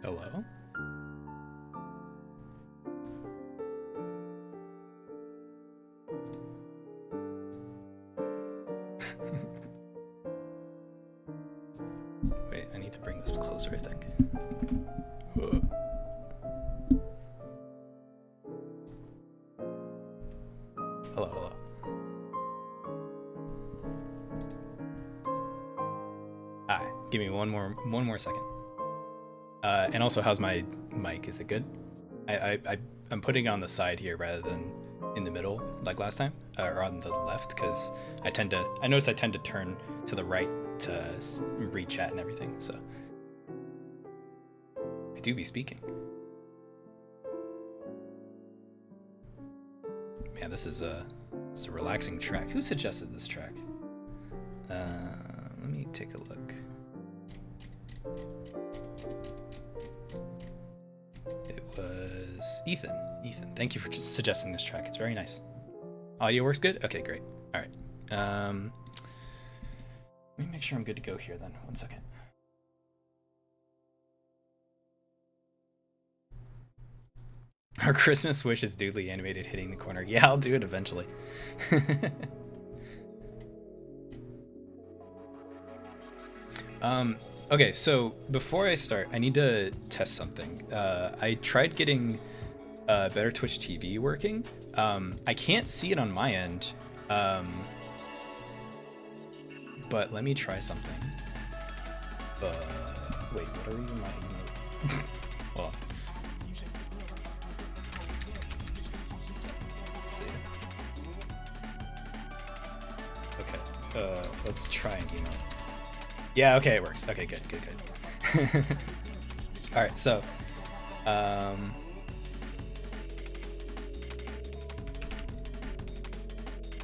Hello? Wait, I need to bring this closer, I think. Hello, hello. Hi, give me one more second. And also, how's my mic? Is it good? I'm putting it on the side here rather than in the middle like last time, or on the left, because I notice I tend to turn to the right to read chat and everything. So I do be speaking. Man, this is a relaxing track. Who suggested this track? Let me take a look. It was Ethan. Ethan, thank you for suggesting this track. It's very nice. Audio works good? Okay, great. All right. Let me make sure I'm good to go here then. 1 second. Our Christmas wish is Doodly animated hitting the corner. Yeah, I'll do it eventually. Okay, so before I start, I need to test something. I tried getting Better Twitch TV working. I can't see it on my end, but let me try something. Wait, what are even my email? Hold on. Let's see. Okay, let's try an email. Yeah, okay, it works. Okay, good. All right, so,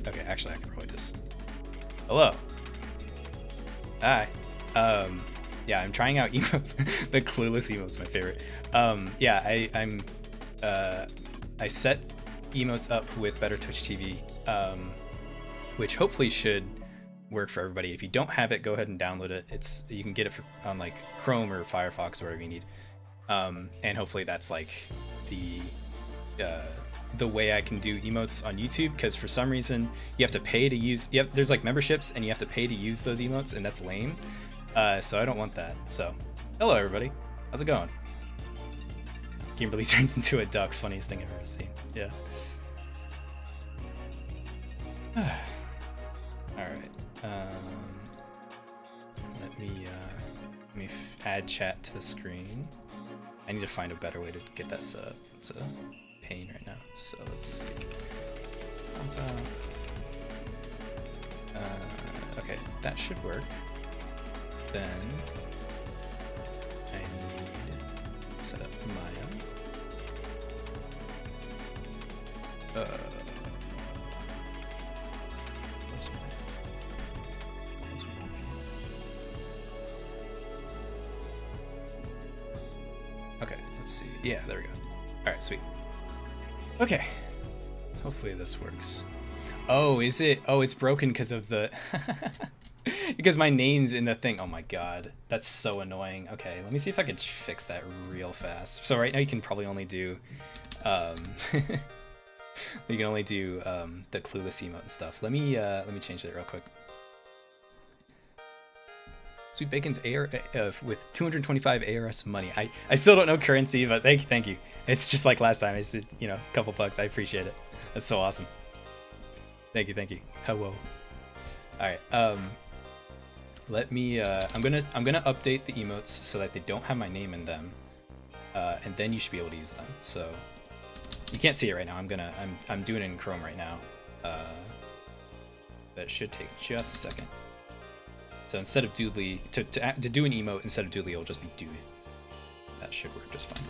okay, actually, I can probably just. Hello. Hi. Yeah, I'm trying out emotes. The clueless emote's my favorite. Yeah, I set emotes up with Better Twitch TV, which hopefully should work for everybody. If you don't have it, go ahead and download it. You can get it on like Chrome or Firefox or whatever you need. And hopefully that's like the way I can do emotes on YouTube, because for some reason you have to pay to use. There's like memberships and you have to pay to use those emotes, and that's lame. So I don't want that. So, hello everybody, how's it going? Kimberly turns into a duck. Funniest thing I've ever seen. Yeah. All right. Let me add chat to the screen. I need to find a better way to get that set up. It's a pain right now. So let's see. Okay, that should work. Then I need to set up Maya. Okay, let's see. Yeah, there we go. All right, sweet. Okay, hopefully this works. Oh, is it? Oh, it's broken because of the because my name's in the thing. Oh my god, that's so annoying. Okay, let me see if I can fix that real fast. So right now you can probably only do you can only do the clueless emote and stuff. Let me change that real quick. Sweet Bacon's AR with 225 ARS money. I still don't know currency, but thank you. It's just like last time. I said, a couple bucks. I appreciate it. That's so awesome. Thank you. Hello. All right. Let me. I'm gonna update the emotes so that they don't have my name in them, and then you should be able to use them. So you can't see it right now. I'm doing it in Chrome right now. But it should take just a second. So instead of Doodly, to do an emote instead of Doodly, it'll just be Dude. That should work just fine.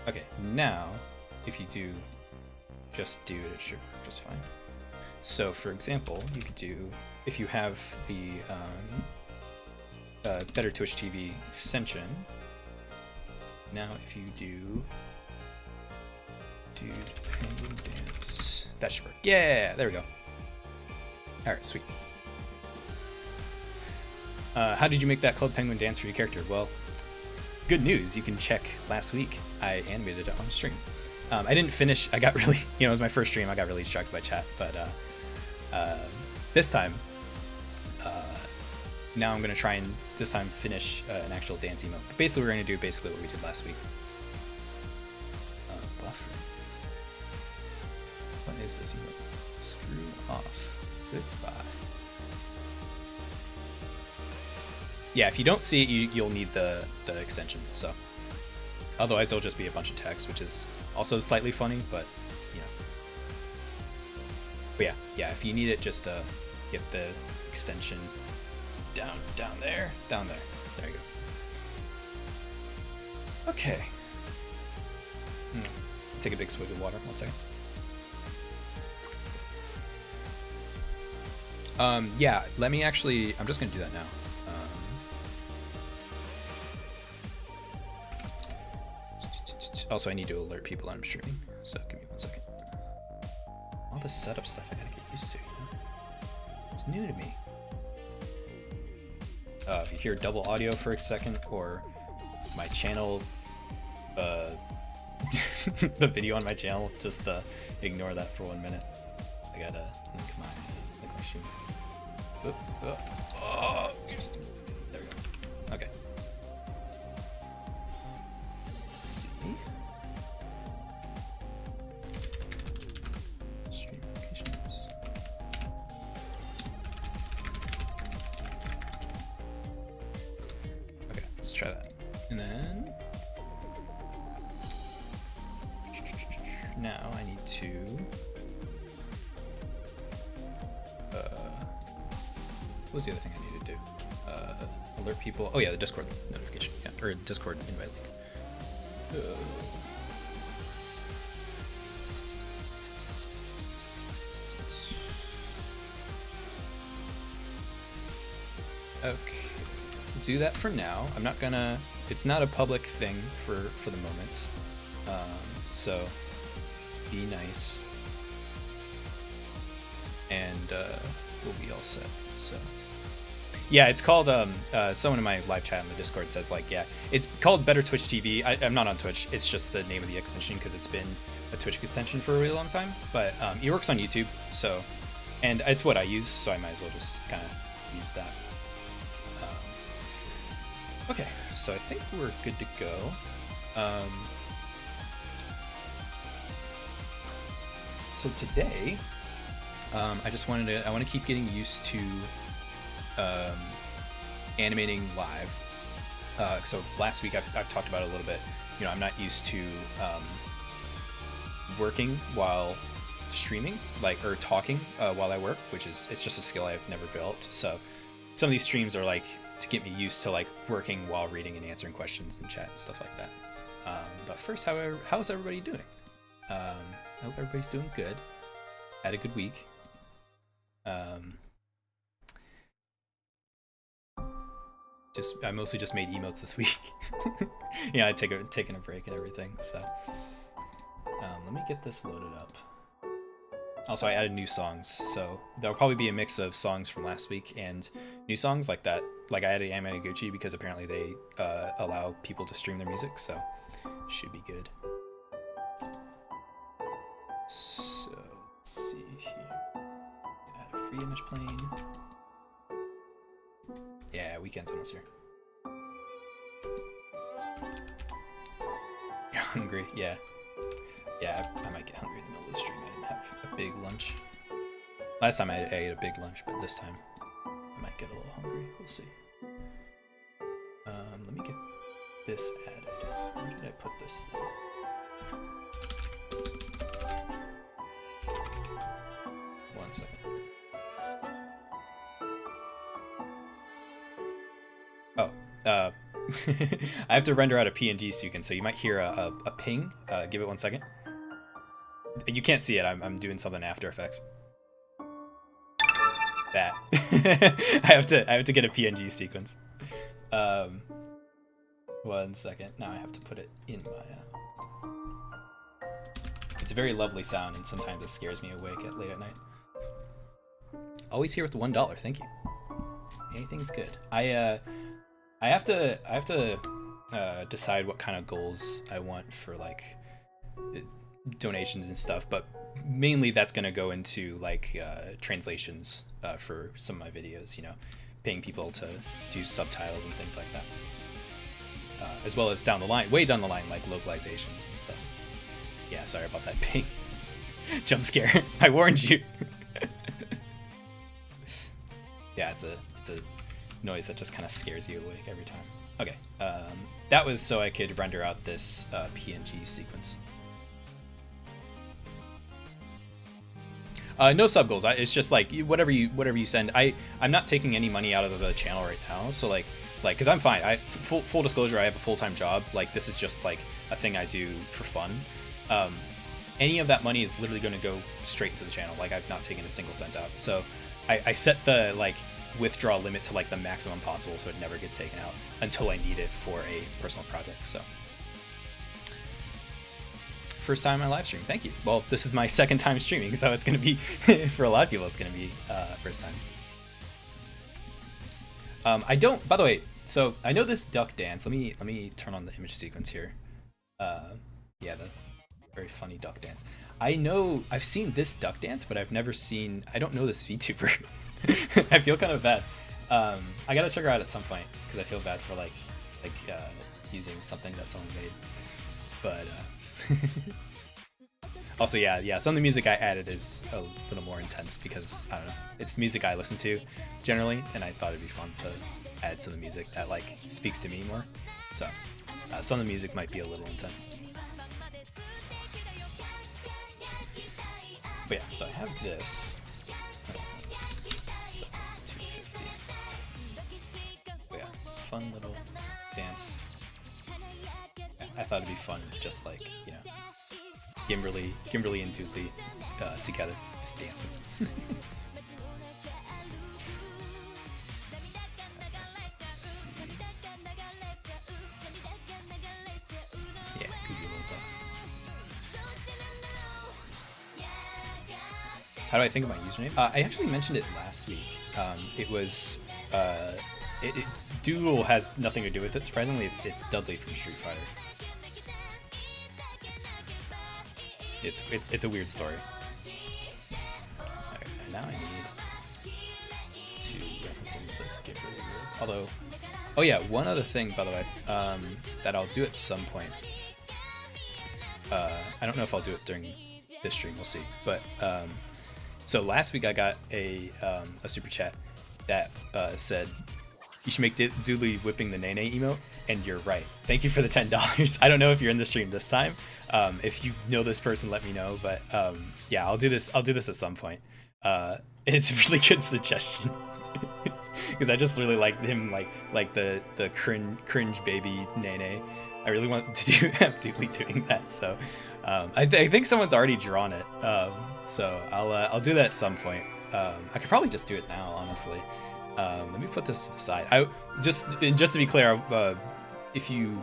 Okay, now if you do just Dude, it should work just fine. So for example, you could do, if you have the Better Twitch TV extension, now if you do Dude Penguin dance. That should work. Yeah, there we go. All right, sweet. How did you make that Club Penguin dance for your character? Well, good news. You can check last week. I animated it on stream. I didn't finish. I got really, it was my first stream. I got really distracted by chat. But this time, now I'm going to try and this time finish an actual dance emote. But basically, we're going to do basically what we did last week. Buffering. What is this emote? Screw off. Goodbye. Yeah, if you don't see it, you'll need the extension. So otherwise, it'll just be a bunch of text, which is also slightly funny, but But yeah. If you need it, just get the extension down there. There you go. Okay. Take a big swig of water. 1 second. Yeah. Let me actually. I'm just gonna do that now. Also, I need to alert people I'm streaming, so give me 1 second. All the setup stuff I gotta get used to. It's new to me. If you hear double audio for a second, or my channel, the video on my channel, just ignore that for 1 minute. I gotta link my stream. There we go. Okay. Let's see. Stream locations. Okay, let's try that. And then now I need to what was the other thing I need to do? Alert people. Oh yeah, the Discord notification. Yeah, or Discord invite link. Okay, do that for now. I'm not gonna. It's not a public thing for the moment. So be nice, and we'll be all set. So. Yeah, it's called, someone in my live chat in the Discord says, like, yeah, it's called Better Twitch TV. I'm not on Twitch. It's just the name of the extension because it's been a Twitch extension for a really long time. But it works on YouTube, so, and it's what I use, so I might as well just kind of use that. Okay, so I think we're good to go. So today, I want to keep getting used to animating live. So last week I've talked about it a little bit. I'm not used to working while streaming, or talking while I work, it's just a skill I've never built. So some of these streams are like to get me used to like working while reading and answering questions in chat and stuff like that. But first, how's everybody doing? I hope everybody's doing good. Had a good week. I mostly just made emotes this week. Yeah, I'd taken a break and everything. So let me get this loaded up. Also, I added new songs, so there'll probably be a mix of songs from last week and new songs like that. Like I added Animating Gucci because apparently they allow people to stream their music, so should be good. So let's see here. Add a free image plane. Yeah, weekend's almost here. You're hungry? Yeah. Yeah, I might get hungry in the middle of the stream. I didn't have a big lunch. Last time I ate a big lunch, but this time I might get a little hungry. We'll see. Let me get this added. Where did I put this thing? One second. Oh, I have to render out a PNG sequence, so you might hear a ping. Give it 1 second. You can't see it. I'm doing something in After Effects. That. I have to get a PNG sequence. 1 second. Now I have to put it in my. It's a very lovely sound, and sometimes it scares me awake late at night. Always here with the $1. Thank you. Anything's good. I have to decide what kind of goals I want for like donations and stuff, but mainly that's gonna go into like translations for some of my videos. You know, paying people to do subtitles and things like that, as well as down the line, way down the line, like localizations and stuff. Yeah, sorry about that big jump scare. I warned you. Yeah, it's a noise that just kind of scares you awake every time. Okay, that was so I could render out this PNG sequence. No sub goals. It's just like whatever you send. I'm not taking any money out of the channel right now. So like because I'm fine. Full disclosure, I have a full-time job. Like this is just like a thing I do for fun. Any of that money is literally going to go straight into the channel. Like I've not taken a single cent out. So I set the like withdrawal limit to like the maximum possible, so it never gets taken out until I need it for a personal project. So first time I live stream. Thank you. Well, this is my second time streaming, so it's going to be for a lot of people it's going to be first time. I don't, by the way, so I know this duck dance. Let me turn on the image sequence here. Yeah, the very funny duck dance. I've seen this duck dance, but I don't know this VTuber. I feel kind of bad. I gotta check her out at some point because I feel bad for like using something that someone made. But also yeah, some of the music I added is a little more intense because I don't know, it's music I listen to generally, and I thought it'd be fun to add some of the music that like speaks to me more. So some of the music might be a little intense. But yeah, so I have this. Set this to 250. But yeah, fun little dance. Yeah, I thought it'd be fun, just like, you know, Kimberly and Dooley together, just dancing. Let's see. Yeah, goofy little ducks. How do I think of my username? I actually mentioned it last week. It was Doodle has nothing to do with it. Surprisingly, it's Dudley from Street Fighter. It's a weird story. Alright, and now I need to reference it to get really weird. Although, oh yeah, one other thing by the way, that I'll do at some point. I don't know if I'll do it during this stream. We'll see. But so last week I got a super chat that said, you should make Dooley whipping the Nene emote, and you're right. Thank you for the $10. I don't know if you're in the stream this time. If you know this person, let me know. But yeah, I'll do this at some point. It's a really good suggestion because I just really like him, like the cringe baby Nene. I really want to have Dooley doing that. So I think someone's already drawn it. So I'll do that at some point. I could probably just do it now, honestly. Let me put this aside. Just to be clear, if you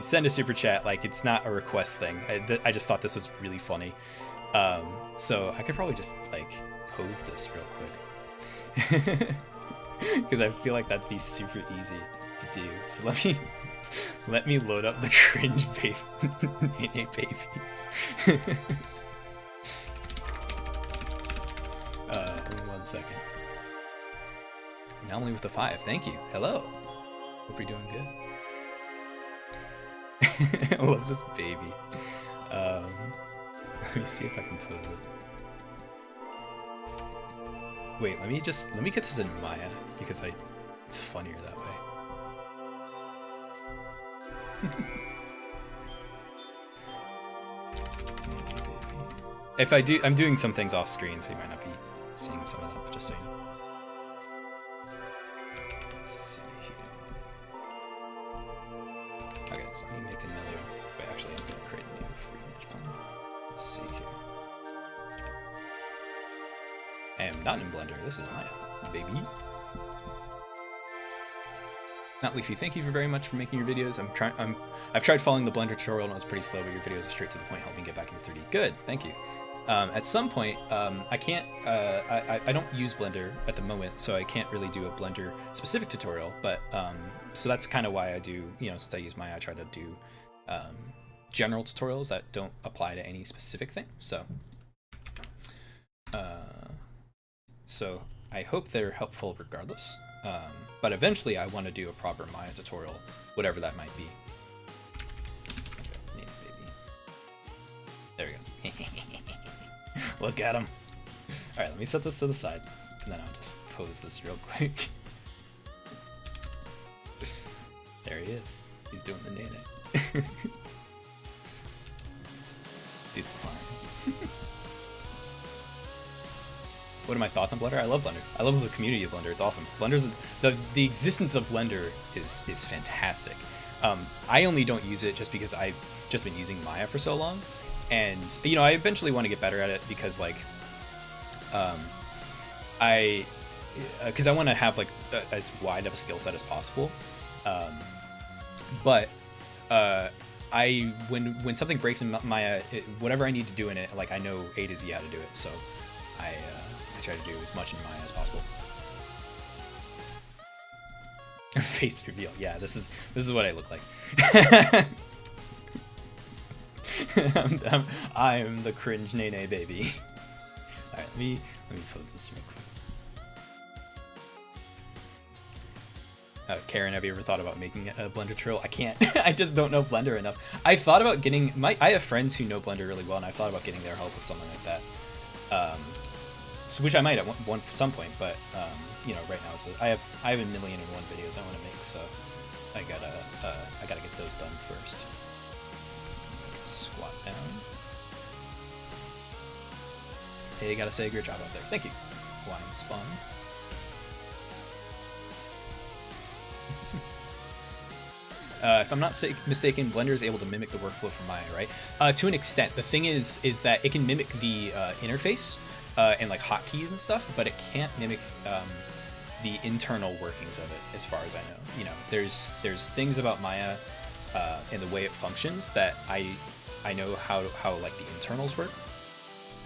send a super chat, like it's not a request thing. I just thought this was really funny. So I could probably just like pose this real quick because I feel like that'd be super easy to do. So let me load up the cringe baby, Nene baby. Give me 1 second. Anomaly with the 5. Thank you. Hello. Hope you're doing good. I love this baby. Let me see if I can pose it. Wait, let me get this in Maya because it's funnier that way. If I'm doing some things off screen, so you might not be seeing some of that, just so you know. Let's see here. Okay, so let me make another. Wait, actually, I'm gonna create a new free image plan. Let's see here. I am not in Blender. This is Maya, baby. Not Leafy, thank you very much for making your videos. I've tried following the Blender tutorial and it was pretty slow, but your videos are straight to the point, helping get back into 3D. Good, thank you. At some point, I can't, I don't use Blender at the moment, so I can't really do a Blender specific tutorial, but, so that's kind of why I do, you know, since I use Maya, I try to do general tutorials that don't apply to any specific thing, so. So I hope they're helpful regardless. But eventually I want to do a proper Maya tutorial, whatever that might be. Okay, name baby. There we go. Look at him. All right, let me set this to the side, and then I'll just pose this real quick. There he is. He's doing the nene. Do the climb. What are my thoughts on Blender? I love Blender. I love the community of Blender. It's awesome. Blender's the existence of Blender is fantastic. I only don't use it just because I've just been using Maya for so long, and you know I eventually want to get better at it because like I want to have like as wide of a skill set as possible. But when something breaks in Maya, whatever I need to do in it, like I know A to Z how to do it. So I try to do as much in Maya as possible. Face reveal. Yeah, this is what I look like. I'm the cringe nene baby. All right, let me pose this real quick. Karen, have you ever thought about making a Blender tutorial? I can't. I just don't know Blender enough. I've thought about getting I have friends who know Blender really well, and I've thought about getting their help with something like that. So which I might at some point, but you know, right now I have 1,000,001 videos I want to make, so I gotta get those done first. Squat down. Hey, gotta say, great job out there. Thank you. Wine spawn. If I'm not mistaken, Blender is able to mimic the workflow from Maya, right? To an extent. The thing is that it can mimic the interface and like hotkeys and stuff, but it can't mimic the internal workings of it, as far as I know. You know, there's things about Maya and the way it functions that I know how like the internals work.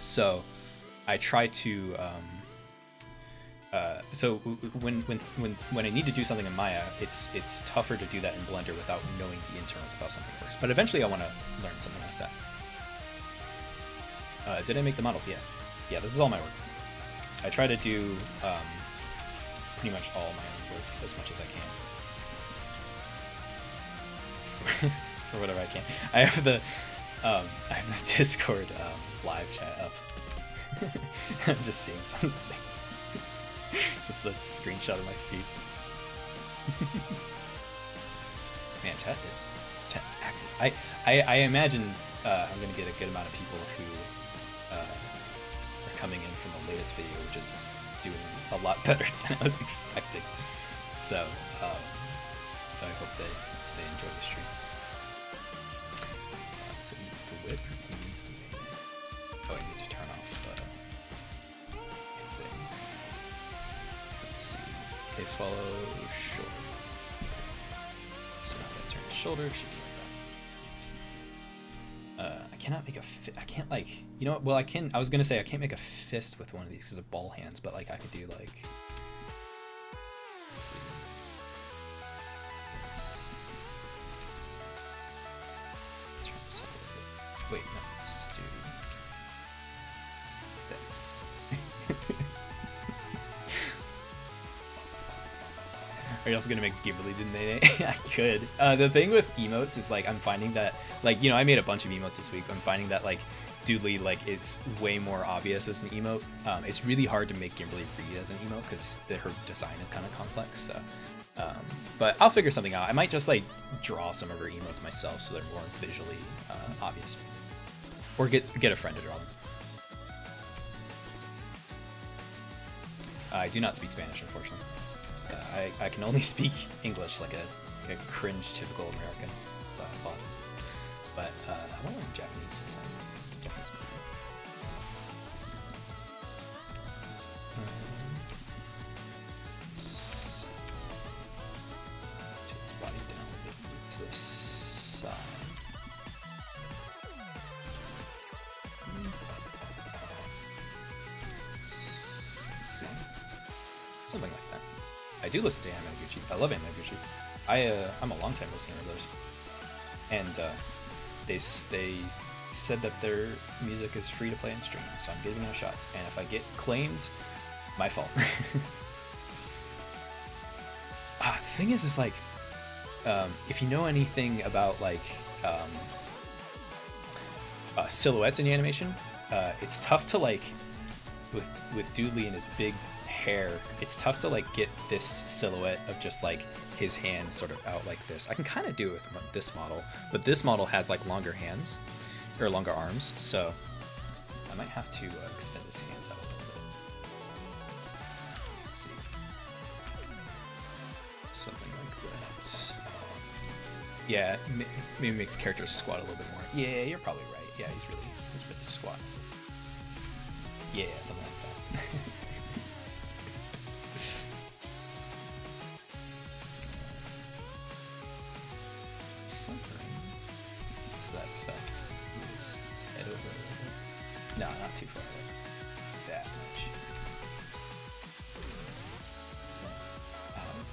So I try to so when I need to do something in Maya, it's tougher to do that in Blender without knowing the internals of how something works. But eventually I want to learn something like that. Did I make the models? Yeah, this is all my work. I try to do pretty much all my own work as much as I can. Or whatever I can. I have the Discord live chat up. I'm just seeing some things. Just a screenshot of my feed. Man, chat's active. I imagine I'm gonna get a good amount of people who are coming in from the latest video, which is doing a lot better than I was expecting. So so I hope they enjoy the stream. So it needs to whip. It needs to. Oh, I need to turn off the thing. Let's see. Okay, follow shoulder. So now I'm gonna turn the shoulder. Should be like that. I cannot make a I can't like. You know what? Well, I can. I was gonna say I can't make a fist with one of these because of ball hands, but like I could do like. Let's see. Turn this a little bit. Wait, no. Let's just do. Are you also gonna make Giverly didn't they? I could. The thing with emotes is like I'm finding that like, you know, I made a bunch of emotes this week. I'm finding that like Doodly like is way more obvious as an emote. It's really hard to make Kimberly read as an emote because her design is kind of complex. So, but I'll figure something out. I might just like draw some of her emotes myself so they're more visually obvious, or get a friend to draw them. I do not speak Spanish, unfortunately. I can only speak English like a cringe typical American. Apologies. But I want to learn Japanese sometime. Japanese is cool. something like that. I do listen to Anime. I love Anime. I'm a long time listener of theirs, and they said that their music is free to play and stream, so I'm giving it a shot. And if I get claimed, my fault. The thing is like, if you know anything about like silhouettes in animation, it's tough to like with Doodly and his big hair. It's tough to like get this silhouette of just like his hands sort of out like this. I can kind of do it with this model, but this model has like longer hands or longer arms, so I might have to extend his hands out a little bit. Let's see, something like that. Yeah, maybe make the character squat a little bit more. Yeah, you're probably right. Yeah, he's really squat. Yeah, something like that. No, not too far away. That much. Out.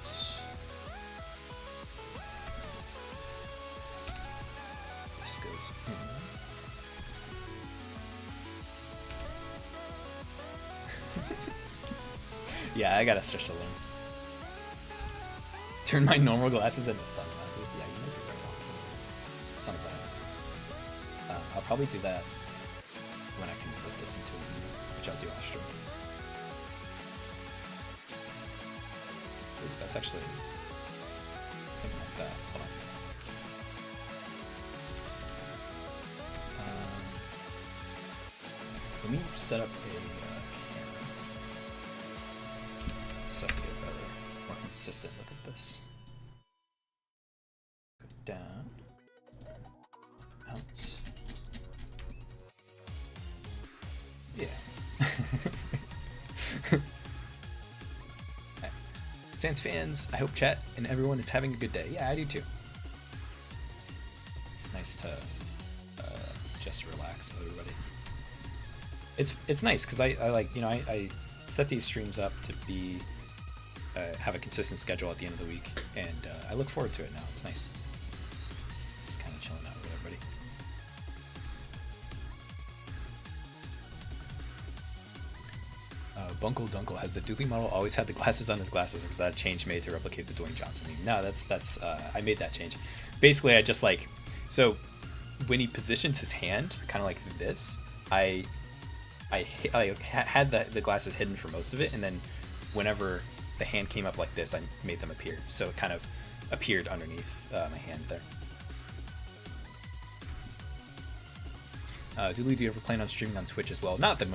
This goes in. Yeah, I gotta stretch the limbs. Turn my normal glasses into sunglasses. Yeah, you might be right on something. I'll probably do that when I can put this into a video, which I'll do off stream. Ooh, that's actually something like that. Hold on. Let me set up a camera so I can get a better, more consistent look at this. Go down, out. Yeah. Right. Sans fans, I hope chat and everyone is having a good day. Yeah, I do too. It's nice to just relax with everybody. It's nice because I like, you know, I set these streams up to be have a consistent schedule at the end of the week, and I look forward to it now. It's nice. Just kind of chilling out with everybody. Bunkle Dunkle, has the Doodly model always had the glasses under the glasses, or was that a change made to replicate the Dwayne Johnson meme? No, that's I made that change. Basically, I just like, so when he positions his hand kind of like this, I had the glasses hidden for most of it, and then whenever the hand came up like this, I made them appear, so it kind of appeared underneath my hand there. Doodly, do you ever plan on streaming on Twitch as well? Not the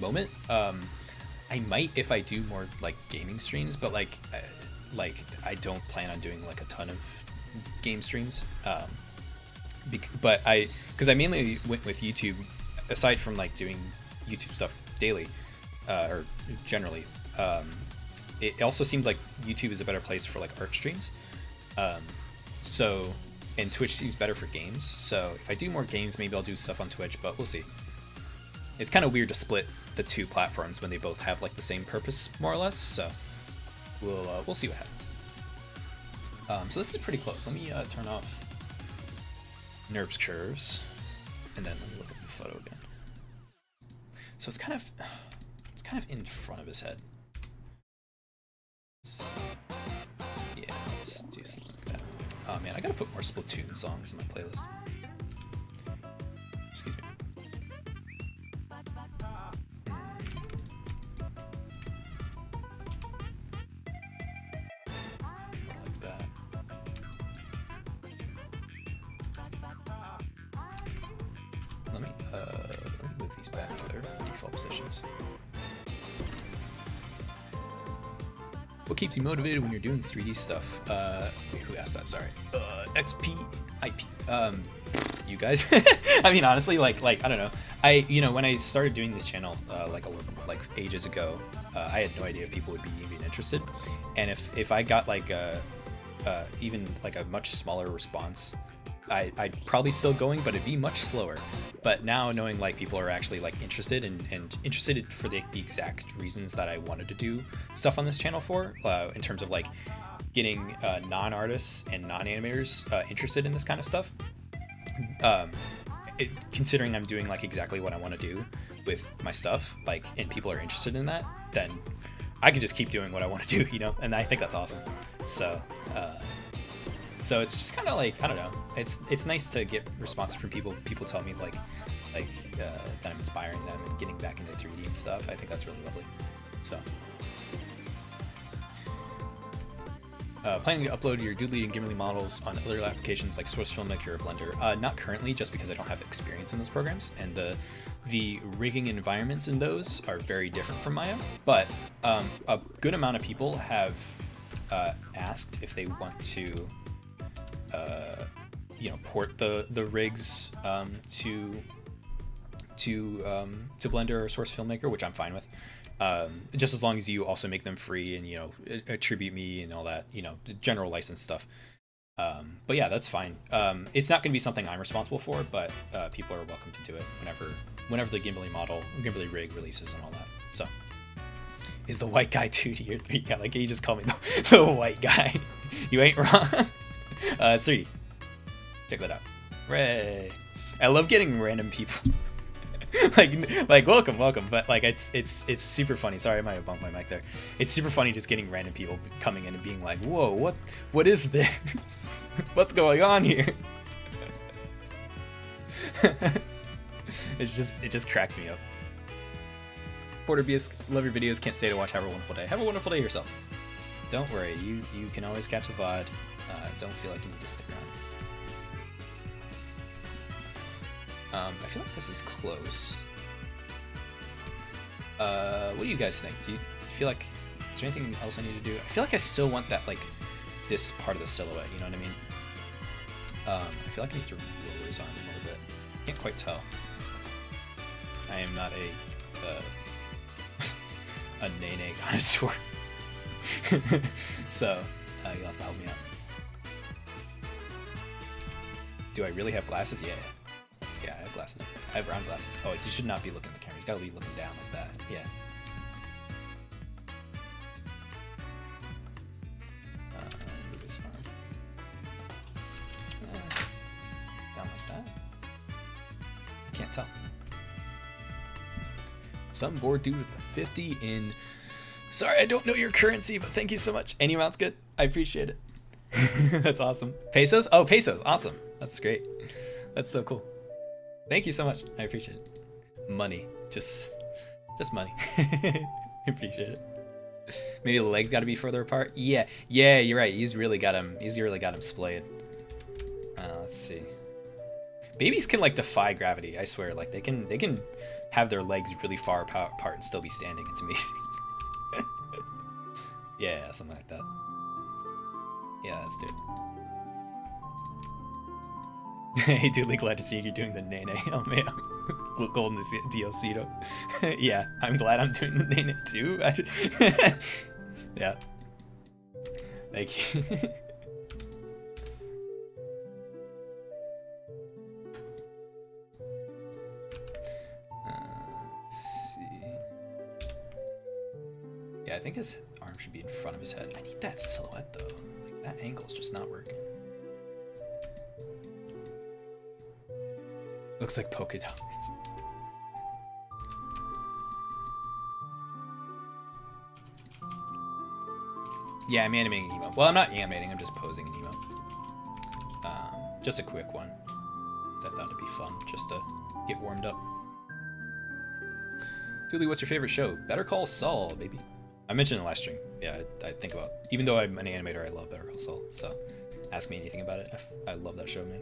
moment. I might if I do more like gaming streams, but like I don't plan on doing like a ton of game streams. But because I mainly went with YouTube, aside from like doing YouTube stuff daily or generally. It also seems like YouTube is a better place for like art streams. And Twitch seems better for games, so if I do more games, maybe I'll do stuff on Twitch, but we'll see. It's kind of weird to split the two platforms when they both have like the same purpose, more or less, so we'll see what happens. So this is pretty close. Let me turn off NURBS curves, and then let me look at the photo again. So it's kind of in front of his head. Yeah, let's do something like that. Oh man, I gotta put more Splatoon songs in my playlist. Excuse me. Like that. Let me move these back to their default positions. What keeps you motivated when you're doing 3D stuff? Wait, who asked that? Sorry. XPIP. You guys. I mean, honestly, like I don't know. When I started doing this channel like ages ago, I had no idea if people would be even interested, and if I got like even like a much smaller response, I'd probably still going, but it'd be much slower. But now knowing like people are actually like interested and interested for the exact reasons that I wanted to do stuff on this channel for, in terms of like getting non-artists and non-animators interested in this kind of stuff. Considering I'm doing like exactly what I want to do with my stuff, like, and people are interested in that, then I can just keep doing what I want to do, you know, and I think that's awesome. So so it's just kind of like, I don't know, it's nice to get responses from people tell me like that I'm inspiring them and getting back into 3D and stuff. I think that's really lovely. So planning to upload your Doodly and Gimli models on other applications like Source Filmmaker or Blender? Not currently, just because I don't have experience in those programs, and the rigging environments in those are very different from Maya. But a good amount of people have asked if they want to, you know, port the rigs to Blender or Source Filmmaker, which I'm fine with. Just as long as you also make them free and, you know, attribute me and all that, you know, general license stuff. But yeah, that's fine. It's not going to be something I'm responsible for, but people are welcome to do it whenever the Gimli rig releases and all that. So, is the white guy 2D or 3D? Yeah, like, you just call me the white guy. You ain't wrong. It's 3D. Check that out. Hooray! I love getting random people. like welcome, but like it's super funny. Sorry, I might have bumped my mic there. It's super funny just getting random people coming in and being like, whoa, what is this? What's going on here? It just cracks me up. Porter BS, love your videos, can't stay to watch. Have a wonderful day. Have a wonderful day yourself. Don't worry, you can always catch the VOD. Don't feel like you need to stick around. I feel like this is close. What do you guys think? Do you feel like, is there anything else I need to do? I feel like I still want that, like, this part of the silhouette, you know what I mean? I feel like I need to roll his arm a little bit. Can't quite tell. I am not a nene connoisseur. So, you'll have to help me out. Do I really have glasses? Yeah. Yeah, I have glasses. I have round glasses. Oh, you should not be looking at the camera. He's got to be looking down like that. Yeah. Move his arm. Down like that. Can't tell. Some bored dude with the 50 in. Sorry, I don't know your currency, but thank you so much. Any amount's good. I appreciate it. That's awesome. Pesos? Oh, pesos. Awesome. That's great. That's so cool. Thank you so much. I appreciate it. Money. Just money. I appreciate it. Maybe the legs got to be further apart. Yeah, you're right. He's really got him splayed. Let's see. Babies can like defy gravity. I swear. Like they can have their legs really far apart and still be standing. It's amazing. Yeah, something like that. Yeah, let's do it. Hey, dude, glad to see you doing the Nene. Oh, man. Golden DLC, though. Yeah, I'm glad I'm doing the Nene, too. Yeah. Thank you. Let's see. Yeah, I think his arm should be in front of his head. I need that silhouette, though. Like, that angle's just not working. Looks like polka dots. Yeah, I'm animating an emote. Well, I'm not animating, I'm just posing an emote. Just a quick one. I thought it'd be fun, just to get warmed up. Dooley, what's your favorite show? Better Call Saul, baby. I mentioned it last stream. Yeah, I think about, even though I'm an animator, I love Better Call Saul. So, ask me anything about it. I love that show, man.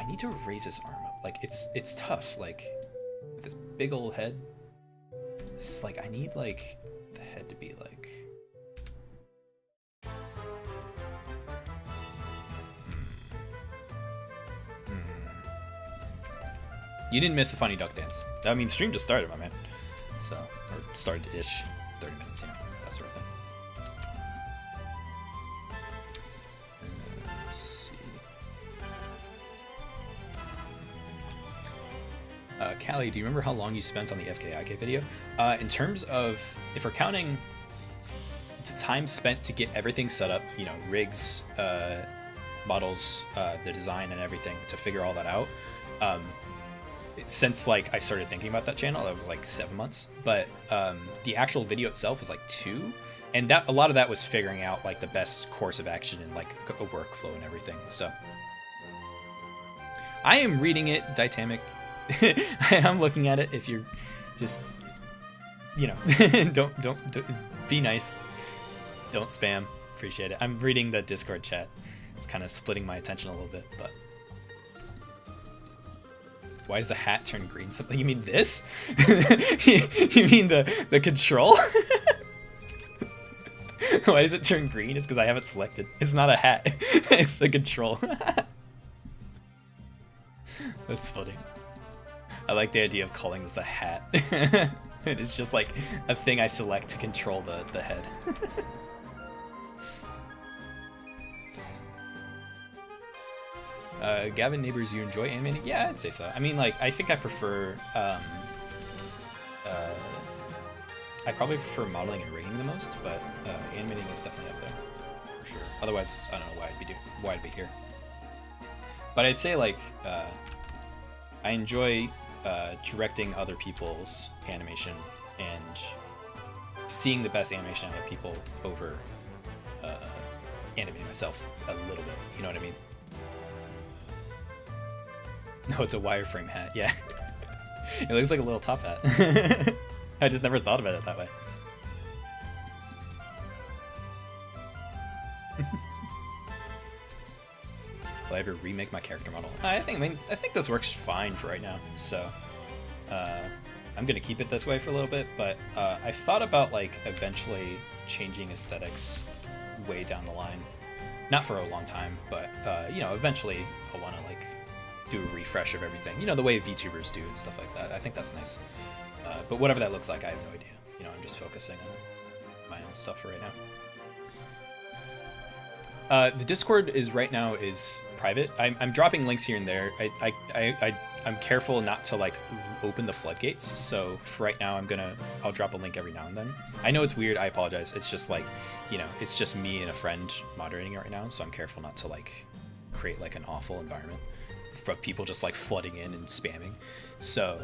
I need to raise his arm up. Like, it's tough. Like, with this big old head, it's like, I need, like, the head to be, like... You didn't miss the funny duck dance. I mean, stream just started, my man. So, or started-ish. 30 minutes, you know, that sort of thing. Callie, do you remember how long you spent on the FKIK video? In terms of, if we're counting the time spent to get everything set up, you know, rigs, models, the design and everything, to figure all that out, since like I started thinking about that channel, that was like 7 months. But the actual video itself was like 2, and that a lot of that was figuring out like the best course of action and like a workflow and everything. So I am reading it, Ditamic. I'm looking at it. If you're just, you know, don't be nice. Don't spam. Appreciate it. I'm reading the Discord chat. It's kind of splitting my attention a little bit, but why does the hat turn green? Something? You mean this? You mean the control? Why does it turn green? It's because I have it selected. It's not a hat. It's a control. That's funny. I like the idea of calling this a hat. It's just like a thing I select to control the head. Gavin Neighbors, you enjoy animating? Yeah, I'd say so. I mean, like, I think I prefer, I probably prefer modeling and rigging the most, but animating is definitely up there, for sure. Otherwise, I don't know why I'd be here. But I'd say, like, I enjoy directing other people's animation and seeing the best animation out of people over animating myself a little bit. You know what I mean? No, it's a wireframe hat. Yeah, it looks like a little top hat. I just never thought about it that way. Will I ever remake my character model? I think this works fine for right now. So I'm gonna keep it this way for a little bit, but I thought about like eventually changing aesthetics way down the line. Not for a long time, but you know, eventually I want to like do a refresh of everything. You know, the way VTubers do and stuff like that. I think that's nice. But whatever that looks like, I have no idea. You know, I'm just focusing on my own stuff for right now. The Discord is right now is private. I'm dropping links here and there. I'm careful not to like open the floodgates. So for right now, I'll drop a link every now and then. I know it's weird. I apologize. It's just like, you know, it's just me and a friend moderating it right now. So I'm careful not to like create like an awful environment for people just like flooding in and spamming. So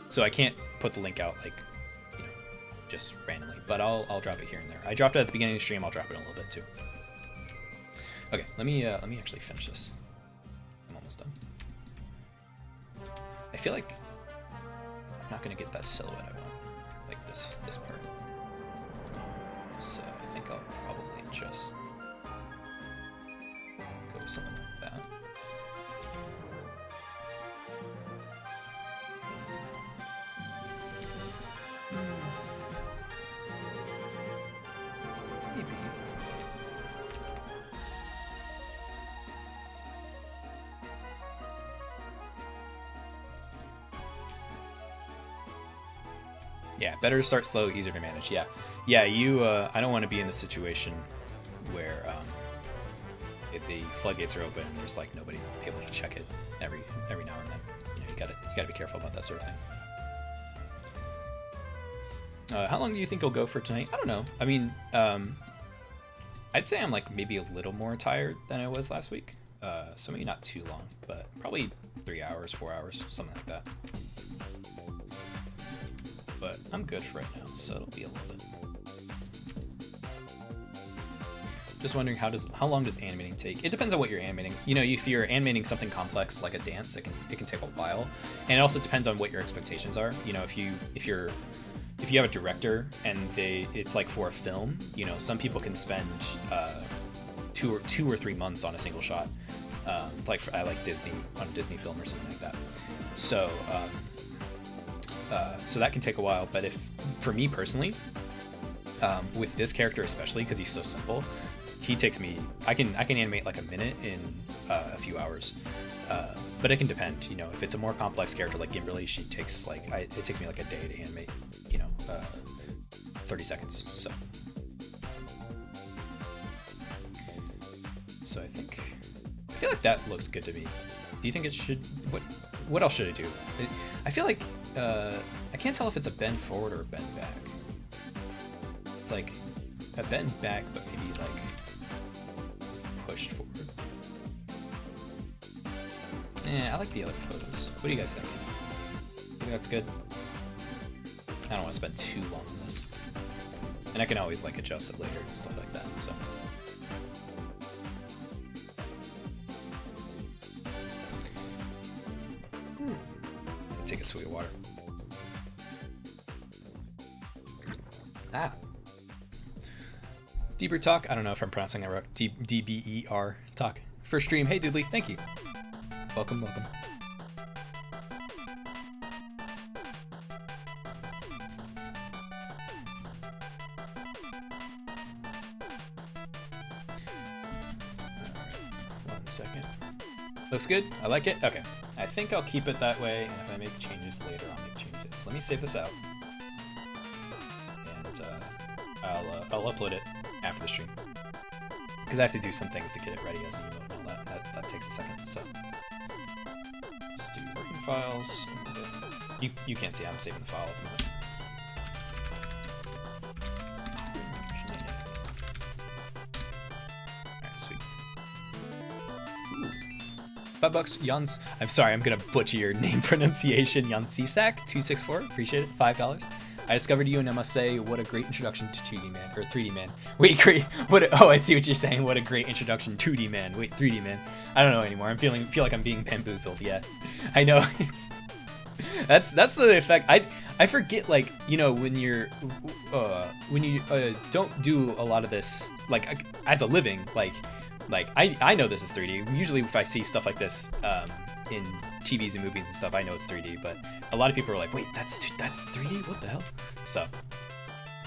so I can't put the link out like, you know, just randomly, but I'll drop it here and there. I dropped it at the beginning of the stream. I'll drop it in a little bit too. Okay, let me actually finish this. I'm almost done. I feel like I'm not gonna get that silhouette I want, like this part. So I think I'll probably just go with something like that. Maybe. Yeah, better to start slow, easier to manage. Yeah, you. I don't want to be in the situation where if the floodgates are open and there's like nobody able to check it every now and then. You know, you gotta be careful about that sort of thing. How long do you think you'll go for tonight? I don't know. I mean, I'd say I'm like maybe a little more tired than I was last week. So maybe not too long, but probably 3 hours, 4 hours, something like that. But I'm good for right now, so it'll be a little bit. Just wondering how long does animating take? It depends on what you're animating. You know, if you're animating something complex like a dance, it can take a while, and it also depends on what your expectations are. You know, if you have a director and it's like for a film, you know, some people can spend 2 or 3 months on a single shot, like Disney on a Disney film or something like that. So so that can take a while. But for me personally, with this character especially because he's so simple, he takes me. I can animate like a minute in a few hours. But it can depend. You know, if it's a more complex character like Gimberly, she takes like it takes me like a day to animate. You know, 30 seconds. So I feel like that looks good to me. Do you think it should? What else should I do? I feel like I can't tell if it's a bend forward or a bend back. It's like a bend back, but maybe like pushed forward. Yeah, I like the other photos. What do you guys think? Think that's good? I don't want to spend too long on this, and I can always like adjust it later and stuff like that. So. Take a swig of water. Ah. Deeper Talk. I don't know if I'm pronouncing that right. DBER Talk. First stream. Hey, Doodly. Thank you. Welcome, welcome. Alright, 1 second. Looks good. I like it. Okay. I think I'll keep it that way, and if I make changes later, I'll make changes. Let me save this out, and I'll upload it after the stream, because I have to do some things to get it ready as an emote and all that. That takes a second. So let's do working files. You can't see. I'm saving the file at the moment. Alright, sweet. Ooh. $5, Jans. I'm sorry, I'm gonna butcher your name pronunciation. Jan Cisak, 264. Appreciate it. $5. I discovered you, and I must say, what a great introduction to 2D Man or 3D Man. Wait, great. Oh, I see what you're saying. What a great introduction, 2D Man. Wait, 3D Man. I don't know anymore. I feel like I'm being bamboozled. Yeah, I know. That's the effect. I forget, like, you know, when you don't do a lot of this like as a living, like I know this is 3D. Usually if I see stuff like this in TVs and movies and stuff, I know it's 3D, but a lot of people are like, wait, that's 3D? What the hell? So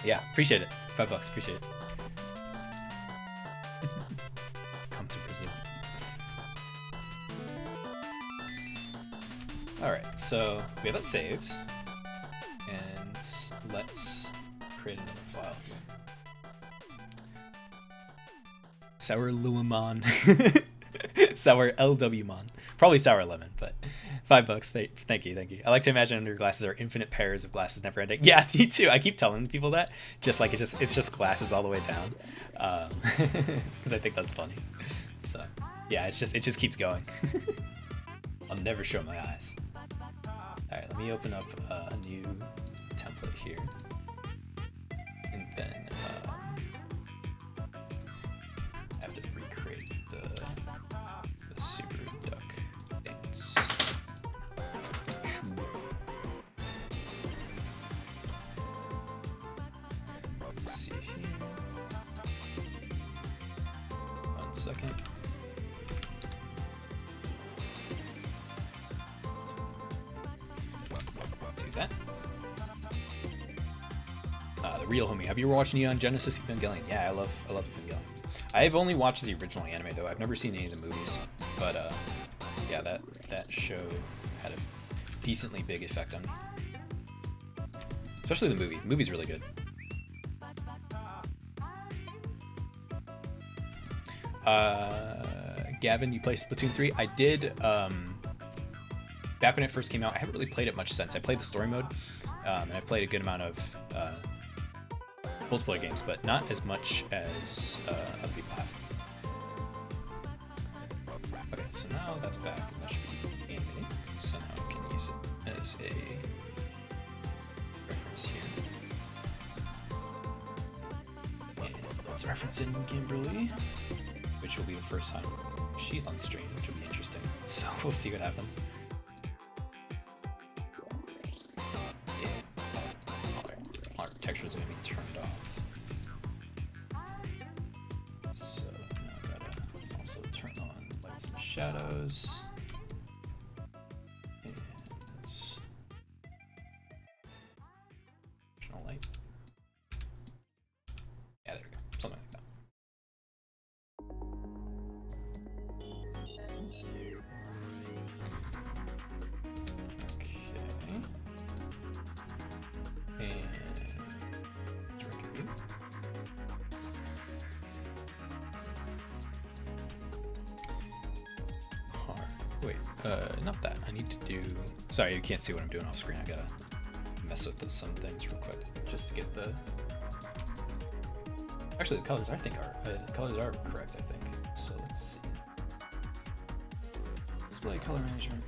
yeah, appreciate it. $5, appreciate it. Come to Brazil. Alright, so we have it saved, and let's create another file here. Sour Luamon. Sour LWmon. Probably sour lemon, but $5. Thank you. I like to imagine under glasses are infinite pairs of glasses never ending. Yeah, me too. I keep telling people that, just like it's just glasses all the way down, because I think that's funny. So yeah, it just keeps going. I'll never show my eyes. All right, let me open up a new template here, and then I have to recreate the super duck dance. Let's see here. 1 second. Do that. The real homie. Have you ever watched Neon Genesis Evangelion? Yeah, I love Evangelion. I've only watched the original anime though. I've never seen any of the movies, but yeah, that show had a decently big effect on me. Especially the movie. The movie's really good. Gavin, you play Splatoon 3? I did. Back when it first came out, I haven't really played it much since. I played the story mode, and I played a good amount of multiplayer games, but not as much as other people have. Okay, so now that's back, and that should be animating. So now I can use it as a reference here. And let's reference in Kimberly, which will be the first time she's on stream, which will be interesting. So we'll see what happens. Our textures are going to be turned off. So now I gotta also turn on lights and shadows. And additional light. Yeah, there we go. Something like that. not that. I need to do. Sorry, you can't see what I'm doing off screen. I gotta mess with some things real quick just to get the. Actually, the colors I think are correct. I think. So let's see. Display color management.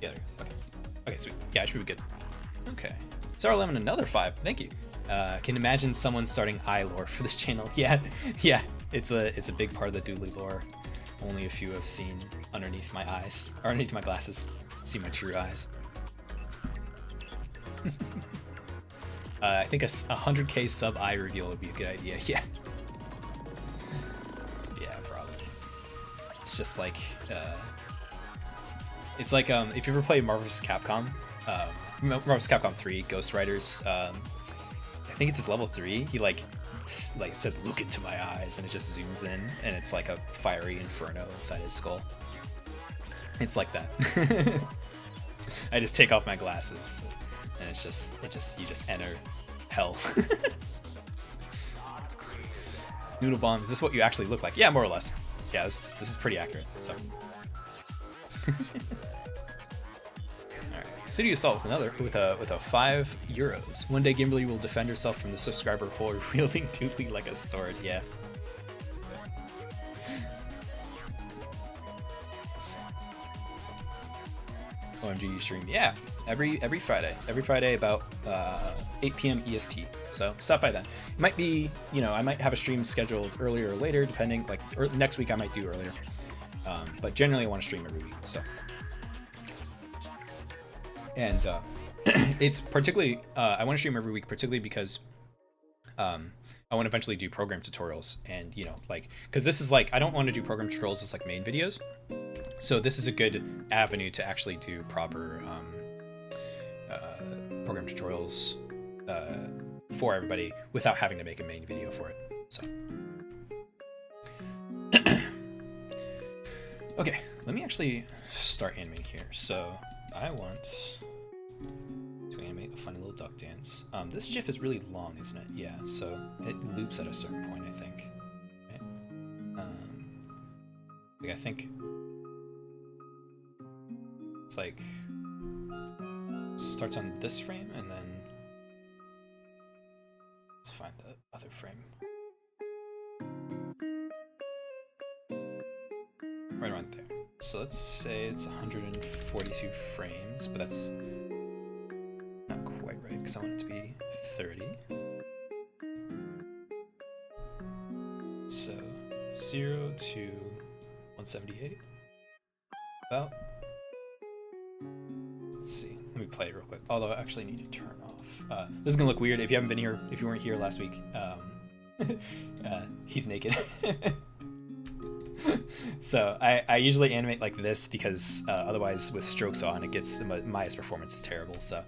Yeah, there we go. Okay. Okay, sweet. Yeah, I should be good. Okay. Sarah another 5. Thank you. Can imagine someone starting eye lore for this channel. Yeah, yeah. It's a big part of the Dooley lore. Only a few have seen underneath my eyes, or underneath my glasses, see my true eyes. I think a 100k sub eye reveal would be a good idea. Yeah. Yeah, probably. It's just like, it's like if you ever play Marvel vs. Capcom, Marvel vs. Capcom 3, Ghost Riders. I think it's his level 3. He like says, "Look into my eyes," and it just zooms in, and it's like a fiery inferno inside his skull. It's like that. I just take off my glasses, and you just enter hell. Noodle bomb. Is this what you actually look like? Yeah, more or less. Yeah, this is pretty accurate. So. City Assault with a 5 euros. One day Kimberly will defend herself from the subscriber hole wielding Dooley like a sword. Yeah. OMG, you stream? Yeah, every Friday. Every Friday about 8 p.m. EST. So stop by then. It might be, I might have a stream scheduled earlier or later, depending. Like next week I might do earlier, but generally I want to stream every week. So. And it's particularly, I want to stream every week, particularly because I want to eventually do program tutorials. And, because this is like, I don't want to do program tutorials as like main videos. So this is a good avenue to actually do proper program tutorials for everybody without having to make a main video for it. So. Okay, let me actually start animating here. So I want to animate a funny little duck dance. This GIF is really long, isn't it? Yeah, so it loops at a certain point, I think. Right? I think it's like starts on this frame and then let's find the other frame. Right around there. So let's say it's 142 frames, but that's not quite right because I want it to be 30. So 0 to 178. About. Let's see. Let me play it real quick. Although I actually need to turn off. This is gonna look weird if you haven't been here. If you weren't here last week, he's naked. So I usually animate like this because otherwise with strokes on it gets Maya's performance is terrible. So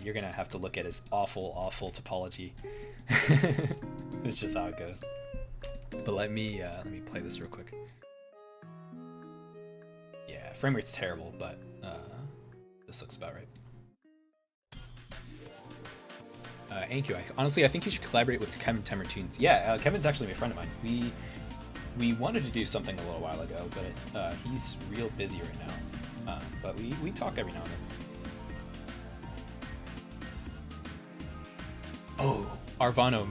you're gonna have to look at his awful topology. It's just how it goes. But let me play this real quick. Yeah, frame rate's terrible, but this looks about right. Thank you. Honestly, I think you should collaborate with Kevin Temer Tunes. Yeah, Kevin's actually a friend of mine. We wanted to do something a little while ago, but he's real busy right now. But we talk every now and then. Oh, Arvano,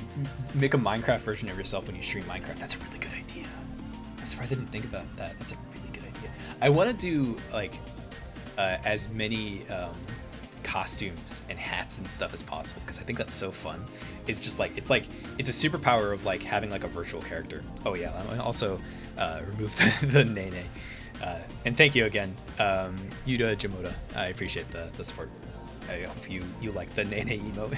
make a Minecraft version of yourself when you stream Minecraft. That's a really good idea. I'm surprised I didn't think about that. That's a really good idea. I want to do like as many costumes and hats and stuff as possible because I think that's so fun. It's just like it's a superpower of like having like a virtual character. Oh yeah, I'm gonna also remove the Nene. And thank you again, Yuda Jamoda. I appreciate the support. I hope you like the Nene emote.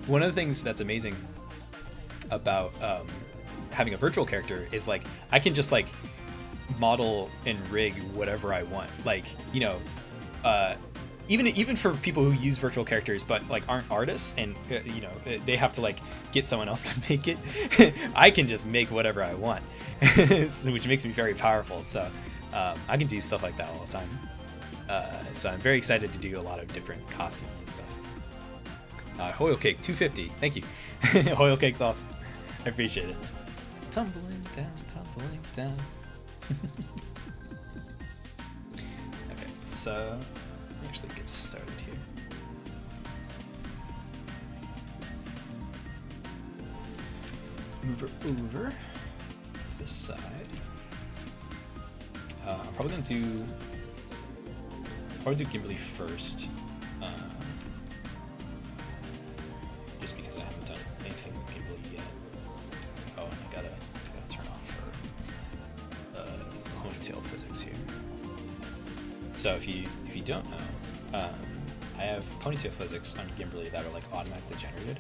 One of the things that's amazing about having a virtual character is like I can just like model and rig whatever I want. Like even for people who use virtual characters but like aren't artists and they have to like get someone else to make it. I can just make whatever I want, which makes me very powerful. So I can do stuff like that all the time. So I'm very excited to do a lot of different costumes and stuff. Hoyle Cake 250, thank you. Hoyle Cake's awesome. I appreciate it. Tumbling down, tumbling down. let's actually get started here. Move her over to this side. I'm probably gonna do Kimberly first, just because I haven't done anything with Kimberly yet. Oh, and I gotta turn off her ponytail physics here. So if you don't know, I have ponytail physics on Kimberly that are like automatically generated.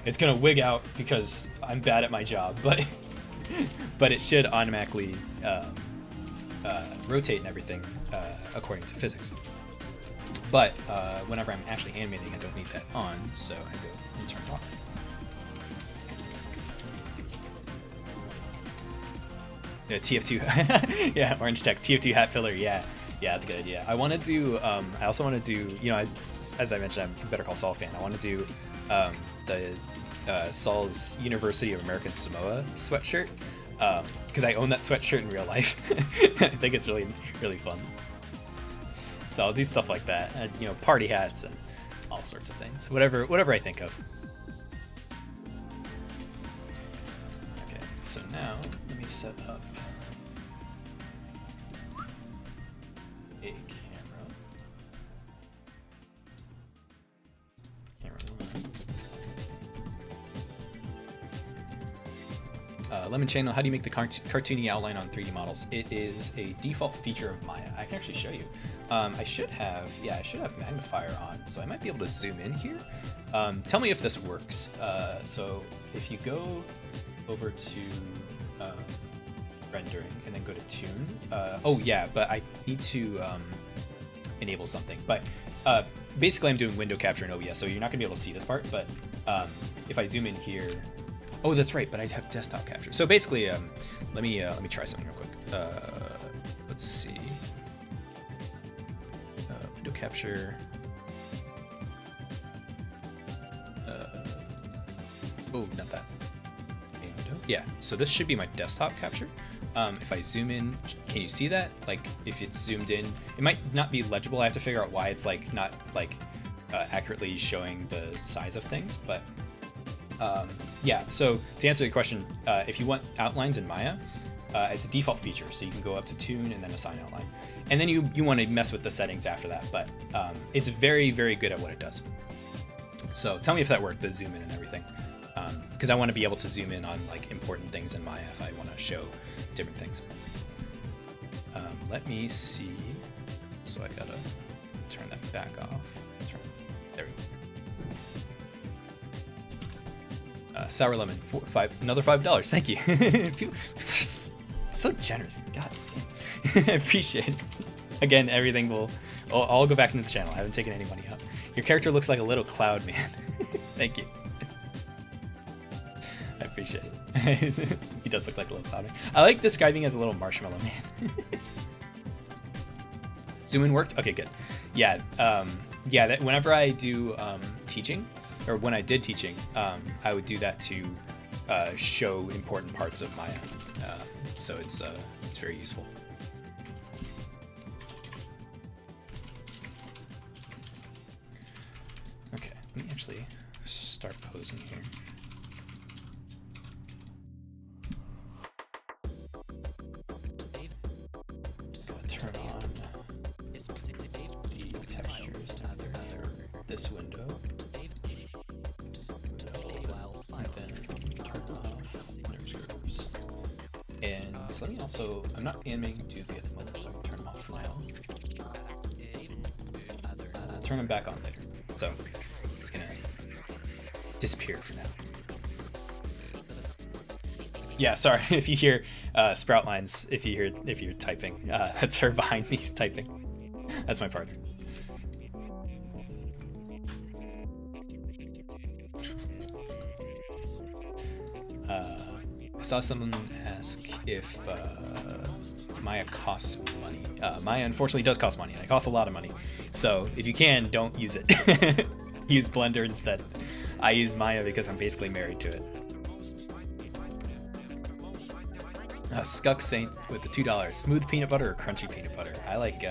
It's gonna wig out because I'm bad at my job, but but it should automatically rotate and everything according to physics. But whenever I'm actually animating, I don't need that on, so I go and turn it off. Yeah, TF2, yeah, orange text, TF2 hat filler, yeah, that's a good idea. I want to do, I also want to do, you know, as I mentioned, I'm a Better Call Saul fan. I want to do the Saul's University of American Samoa sweatshirt, because I own that sweatshirt in real life. I think it's really, really fun. So I'll do stuff like that, and, you know, party hats and all sorts of things, whatever I think of. Okay, so now let me set up a camera. Lemon Channel, how do you make the cartoony outline on 3D models? It is a default feature of Maya. I can actually show you. I should have magnifier on, so I might be able to zoom in here. Tell me if this works. So if you go over to rendering and then go to tune. Oh yeah, but I need to enable something. But basically I'm doing window capture in OBS, so you're not gonna be able to see this part, but if I zoom in here, oh, that's right, but I have desktop capture. So basically, let me try something real quick. Let's see. Window capture. Oh, not that. Window. Yeah. So this should be my desktop capture. If I zoom in, can you see that? Like, if it's zoomed in, it might not be legible. I have to figure out why it's like not like accurately showing the size of things, but. Yeah, so to answer your question, if you want outlines in Maya, it's a default feature, so you can go up to tune and then assign outline. And then you want to mess with the settings after that, but it's very, very good at what it does. So tell me if that worked, the zoom in and everything. Because I want to be able to zoom in on like important things in Maya if I want to show different things. Let me see. So I gotta turn that back off. There we go. Sour lemon, another $5. Thank you. So generous. God damn. I appreciate it. Again, everything will. I'll go back into the channel. I haven't taken any money out. Your character looks like a little cloud man. Thank you. I appreciate it. He does look like a little cloud man. I like describing as a little marshmallow man. Zoom in worked? Okay, good. Yeah. Yeah. That whenever I do teaching. Or when I did teaching, I would do that to show important parts of Maya. So it's very useful. Okay, let me actually start posing here. Turn on the textures to this window. And so let me also, I'm not animating Doozy at the moment, so I can turn them off for now. I'll turn them back on later. So it's gonna disappear for now. Yeah, sorry if you hear sprout lines, if you're typing. That's her behind me typing. That's my partner. I saw someone ask if Maya costs money. Maya unfortunately does cost money, and it costs a lot of money. So if you can, don't use it. Use Blender instead. I use Maya because I'm basically married to it. Skuck Saint with the $2. Smooth peanut butter or crunchy peanut butter? I like,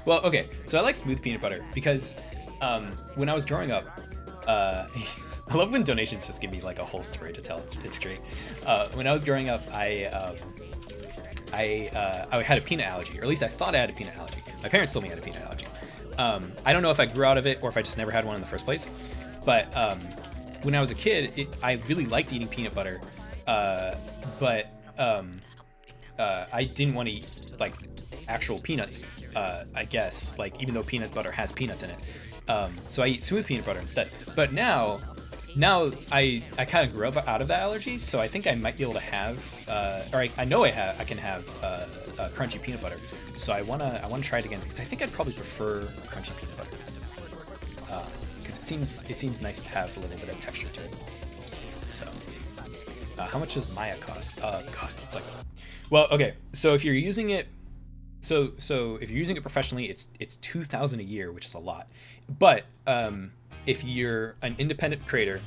well, okay, so I like smooth peanut butter because when I was growing up, I love when donations just give me like a whole story to tell. It's great. When I was growing up, I had a peanut allergy, or at least I thought I had a peanut allergy. My parents told me I had a peanut allergy. I don't know if I grew out of it or if I just never had one in the first place. But when I was a kid, I really liked eating peanut butter, but I didn't want to eat like actual peanuts, I guess, like even though peanut butter has peanuts in it. So I eat smooth peanut butter instead. But now I kind of grew up out of that allergy, so I think I might be able to have, or I know I can have crunchy peanut butter. So I wanna try it again because I think I'd probably prefer crunchy peanut butter because it seems nice to have a little bit of texture to it. So how much does Maya cost? God, it's like, well, okay. So if you're using it, so if you're using it professionally, it's 2,000 a year, which is a lot. But if you're an independent creator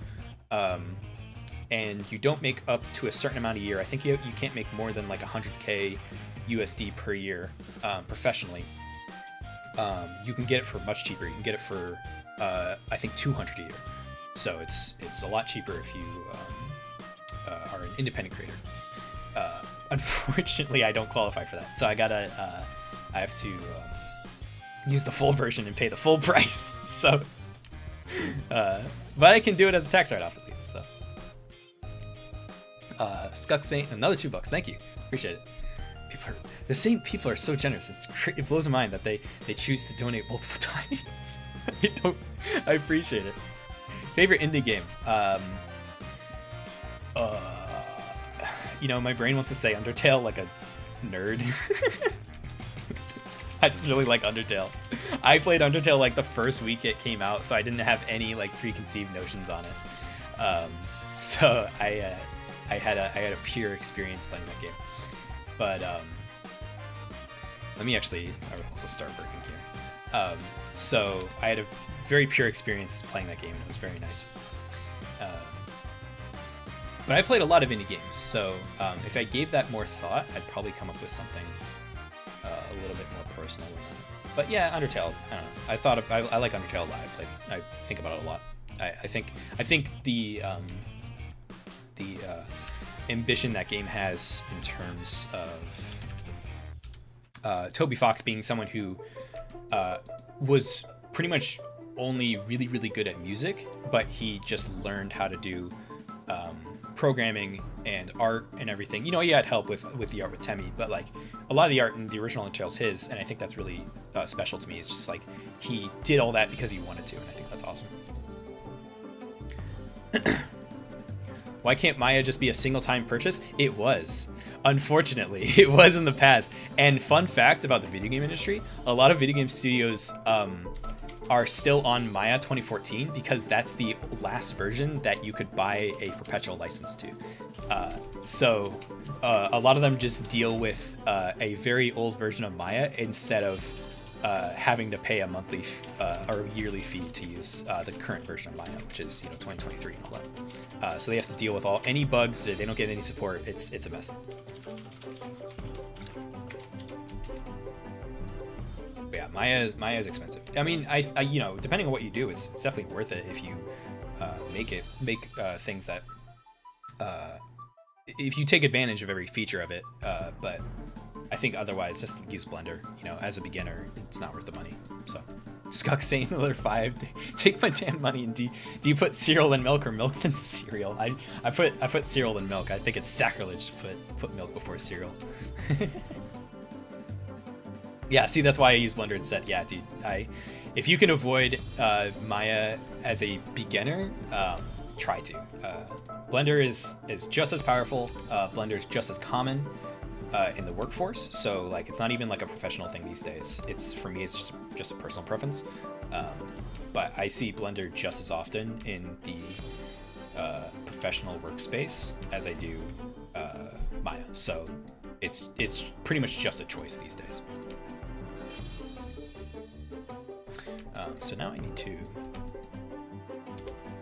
and you don't make up to a certain amount a year, I think you can't make more than like 100K USD per year professionally. You can get it for much cheaper. You can get it for I think 200 a year. So it's a lot cheaper if you are an independent creator. Unfortunately, I don't qualify for that, so I have to use the full version and pay the full price. So, but I can do it as a tax write-off at least. So, Skuck Saint, another $2. Thank you, appreciate it. The same people are so generous. It blows my mind that they choose to donate multiple times. I appreciate it. Favorite indie game? You know, my brain wants to say Undertale like a nerd. I just really like Undertale. I played Undertale like the first week it came out, so I didn't have any like preconceived notions on it. So I had a pure experience playing that game. But let me actually, I will also start working here. So I had a very pure experience playing that game, and it was very nice. But I played a lot of indie games, so if I gave that more thought, I'd probably come up with something a little bit more personal than that. But yeah, Undertale, I don't know. I like Undertale a lot. I think about it a lot. I think the ambition that game has in terms of Toby Fox being someone who was pretty much only really, really good at music, but he just learned how to do programming and art and everything. You know, he had help with the art with Temmie, but like a lot of the art in the original Undertale's his, and I think that's really special to me. It's just like he did all that because he wanted to, and I think that's awesome. Why can't Maya just be a single-time purchase? It was. Unfortunately, it was in the past. And fun fact about the video game industry, a lot of video game studios are still on Maya 2014 because that's the last version that you could buy a perpetual license to. So a lot of them just deal with a very old version of Maya instead of having to pay a monthly or yearly fee to use the current version of Maya, which is 2023 and all that. So they have to deal with any bugs. They don't get any support. It's a mess. But yeah, Maya is expensive. I mean, I depending on what you do, it's definitely worth it if you make things that if you take advantage of every feature of it. But I think otherwise, just use Blender. As a beginner, it's not worth the money. So, Skuck saying another 5. Take my damn money and do you put cereal in milk or milk in cereal? I put cereal in milk. I think it's sacrilege to put milk before cereal. Yeah, see, that's why I use Blender instead. Yeah, dude, if you can avoid Maya as a beginner, try to. Blender is just as powerful. Blender is just as common in the workforce, so like it's not even like a professional thing these days. For me, it's just a personal preference. But I see Blender just as often in the professional workspace as I do Maya. So it's pretty much just a choice these days. So now I need to.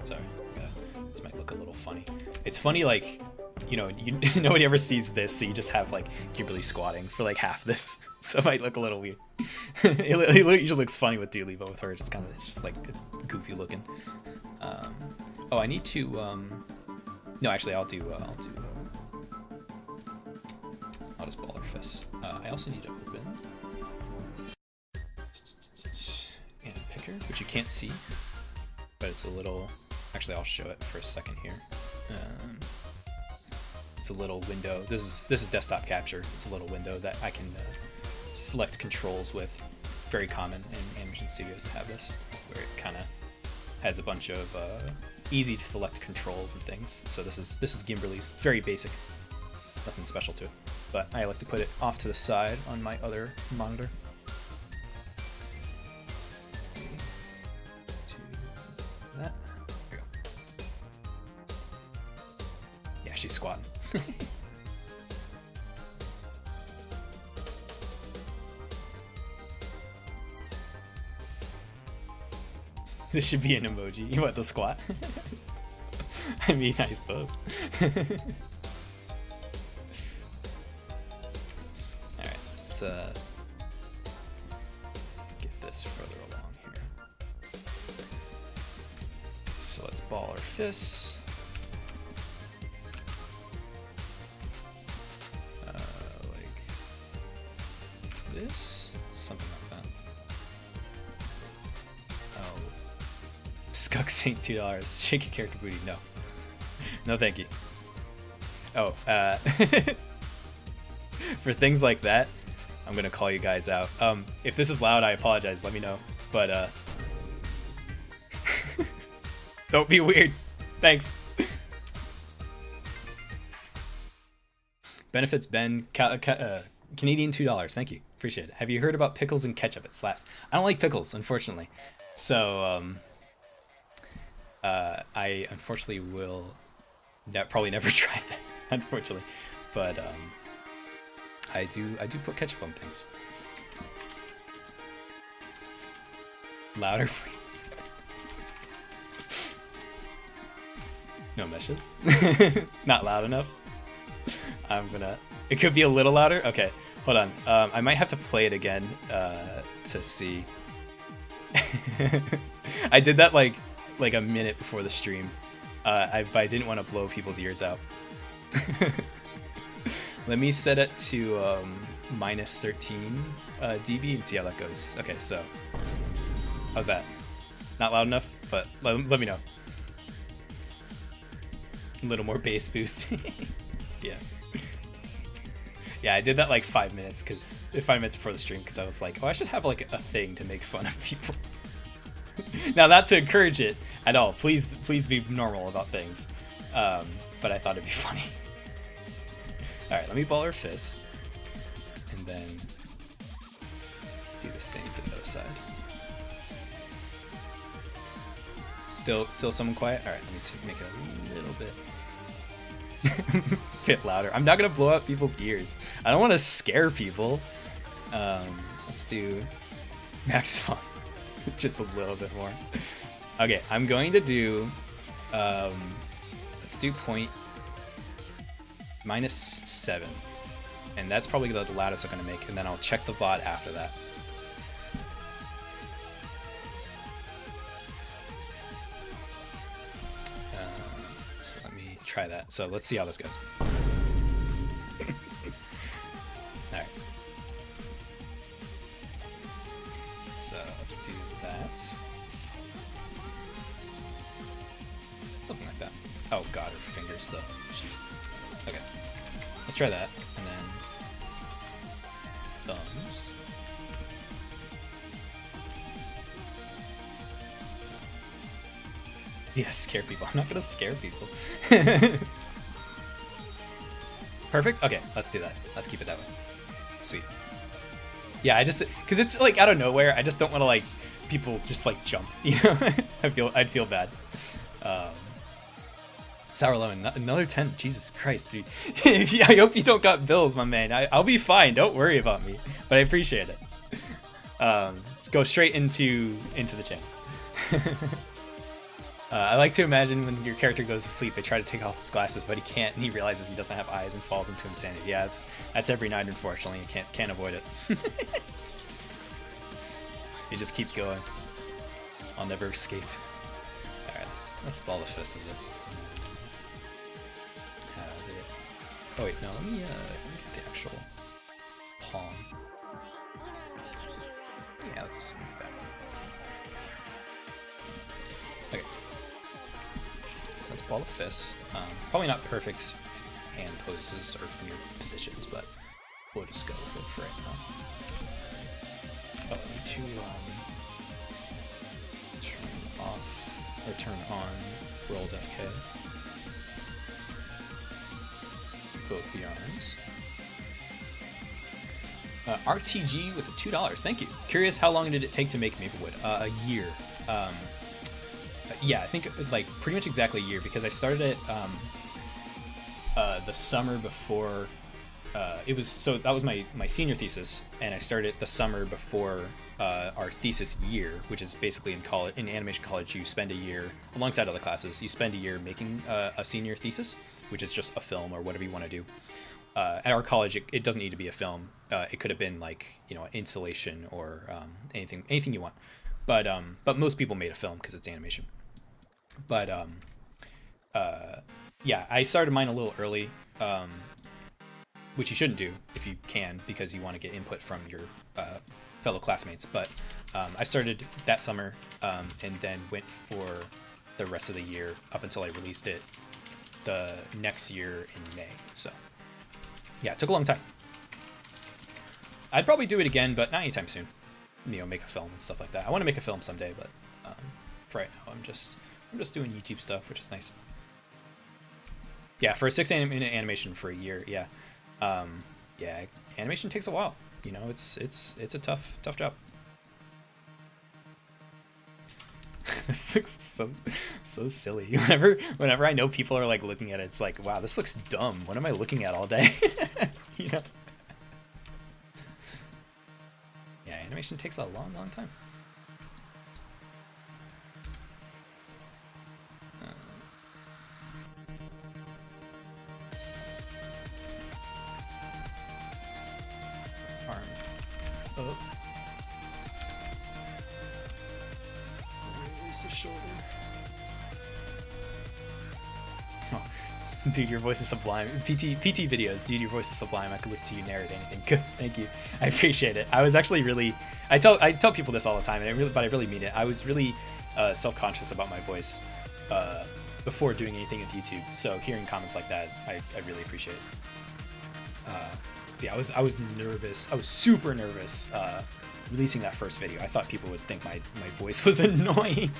Sorry, this might look a little funny. It's funny, like, you know, nobody ever sees this, so you just have like Kimberly squatting for like half this, so it might look a little weird. It usually looks funny with Dooley, but with her, it's just like it's goofy looking. Oh, I need to. No, actually, I'll just ball her fists. I also need to open and picker, which you can't see, but it's a little. Actually, I'll show it for a second here. It's a little window. This is desktop capture. It's a little window that I can select controls with. Very common in Animation Studios to have this, where it kind of has a bunch of easy to select controls and things. So this is Gimberly's. It's very basic, nothing special to it. But I like to put it off to the side on my other monitor. That. There you go. Yeah, she's squatting. This should be an emoji. You want the squat? I mean, I suppose. Alright, let's get this further along here. So let's ball our fists. Like this? Something like that. Oh. Skuck Saint $2. Shake your character booty. No. No, thank you. Oh, for things like that, I'm gonna call you guys out. If this is loud, I apologize. Let me know. But don't be weird. Thanks. Benefits Ben Canadian $2. Thank you. Appreciate it. Have you heard about pickles and ketchup? It slaps. I don't like pickles, unfortunately. So I unfortunately will probably never try that, unfortunately. But I do put ketchup on things. Louder, please. No meshes. Not loud enough. It could be a little louder. Okay, hold on. I might have to play it again to see. I did that like a minute before the stream. I didn't want to blow people's ears out. Let me set it to -13 dB and see how that goes. Okay, so how's that? Not loud enough, but let me know. A little more bass boost. Yeah. Yeah, I did that like 5 minutes before the stream because I was like, oh, I should have like a thing to make fun of people. Now, not to encourage it at all. Please be normal about things. But I thought it'd be funny. All right, let me ball her fists, and then do the same for the other side. Still someone quiet. All right, let me make it a little bit louder. I'm not gonna blow out people's ears. I don't want to scare people. Let's do max fun. Just a little bit more. Okay, I'm going to do let's do -7, and that's probably the loudest I'm gonna make, and then I'll check the VOD after that. So let me try that. So let's see how this goes. Alright. So let's do that. Something like that. Oh god, her fingers though. She's okay. Let's try that, and then thumbs. Yeah, scare people. I'm not gonna scare people. Perfect. Okay, let's do that. Let's keep it that way. Sweet. Yeah, I just because it's like out of nowhere. I just don't want to like people just like jump. You know, I'd feel bad. Sour lemon, another 10. Jesus Christ, dude. I hope you don't got bills, my man. I'll be fine. Don't worry about me. But I appreciate it. Let's go straight into the channel. I like to imagine when your character goes to sleep, they try to take off his glasses, but he can't, and he realizes he doesn't have eyes and falls into insanity. Yeah, that's every night, unfortunately. You can't avoid it. It just keeps going. I'll never escape. All right, let's ball the fist of it. Oh wait, no, let me get the actual palm. Yeah, let's do something like that. Okay. Let's ball the fist. Probably not perfect hand poses or finger positions, but we'll just go with it for right now. Oh, I need to turn off or turn on roll FK. Both the arms. RTG with $2. Thank you. Curious, how long did it take to make Maplewood? A year. Yeah, I think like pretty much exactly a year, because I started it the summer before. That was my senior thesis, and I started the summer before our thesis year, which is basically in college, in animation college, you spend a year alongside other classes. You spend a year making a senior thesis, which is just a film or whatever you want to do. At our college, it doesn't need to be a film. It could have been like, you know, an installation or anything you want. But most people made a film because it's animation. But yeah, I started mine a little early, which you shouldn't do if you can, because you want to get input from your fellow classmates. But I started that summer and then went for the rest of the year up until I released it the next year in May. So yeah, it took a long time. I'd probably do it again, but not anytime soon. You know, make a film and stuff like that. I want to make a film someday, but for right now, I'm just doing YouTube stuff, which is nice. Yeah, for a 6-minute animation for a year, yeah. Yeah, animation takes a while. You know, it's a tough job. This looks so silly. Whenever I know people are like looking at it, it's like, wow, this looks dumb. What am I looking at all day? You know? Yeah, animation takes a long time. Arm up. Where's the shoulder? Oh, dude, your voice is sublime. PT videos, dude, your voice is sublime. I could listen to you narrate anything. Good, thank you. I appreciate it. I was actually really, I tell people this all the time, and but I really mean it. I was really self-conscious about my voice before doing anything with YouTube. So hearing comments like that, I really appreciate it. Yeah, I was nervous. I was super nervous releasing that first video. I thought people would think my voice was annoying.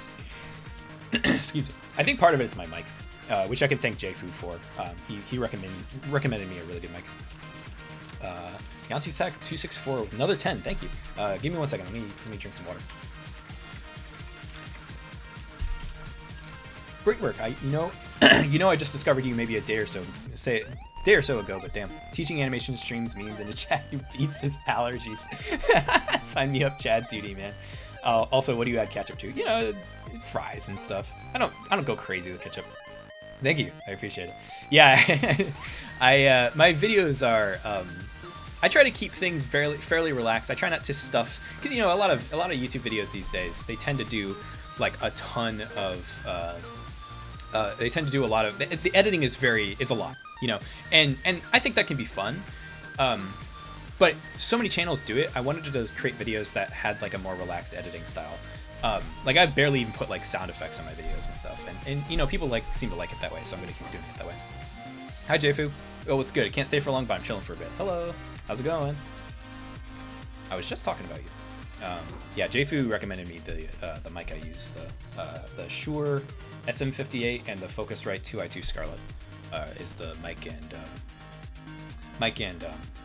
Excuse me. I think part of it's my mic, which I can thank JFu for. He recommended me a really good mic. Yancy Sack 264 with another 10. Thank you. Give me 1 second. Let me drink some water. Great work. I just discovered you maybe a day or so ago, but damn. Teaching animation streams memes in a chat who beats his allergies. Sign me up, Chad Duty, man. Also, what do you add ketchup to? You know, fries and stuff. I don't go crazy with ketchup. Thank you. I appreciate it. Yeah, my videos are I try to keep things fairly relaxed. I try not to stuff, because you know, a lot of YouTube videos these days, they tend to do like a ton of they tend to do a lot of the editing is a lot, you know, and I think that can be fun, but so many channels do it. I wanted to create videos that had like a more relaxed editing style. Like I barely even put like sound effects on my videos and stuff, and you know, people seem to like it that way, so I'm gonna keep doing it that way. Hi JFu. Oh, it's good. I can't stay for long, but I'm chilling for a bit. Hello, how's it going? I was just talking about you. Yeah, JFu recommended me the mic I use, the Shure SM58 and the Focusrite 2i2 Scarlett is the mic and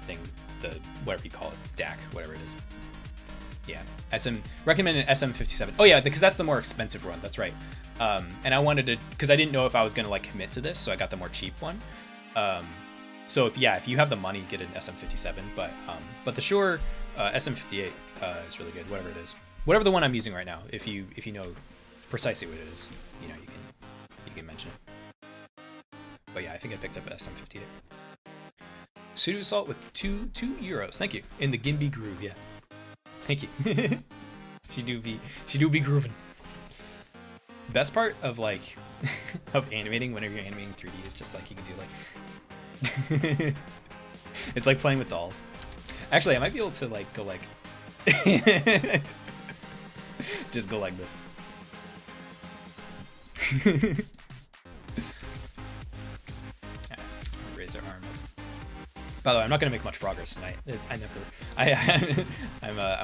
thing, the whatever you call it, DAC, whatever it is. Yeah, recommended SM57. Oh yeah, because that's the more expensive one. That's right. And I wanted to, because I didn't know if I was gonna like commit to this, so I got the more cheap one. So if you have the money, get an SM57. But the Shure SM58 is really good. Whatever it is, whatever the one I'm using right now. If you know precisely what it is, you know, you can mention it. But yeah, I think I picked up a SM58. Pseudo Assault with two euros. Thank you. In the Gimby groove, yeah. Thank you. She do be grooving. Best part of like of animating whenever you're animating 3D is just like you can do like it's like playing with dolls. Actually, I might be able to like go like just go like this. Raise our arm up. By the way, I'm not gonna make much progress tonight. I'm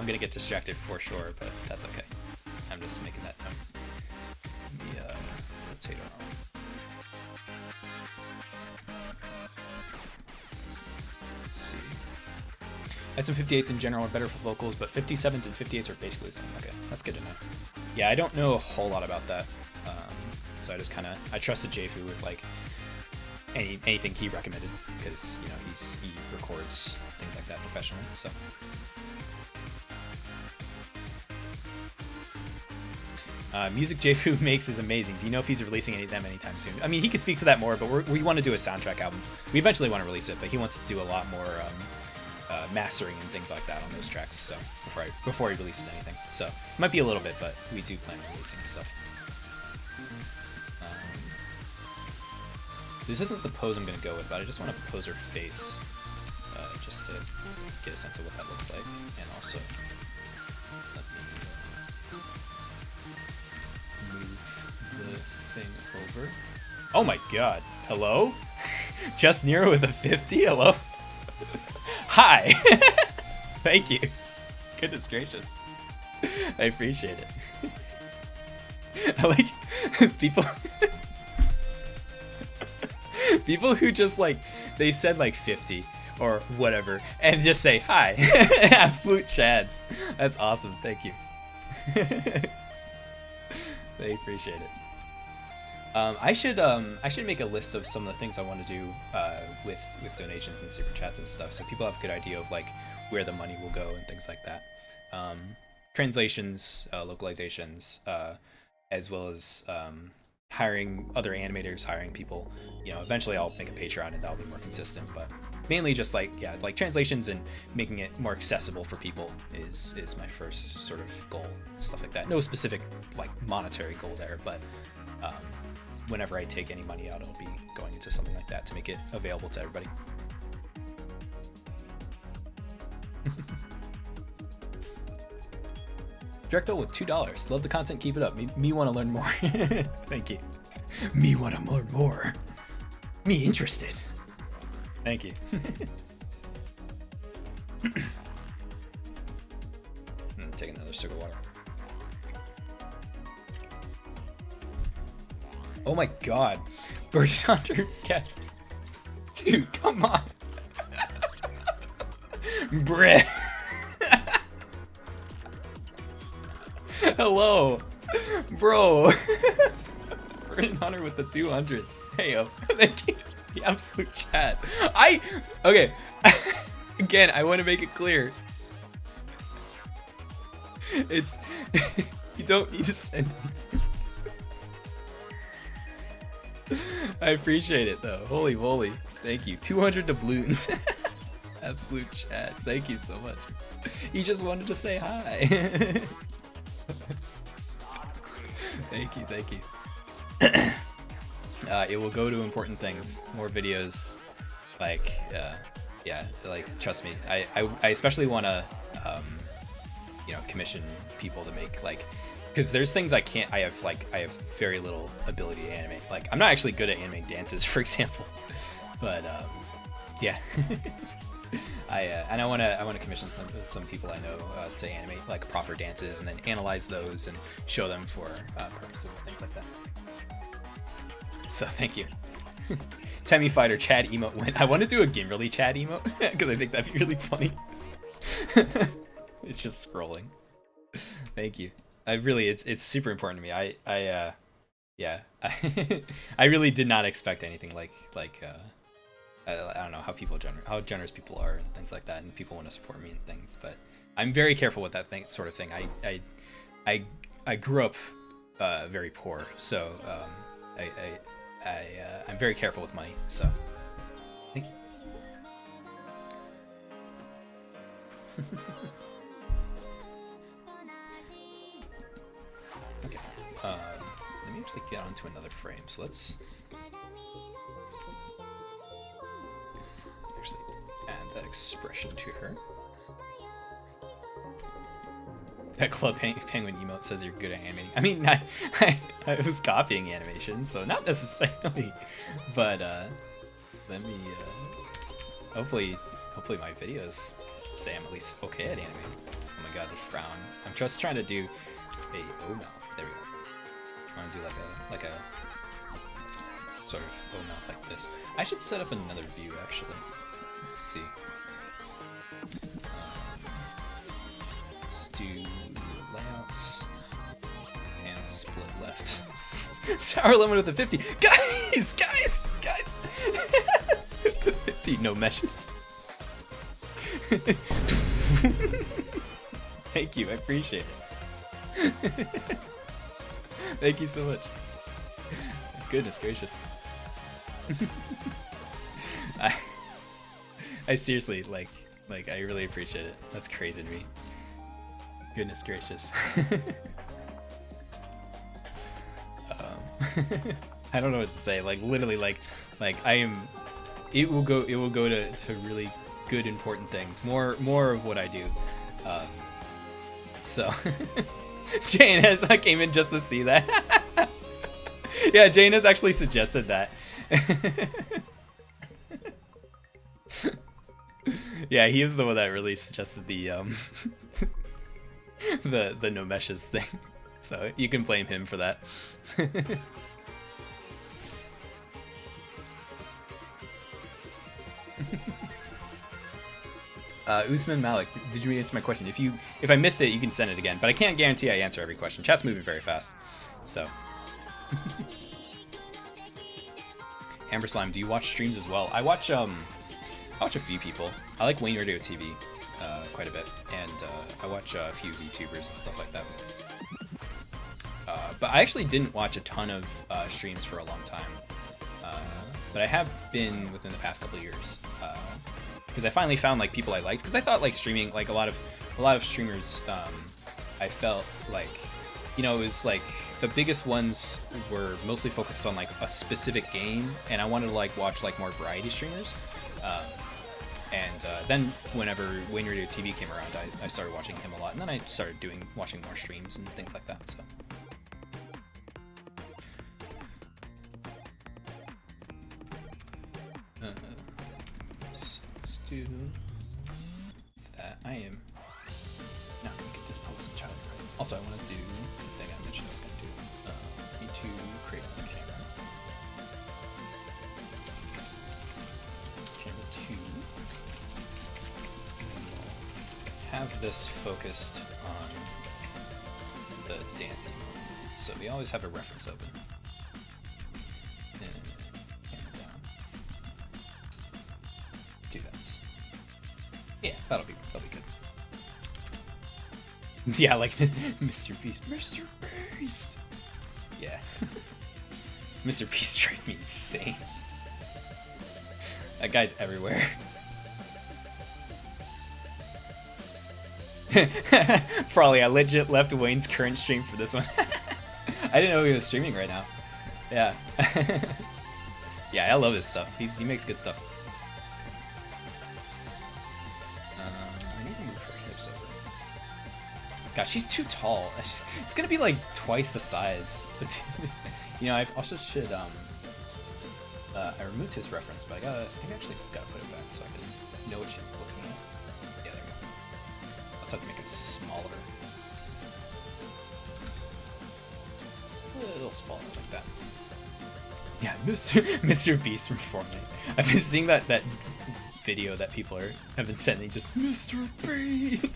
gonna get distracted for sure, but that's okay. I'm just making that note. The potato arm. Let's see. SM58s in general are better for vocals, but 57s and 58s are basically the same. Okay, that's good to know. Yeah, I don't know a whole lot about that, so I trusted Jfu with like anything he recommended because you know he records things like that professionally. So music Jfu makes is amazing. Do you know if he's releasing any of them anytime soon? I mean, he could speak to that more, but we want to do a soundtrack album. We eventually want to release it, but he wants to do a lot more mastering and things like that on those tracks. So before he releases anything, so it might be a little bit, but we do plan on releasing stuff. This isn't the pose I'm going to go with, but I just want to pose her face just to get a sense of what that looks like. And also, let me move the thing over. Oh my god. Hello? Just Nero with a 50? Hello? Hi! Thank you. Goodness gracious. I appreciate it. I like people... People who just like, they said like 50 or whatever and just say hi. Absolute chads. That's awesome. Thank you. I appreciate it. I should make a list of some of the things I want to do with donations and super chats and stuff, so people have a good idea of like where the money will go and things like that. Translations, localizations, as well as hiring other animators, hiring people. You know, eventually I'll make a Patreon and that'll be more consistent, but mainly just like, yeah, like translations and making it more accessible for people is my first sort of goal, stuff like that. No specific like monetary goal there, but whenever I take any money out, it'll be going into something like that to make it available to everybody. Directo with $2. Love the content, keep it up. Me want to learn more. Thank you. Me want to learn more. Me interested. Thank you. Take another sip of water. Oh my god. Bird Hunter cat. Dude, come on. Bruh. Hello. Bro. Bird Hunter with the 200. Hey, yo. Thank you. The absolute chat. Okay. Again, I want to make it clear. It's you don't need to send me. I appreciate it though. Holy moly. Thank you. 200 doubloons. Absolute chats. Thank you so much. He just wanted to say hi. Thank you, thank you. It will go to important things. More videos. Like, yeah, like, trust me. I especially want to, you know, commission people to make, like, because there's things I can't, I have very little ability to animate. Like, I'm not actually good at animating dances, for example. But, yeah. And I want to commission some people I know to animate like proper dances and then analyze those and show them for purposes and things like that. So thank you. Temmie Fighter Chad emote win. I want to do a Gimberly Chad emote because I think that'd be really funny. It's just scrolling. Thank you. It's super important to me. Yeah. I really did not expect anything like. I don't know how generous people are and things like that, and people want to support me and things. But I'm very careful with that sort of thing. I grew up very poor, so I'm very careful with money. So thank you. Okay, let me actually get onto another frame. So let's actually add that expression to her. That Club Penguin emote says you're good at animating. I mean, I was copying animation, so not necessarily, but let me hopefully my videos say I'm at least okay at animating. Oh my god, the frown. I'm just trying to do a O mouth. There we go. I want to do like a sort of O mouth like this. I should set up another view actually. Let's see. Let's do layouts and split left. Sour lemon with a 50. Guys! 50 no meshes. Thank you, I appreciate it. Thank you so much. Goodness gracious. I seriously like I really appreciate it. That's crazy to me. Goodness gracious. I don't know what to say. Like literally, like I am. It will go to really good important things. More of what I do. So Jane has came in just to see that. Yeah, Jane has actually suggested that. Yeah, he was the one that really suggested the the no meshes thing. So you can blame him for that. Usman Malik, did you answer my question? If I missed it, you can send it again, but I can't guarantee I answer every question. Chat's moving very fast, so. Amber Slime, do you watch streams as well? I watch a few people. I like Wayne Radio TV quite a bit, and I watch a few VTubers and stuff like that. But I actually didn't watch a ton of streams for a long time, but I have been within the past couple of years. Because I finally found like people I liked. Because I thought like streaming, like a lot of streamers, I felt like, you know, it was like the biggest ones were mostly focused on like a specific game, and I wanted to like watch like more variety streamers. Then whenever Wayne Radio TV came around, I started watching him a lot, and then I started watching more streams and things like that. So. Do that. I am not going to get this pose in child right. Also, I want to do the thing I mentioned I was going to do. I need to create a camera. Camera 2. And we'll have this focused on the dancing. So we always have a reference open. Yeah, that'll be good. Yeah, like Mr. Beast. Mr. Beast! Yeah. Mr. Beast drives me insane. That guy's everywhere. Probably, I legit left Wayne's current stream for this one. I didn't know he was streaming right now. Yeah. Yeah, I love his stuff. He makes good stuff. God, she's too tall. It's gonna be like twice the size. You know, I also should I removed his reference, but I actually gotta put it back so I can know what she's looking at. Yeah, there we go. I'll just have to make it smaller. A little smaller like that. Yeah, Mr. Beast from Fortnite. I've been seeing that video that people have been sending, just Mr. Beast.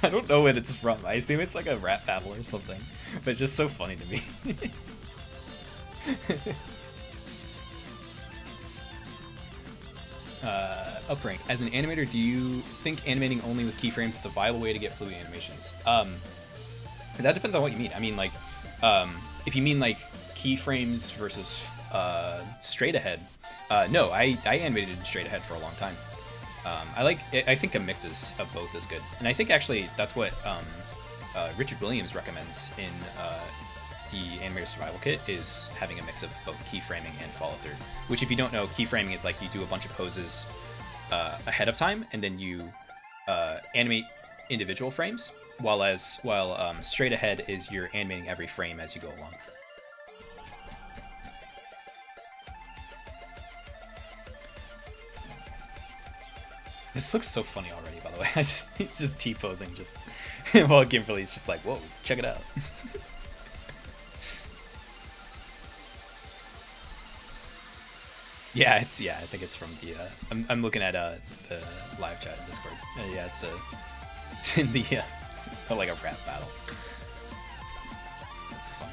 I don't know what it's from. I assume it's like a rap battle or something, but it's just so funny to me. Uprank. As an animator, do you think animating only with keyframes is a viable way to get fluid animations? That depends on what you mean. I mean, like, if you mean like keyframes versus straight ahead, no, I animated in straight ahead for a long time. I think a mix of both is good, and I think actually that's what Richard Williams recommends in the Animator Survival Kit, is having a mix of both keyframing and follow through. Which, if you don't know, keyframing is like you do a bunch of poses ahead of time, and then you animate individual frames, while straight ahead is you're animating every frame as you go along. This looks so funny already, by the way. He's just T-posing, just while Gimberly's just like, whoa, check it out. Yeah, I think it's from the. I'm looking at the live chat in Discord. Yeah, it's in the like a rap battle. That's fun.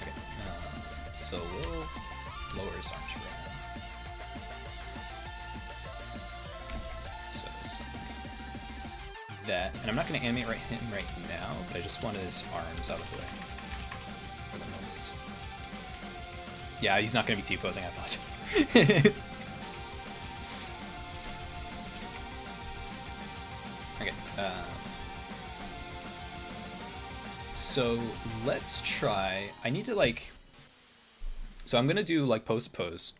Okay, so we'll lower his arms right now. So that, and I'm not going to animate him right now, but I just wanted his arms out of the way for the moment. Yeah, he's not going to be T-posing, I apologize. Okay, so let's try, I need to like, so I'm going to do like pose to pose.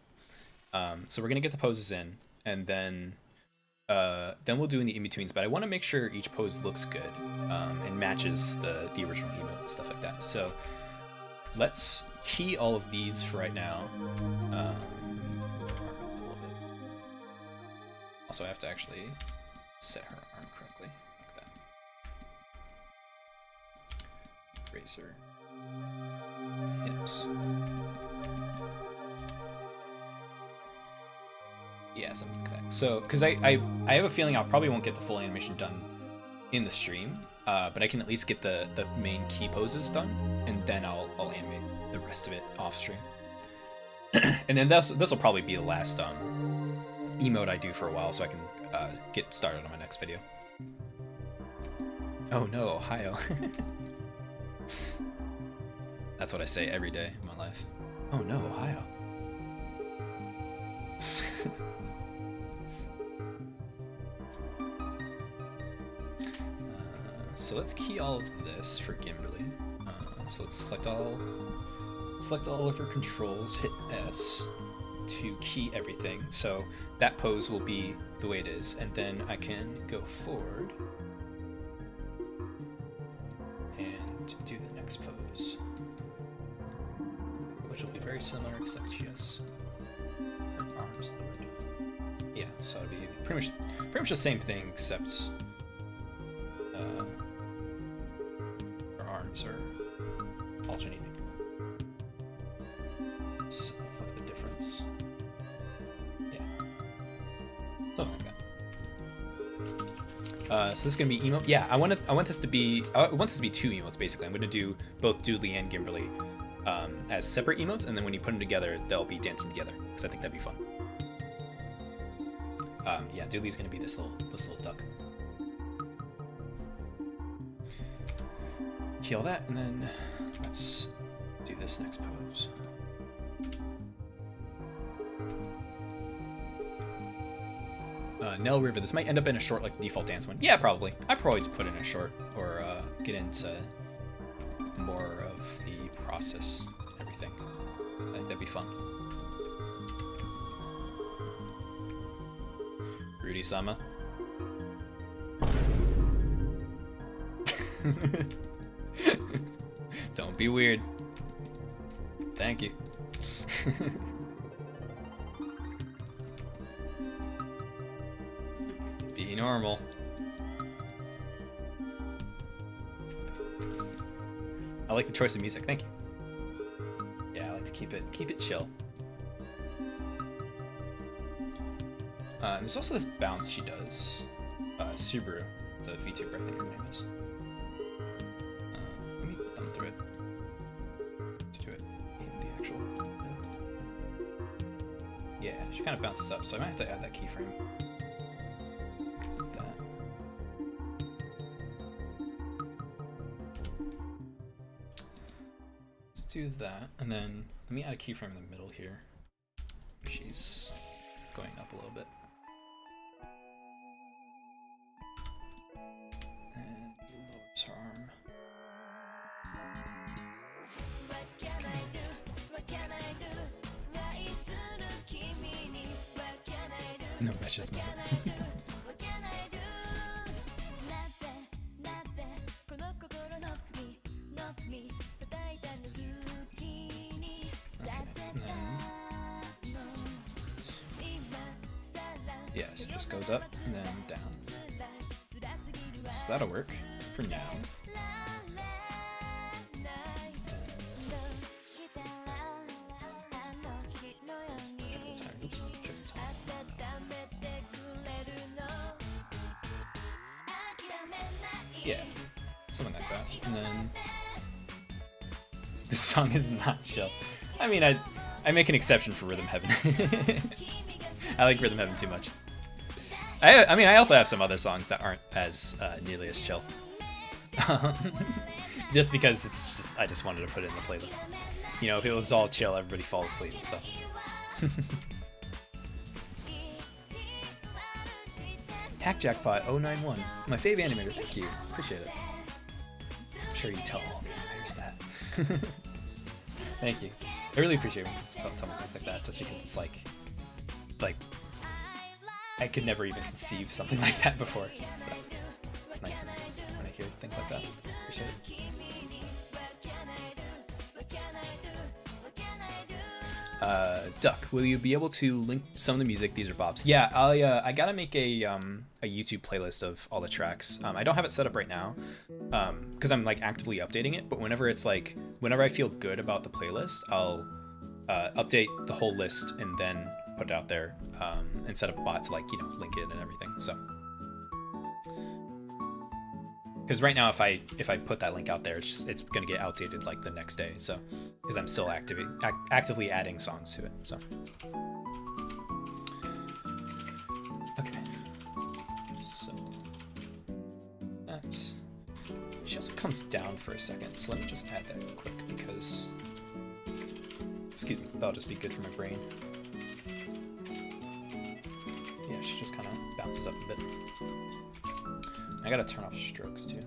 So we're going to get the poses in, and then we'll do in the in-betweens, but I want to make sure each pose looks good and matches the original emote and stuff like that. So let's key all of these for right now. Also, I have to actually set her arm correctly, like that. Raise her hips. Yeah, something like that. So, because I have a feeling I probably won't get the full animation done in the stream, but I can at least get the main key poses done, and then I'll animate the rest of it off stream. And then this will probably be the last emote I do for a while, so I can get started on my next video. Oh no, Ohio. That's what I say every day in my life. Oh no, Ohio. So let's key all of this for Gimberly. So let's select all of her controls, hit S to key everything. So that pose will be the way it is, and then I can go forward and do the next pose, which will be very similar, except she has her arms lowered. Yeah, so it'll be pretty much the same thing, except her arms are alternating. So let's look at the difference. Yeah, something like that. So this is gonna be emote. Yeah, I want this to be two emotes basically. I'm gonna do both Doodly and Gimberly as separate emotes, and then when you put them together, they'll be dancing together, because I think that'd be fun. Yeah, Doodly's gonna be this little duck. Kill that, and then let's do this next pose. Nell River, this might end up in a short, like the default dance one. Yeah, probably. I'd probably put in a short, or get into more of the process, everything. I think that'd be fun. Rudy Sama. Don't be weird. Thank you. Be normal. I like the choice of music. Thank you. Yeah, I like to keep it chill. There's also this bounce she does. Subaru, the VTuber, I think her name is. Let me thumb through it to do it in the actual video. Yeah, she kind of bounces up, so I might have to add that keyframe. That. do that, and then let me add a keyframe in the middle here. She's going up a little bit. And lowers her arm. No meshes, man. Yeah, so it just goes up and then down. So that'll work for now. Yeah, something like that. And then this song is not chill. I mean, I make an exception for Rhythm Heaven. I like Rhythm Heaven too much. I mean, I also have some other songs that aren't as nearly as chill. Just because it's just, I just wanted to put it in the playlist. You know, if it was all chill, everybody falls asleep, so. Hack Jackpot 091. My fave animator, thank you. Appreciate it. I'm sure you tell all the animators that. Thank you. I really appreciate when you tell me things like that, just because it's like I could never even conceive something like that before. So it's nice when I hear things like that. Appreciate it. Duck, will you be able to link some of the music? These are Bob's. Yeah, I gotta make a YouTube playlist of all the tracks. I don't have it set up right now because I'm like actively updating it. But whenever I feel good about the playlist, I'll update the whole list and then put it out there and set up a bot to like link it and everything. So because right now if I put that link out there, it's gonna get outdated like the next day. So because I'm still actively adding songs to it. So okay, so that she also comes down for a second. So let me just add that real quick because excuse me, that'll just be good for my brain. Yeah, she just kind of bounces up a bit. I gotta turn off strokes too.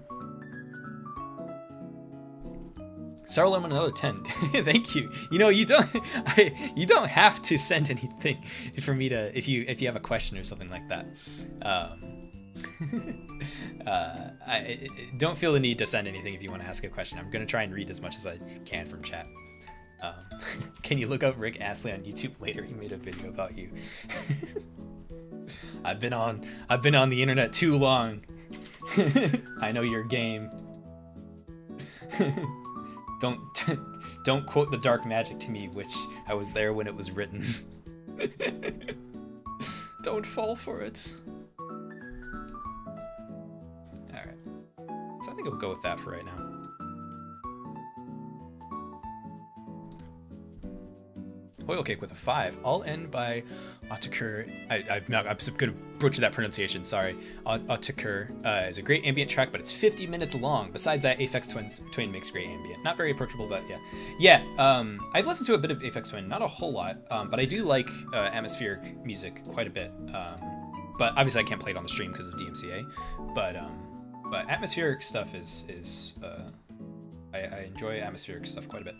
Sour Lemon, another 10. Thank you. You know, you don't have to send anything for me to if you have a question or something like that. I don't feel the need to send anything if you want to ask a question. I'm gonna try and read as much as I can from chat. Can you look up Rick Astley on YouTube later? He made a video about you. I've been on the internet too long. I know your game. Don't quote the dark magic to me, which I was there when it was written. Don't fall for it. Alright. So I think we'll go with that for right now. Oil cake with a 5. I'll end by Atakur. I'm going to butcher that pronunciation, sorry. Atakur is a great ambient track, but it's 50 minutes long. Besides that, Aphex Twin makes great ambient. Not very approachable, but yeah. Yeah, I've listened to a bit of Aphex Twin, not a whole lot, but I do like atmospheric music quite a bit. But obviously I can't play it on the stream because of DMCA. But atmospheric stuff is I enjoy atmospheric stuff quite a bit.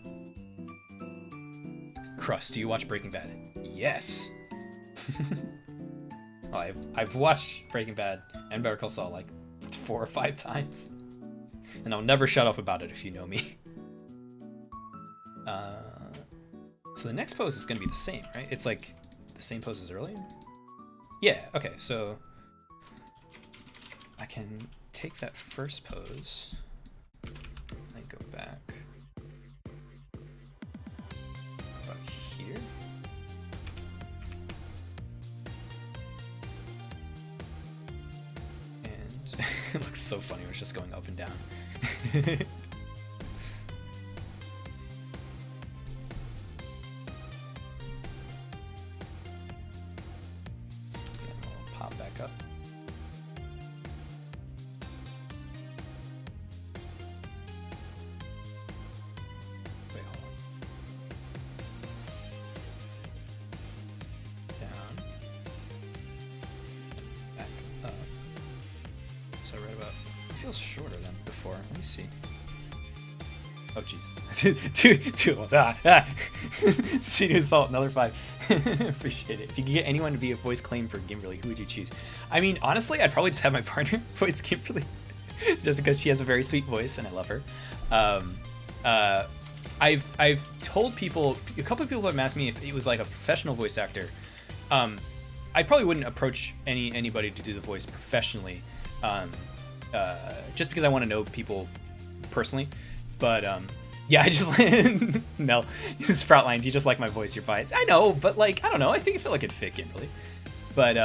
Crust, do you watch Breaking Bad? Yes. Well, I've watched Breaking Bad and Better Call Saul like 4 or 5 times, and I'll never shut up about it if you know me. So the next pose is going to be the same, right? It's like the same pose as earlier. Yeah. Okay. So I can take that first pose and go back. Here. And it looks so funny when it's just going up and down. Then we'll pop back up. Wait, hold on. feels shorter than before. Let me see. Oh jeez. two at once. Studio Salt, another 5. Appreciate it. If you could get anyone to be a voice claim for Kimberly, who would you choose? I mean, honestly, I'd probably just have my partner voice Kimberly, just because she has a very sweet voice and I love her. I've told people, a couple of people have asked me if it was like a professional voice actor. I probably wouldn't approach anybody to do the voice professionally, just because I want to know people personally. But yeah, I just Mel, Sprout Lines, you just like my voice, you're biased. I know, but like I don't know, I think it felt like it'd fit Kimberly. But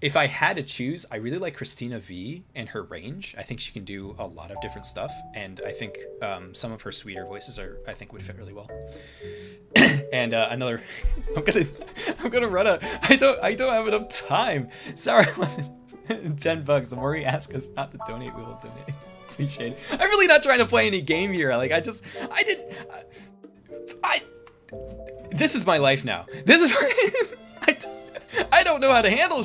if I had to choose, I really like Christina V and her range. I think she can do a lot of different stuff, and I think some of her sweeter voices I think would fit really well. And another, I'm gonna run a. I don't have enough time. Sorry, $10. The more you ask us not to donate, we will donate. Appreciate it. I'm really not trying to play any game here. Like this is my life now. This is. I don't know how to handle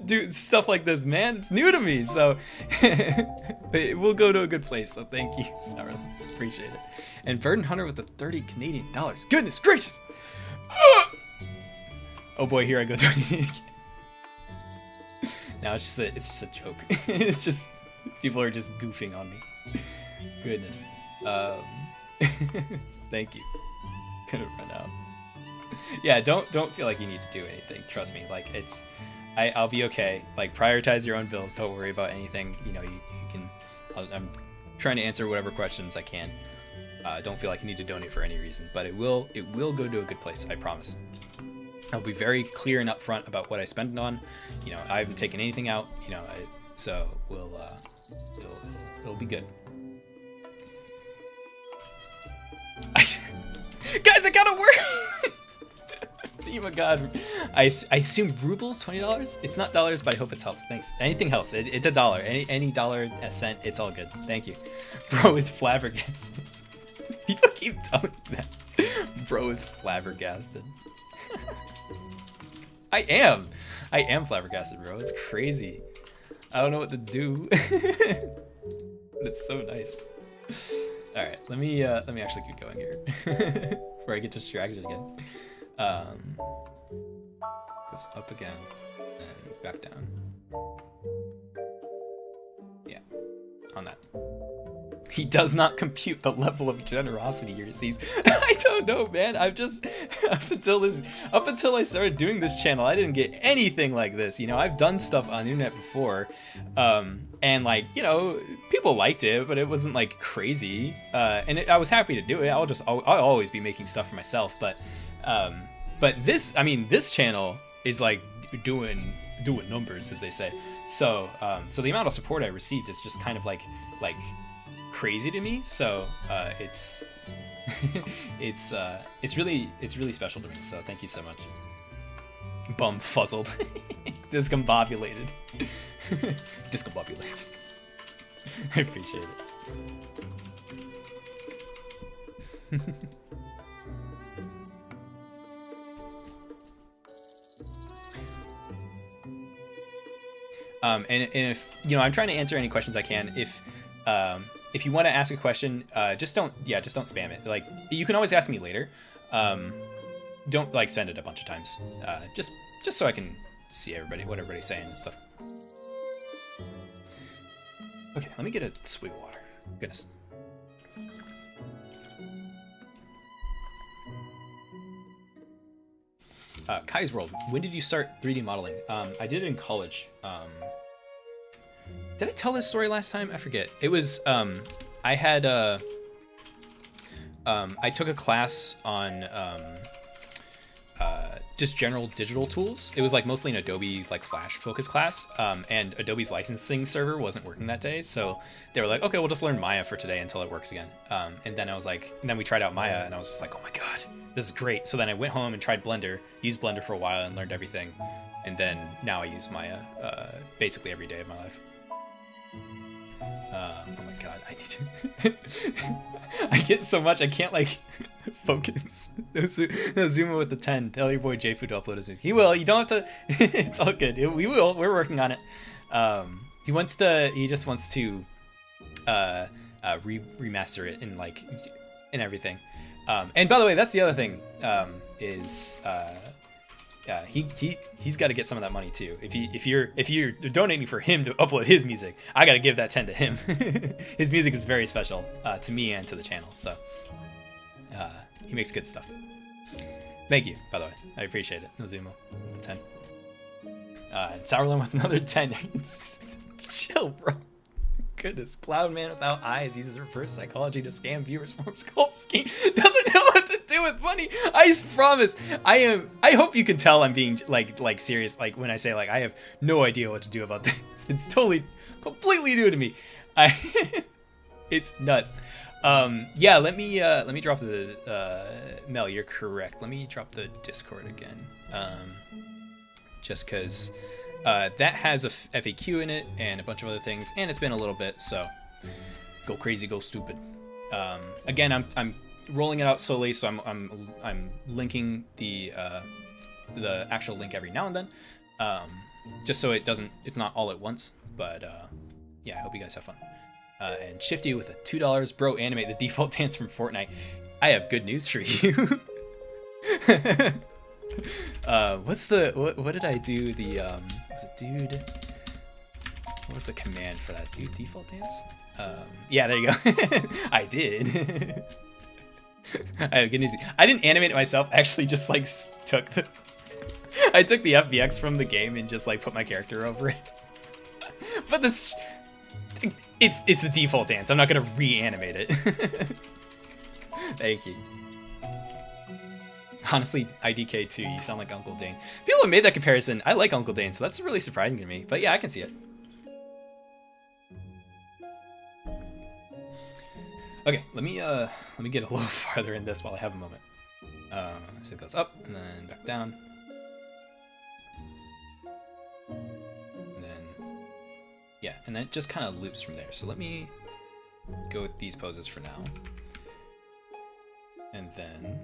do stuff like this, man. It's new to me, so we'll go to a good place. So thank you, Starla. Appreciate it. And Verdant Hunter with the 30 Canadian dollars. Goodness gracious! Oh boy, here I go donating again. Now it's just a joke. It's just people are just goofing on me. Goodness. Thank you. Gonna run out. Yeah, don't feel like you need to do anything. Trust me. Like I'll be okay. Like prioritize your own bills. Don't worry about anything. You know, you can. I'm trying to answer whatever questions I can. Don't feel like you need to donate for any reason, but it will go to a good place. I promise. I'll be very clear and upfront about what I spend it on. You know, I haven't taken anything out. You know, so it'll be good. Guys, I gotta work. Oh my god. I assume rubles, $20? It's not dollars, but I hope it helps. Thanks. Anything helps. It's a dollar. Any dollar, a cent, it's all good. Thank you. Bro is flabbergasted. People keep telling me that. Bro is flabbergasted. I am flabbergasted, bro. It's crazy. I don't know what to do. But it's so nice. All right, let me actually keep going here before I get distracted again. Goes up again and back down. Yeah, on that. He does not compute the level of generosity he receives. I don't know, man. I'm just up until I started doing this channel, I didn't get anything like this. You know, I've done stuff on the internet before, and like, you know, people liked it, but it wasn't like crazy. And I was happy to do it. I'll always be making stuff for myself. But this, I mean, this channel is like doing numbers, as they say. So the amount of support I received is just kind of like crazy to me. So it's really special to me. So thank you so much. Bum-fuzzled. Discombobulated. Discombobulated. I appreciate it. And if you know, I'm trying to answer any questions I can. If you want to ask a question, just don't spam it. Like, you can always ask me later. Don't like spend it a bunch of times. Just so I can see what everybody's saying and stuff. Okay, let me get a swig of water. Goodness. Kai's World. When did you start 3D modeling? I did it in college. Did I tell this story last time? I forget. It was I had I took a class on just general digital tools. It was like mostly an Adobe like Flash focus class, and Adobe's licensing server wasn't working that day, so they were like, okay, we'll just learn Maya for today until it works again. And then I was like, and then we tried out Maya, and I was just like, oh my god, this is great. So then I went home and tried Blender, used Blender for a while, and learned everything. And then now I use Maya basically every day of my life. Oh my god, I need to... I get so much, I can't like focus. No, Zuma with the 10. Tell your boy JFu to upload his music. He will, you don't have to... It's all good. We will, we're working on it. He just wants to remaster it and like, and everything. And by the way, that's the other thing, he's got to get some of that money too. If you're donating for him to upload his music, I got to give that 10 to him. His music is very special to me and to the channel, so he makes good stuff. Thank you, by the way, I appreciate it. Nozumo, 10. And Sourland with another 10. Chill, bro. Goodness, Cloud Man without eyes uses reverse psychology to scam viewers from Skull Scheme. Doesn't know what to do with money. I promise. I hope you can tell I'm being like serious. Like when I say like I have no idea what to do about this. It's totally, completely new to me. It's nuts. Yeah. Let me drop the Mel. You're correct. Let me drop the Discord again. Just because. That has a FAQ in it and a bunch of other things, and it's been a little bit, so go crazy, go stupid. Again, I'm rolling it out slowly, so I'm linking the actual link every now and then, just so it's not all at once. But yeah, I hope you guys have fun. And Shifty with a $2, bro. Animate the default dance from Fortnite. I have good news for you. What did I do? Was it dude? What was the command for that? Dude, default dance? Yeah, there you go. I did. I have good news. I didn't animate it myself. I actually just like took the FBX from the game and just like put my character over it. But it's a default dance. I'm not gonna reanimate it. Thank you. Honestly, IDK too, you sound like Uncle Dane. People have made that comparison. I like Uncle Dane, so that's really surprising to me. But yeah, I can see it. Okay, let me get a little farther in this while I have a moment. So it goes up and then back down. And then, yeah, and then it just kind of loops from there. So let me go with these poses for now. And then...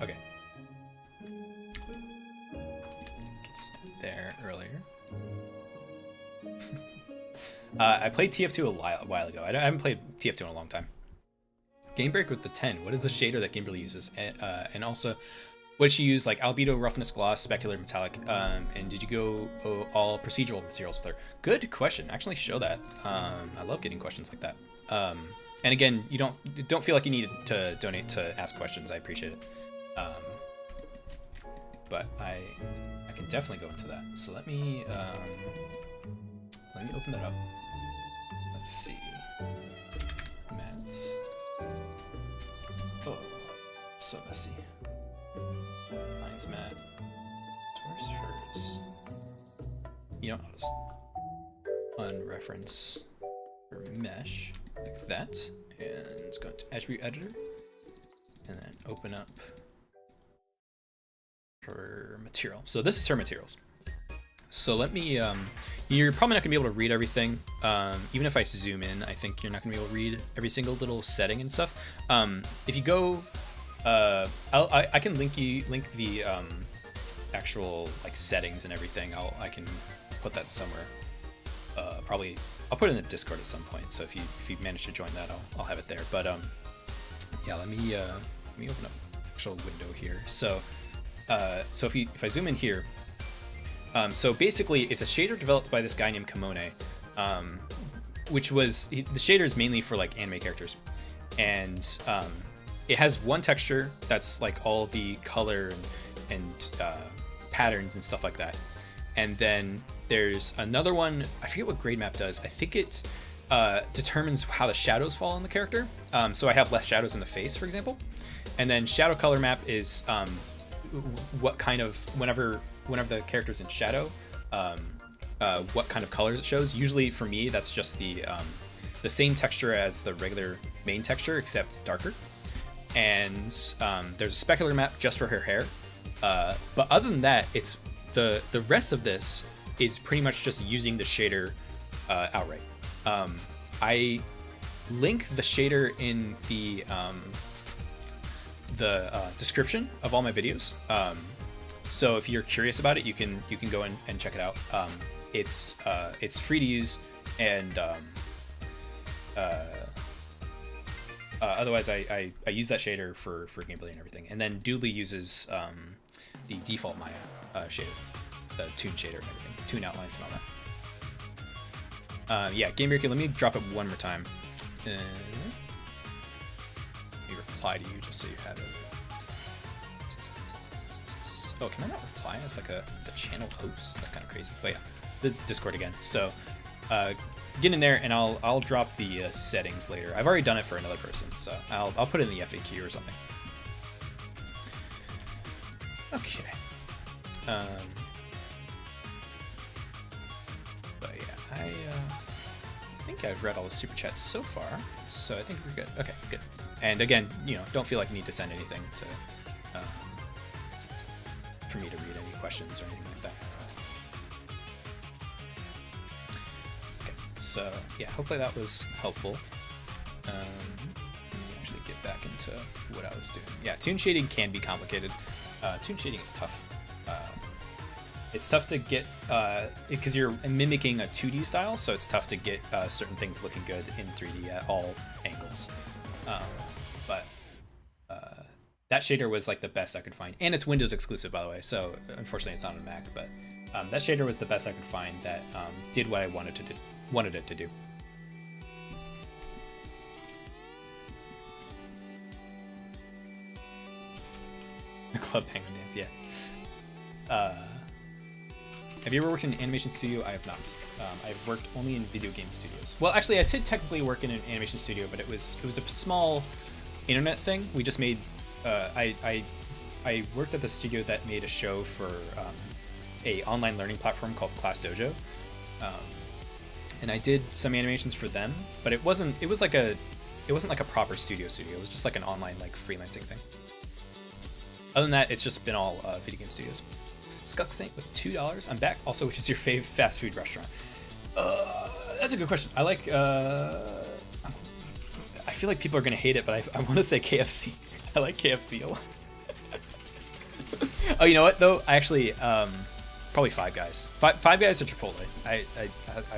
Okay. Gets there earlier. I played TF2 a while ago. I haven't played TF2 in a long time. Game Break with the 10. What is the shader that Kimberly uses? And also, what did she use? Like albedo, roughness, gloss, specular, metallic. And did you go all procedural materials with her? Good question. Actually, show that. I love getting questions like that. And again, you don't feel like you need to donate to ask questions. I appreciate it. But I can definitely go into that. So let me open that up. Let's see. Matt. Oh, so messy. Mine's Matt. Where's hers? You know, I'll just unreference her mesh like that, and let's go to attribute editor, and then open up her material. So this is her materials. So let me, you're probably not gonna be able to read everything. Even if I zoom in, I think you're not gonna be able to read every single little setting and stuff. If you go, I can link the actual like settings and everything. I can put that somewhere. Probably I'll put it in the Discord at some point. So if you manage to join that, I'll have it there. But yeah, let me open up the actual window here. So if I zoom in here. So basically, it's a shader developed by this guy named Kamone, which was the shader is mainly for like anime characters, and it has one texture that's like all the color and patterns and stuff like that, and then there's another one. I forget what grade map does. I think it determines how the shadows fall on the character. So I have less shadows in the face, for example, and then shadow color map is what kind of whenever the character's in shadow, what kind of colors it shows. Usually for me, that's just the same texture as the regular main texture, except darker. And there's a specular map just for her hair. But other than that, it's the rest of this is pretty much just using the shader outright. I link the shader in the description of all my videos. So if you're curious about it, you can go in and check it out. It's free to use, and otherwise I use that shader for gameplay and everything. And then Doodly uses the default Maya shader, the tune shader and everything, tune outlines and all that. Yeah, Game Breaker, let me drop it one more time. Let me reply to you just so you have it. Oh, can I not reply as like the channel host? That's kind of crazy. But yeah, this is Discord again. So get in there, and I'll drop the settings later. I've already done it for another person, so I'll put it in the FAQ or something. Okay. But yeah, I think I've read all the super chats so far, so I think we're good. Okay, good. And again, don't feel like you need to send anything to for me to read any questions or anything like that. Okay, so yeah, hopefully that was helpful. Let me actually get back into what I was doing. Yeah, tune shading can be complicated. Tune shading is tough. It's tough to get because you're mimicking a 2D style, so it's tough to get certain things looking good in 3D at all angles. But that shader was like the best I could find, and it's Windows exclusive, by the way. So unfortunately, it's not on Mac. But that shader was the best I could find that did what I wanted it to do. Club Penguin Dance, yeah. Have you ever worked in an animation studio? I have not. I've worked only in video game studios. Well, actually, I did technically work in an animation studio, but it was a small internet thing. We just made. I worked at the studio that made a show for a online learning platform called Class Dojo, and I did some animations for them. But it wasn't. It wasn't like a proper studio. It was just like an online like freelancing thing. Other than that, it's just been all video game studios. Skuck Saint with $2. I'm back. Also, which is your fave fast food restaurant? That's a good question. I like. I feel like people are gonna hate it, but I want to say KFC. I like KFC a lot. Oh, you know what though? I actually probably Five Guys. Five Guys or Chipotle. I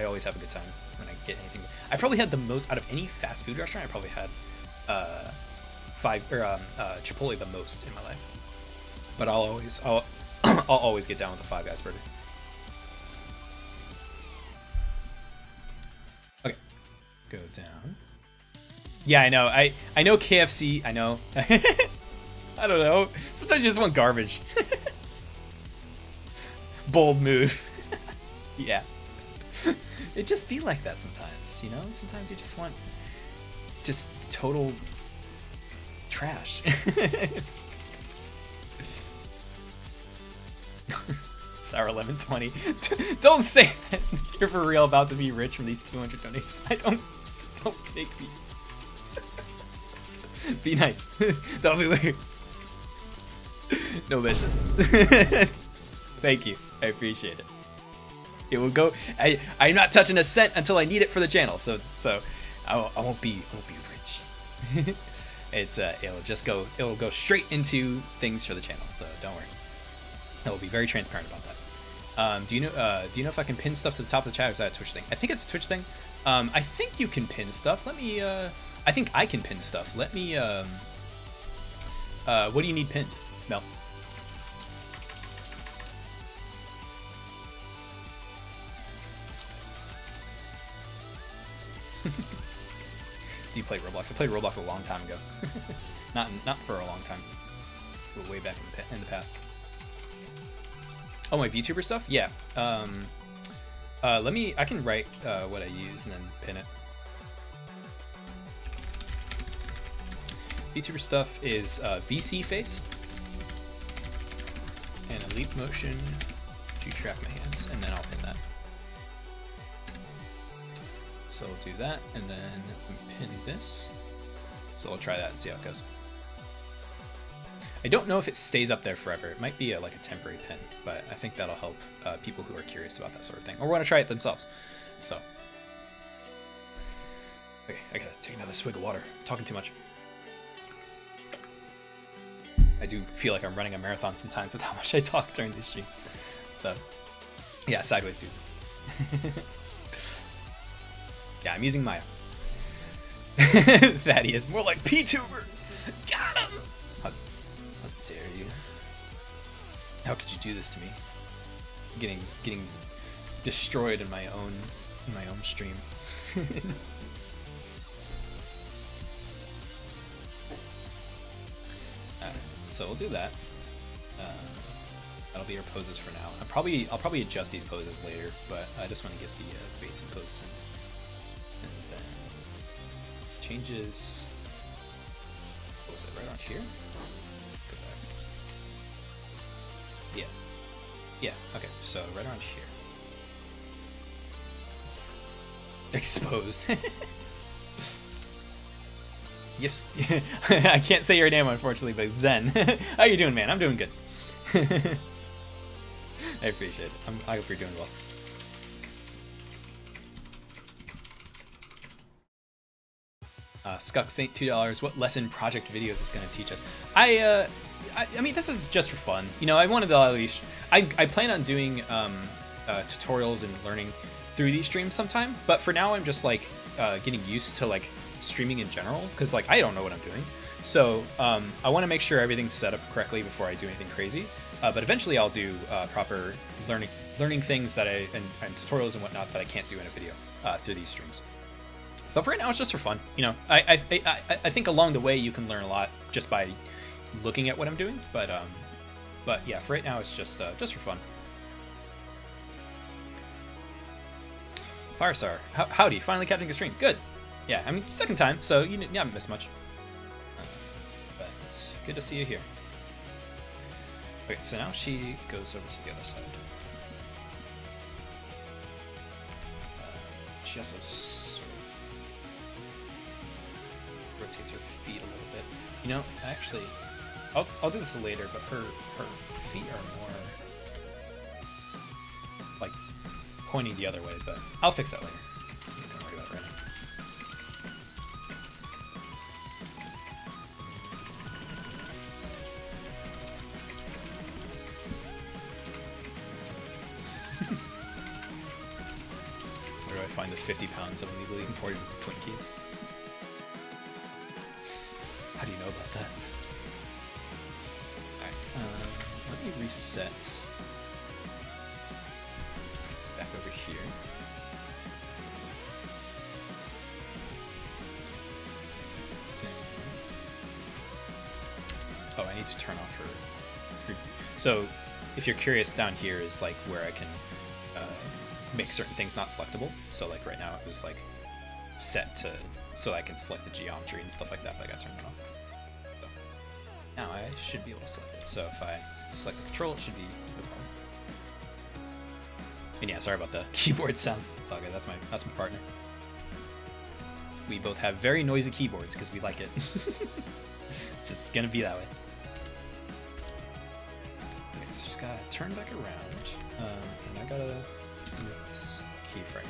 always have a good time when I get anything. I probably had the most out of any fast food restaurant. I probably had Chipotle the most in my life. But I'll always get down with the Five Guys burger. Okay, go down. Yeah, I know. I know KFC. I know. I don't know. Sometimes you just want garbage. Bold move. Yeah. It just be like that sometimes, Sometimes you just want just total trash. Sour Lemon 20. Don't say that you're for real about to be rich from these 200 donations. Don't make me. Be nice. Don't be weird. No vicious. Thank you. I appreciate it. It will go. I'm not touching a cent until I need it for the channel. So I won't be rich. It'll go straight into things for the channel. So don't worry. I will be very transparent about that. Do you know if I can pin stuff to the top of the chat, or is that a Twitch thing? I think it's a Twitch thing. I think you can pin stuff. Let me. I think I can pin stuff. Let me. What do you need pinned, Mel? Do you play Roblox? I played Roblox a long time ago. not for a long time. Way back in the past. Oh, my VTuber stuff? Yeah. I can write what I use and then pin it. VTuber stuff is VC face and a leap motion to track my hands, and then I'll pin that. So I'll do that, and then pin this. So I'll try that and see how it goes. I don't know if it stays up there forever. It might be like a temporary pin, but I think that'll help people who are curious about that sort of thing or want to try it themselves. So, okay, I gotta take another swig of water. I'm talking too much. I do feel like I'm running a marathon sometimes with how much I talk during these streams. So, yeah, sideways, dude. Yeah, I'm using Maya. Thaddeus, more like P-Tuber. Got him. How dare you? How could you do this to me? Getting destroyed in my own stream. Alright, so we'll do that. That'll be our poses for now. I'll probably adjust these poses later, but I just want to get the basic poses in. And then changes. What was it? Right on here? Go back. Yeah. Yeah. Okay. So right on here. Exposed. Yes. I can't say your name unfortunately, but Zen. How you doing, man? I'm doing good. I appreciate it. I hope you're doing well. Scuck Saint $2. What lesson project videos is going to teach us? I mean, this is just for fun. You know, I wanted to at least. I plan on doing tutorials and learning through these streams sometime. But for now, I'm just like getting used to like streaming in general because like I don't know what I'm doing. So I want to make sure everything's set up correctly before I do anything crazy. But eventually, I'll do proper learning things that and tutorials and whatnot that I can't do in a video through these streams. But for right now, it's just for fun. You know, I think along the way you can learn a lot just by looking at what I'm doing. But yeah, for right now, it's just for fun. Firestar, howdy! Finally catching a stream. Good. Yeah, I mean, second time, so you haven't missed much. But it's good to see you here. Okay, so now she goes over to the other side. She also sort of rotates her feet a little bit. You know, actually, I'll do this later, but her feet are more like pointing the other way, but I'll fix that later. Don't worry about it right now. Where do I find the 50 pounds of illegally imported Twinkies? How do you know about that? Alright, let me reset back over here. Oh, I need to turn off her. So, if you're curious, down here is like where I can make certain things not selectable. So, like right now, it was like set to so I can select the geometry and stuff like that, but I got turned it off. So, now I should be able to select it. So if I select the control, it should be no problem. And yeah, sorry about the keyboard sound. It's all good. That's my partner. We both have very noisy keyboards because we like it. It's just gonna be that way. Okay, so just gotta turn back around, and I gotta move this keyframe.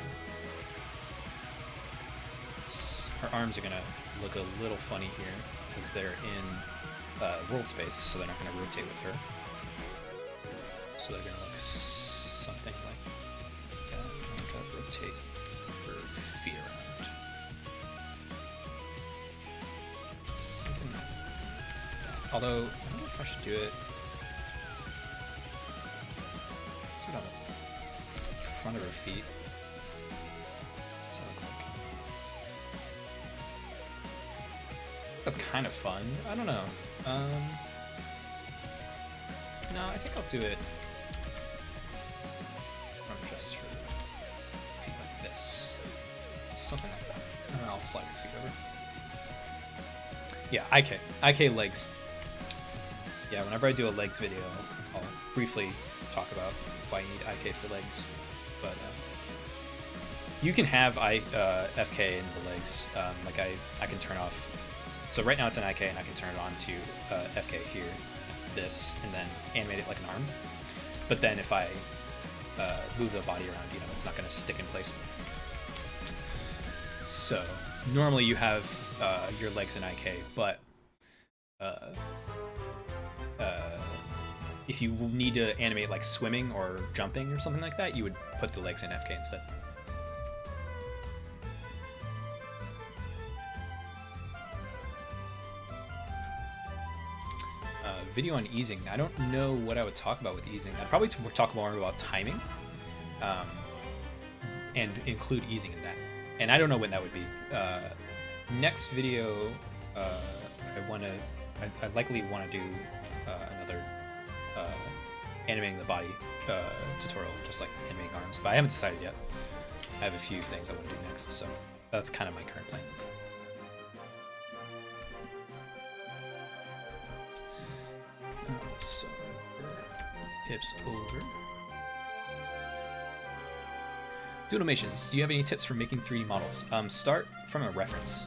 Her arms are gonna look a little funny here because they're in world space, so they're not gonna rotate with her. So they're gonna look something like that. I'm gonna rotate her feet around. Something like that. Although, I don't know if I should do it. Do it on the front of her feet. What's that look like? That's kind of fun. I don't know. No, I think I'll do it from just her feet like this. Something like that. And then I'll slide her feet over. Yeah, IK legs. Yeah, whenever I do a legs video, I'll briefly talk about why you need IK for legs. But you can have FK in the legs. Like I can turn off. So right now it's an IK, and I can turn it on to FK here, this and then animate it like an arm. But then if I move the body around, it's not going to stick in place. So normally you have your legs in IK, but if you need to animate like swimming or jumping or something like that, you would put the legs in FK instead. Video on easing. I don't know what I would talk about with easing. I'd probably talk more about timing and include easing in that. And I don't know when that would be. Next video, I likely want to do another animating the body tutorial, just like animating arms, but I haven't decided yet. I have a few things I want to do next, so that's kind of my current plan. So, hips over. Do animations. Do you have any tips for making 3D models? Start from a reference.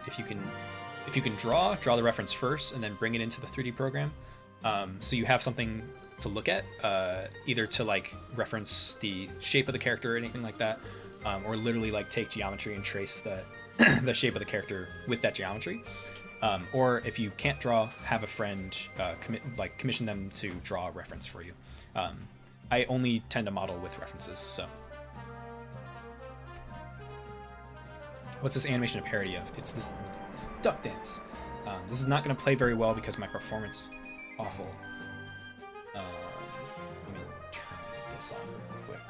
If you can draw the reference first and then bring it into the 3D program. So you have something to look at, either to like reference the shape of the character or anything like that, or literally like take geometry and trace the the shape of the character with that geometry. Or if you can't draw, have a friend commission them to draw a reference for you. I only tend to model with references, so. What's this animation a parody of? It's this duck dance. This is not going to play very well because my performance is awful. Let me turn this on real quick.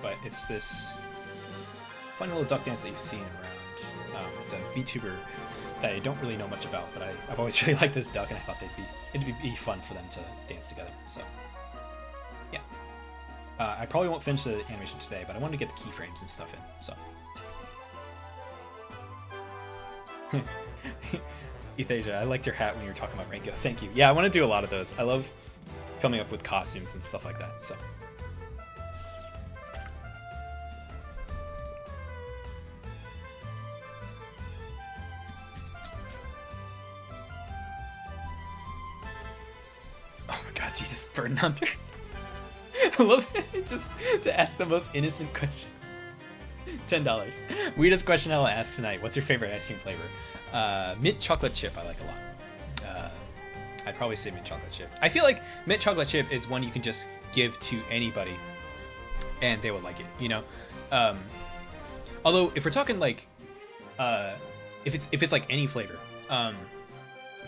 But it's this fun little duck dance that you've seen around. It's a VTuber that I don't really know much about, but I've always really liked this duck, and I thought it'd be fun for them to dance together. So, yeah. I probably won't finish the animation today, but I wanted to get the keyframes and stuff in. So. Ethasia, I liked your hat when you were talking about Rango. Thank you. Yeah, I want to do a lot of those. I love coming up with costumes and stuff like that. So. Oh my god, Jesus, Burden Hunter. I love it. Just to ask the most innocent questions. $10. Weirdest question I'll ask tonight. What's your favorite ice cream flavor? Mint chocolate chip I like a lot. I'd probably say mint chocolate chip. I feel like mint chocolate chip is one you can just give to anybody and they would like it, although if we're talking like if it's like any flavor,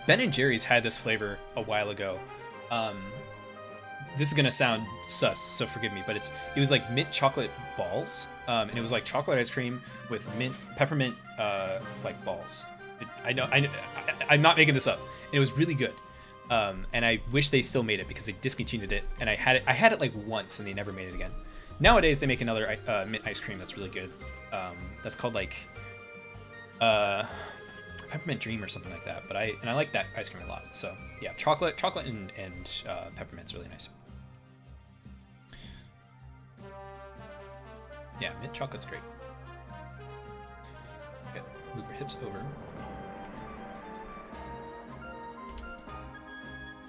Ben & Jerry's had this flavor a while ago. This is gonna sound sus, so forgive me, but it was like mint chocolate balls, and it was like chocolate ice cream with peppermint like balls. I'm not making this up. It was really good, and I wish they still made it because they discontinued it, and I had it like once and they never made it again. Nowadays they make another mint ice cream that's really good. That's called like Peppermint Dream or something like that. But I like that ice cream a lot. So yeah, chocolate and peppermint's really nice. Yeah, mint chocolate's great. Okay, move your hips over.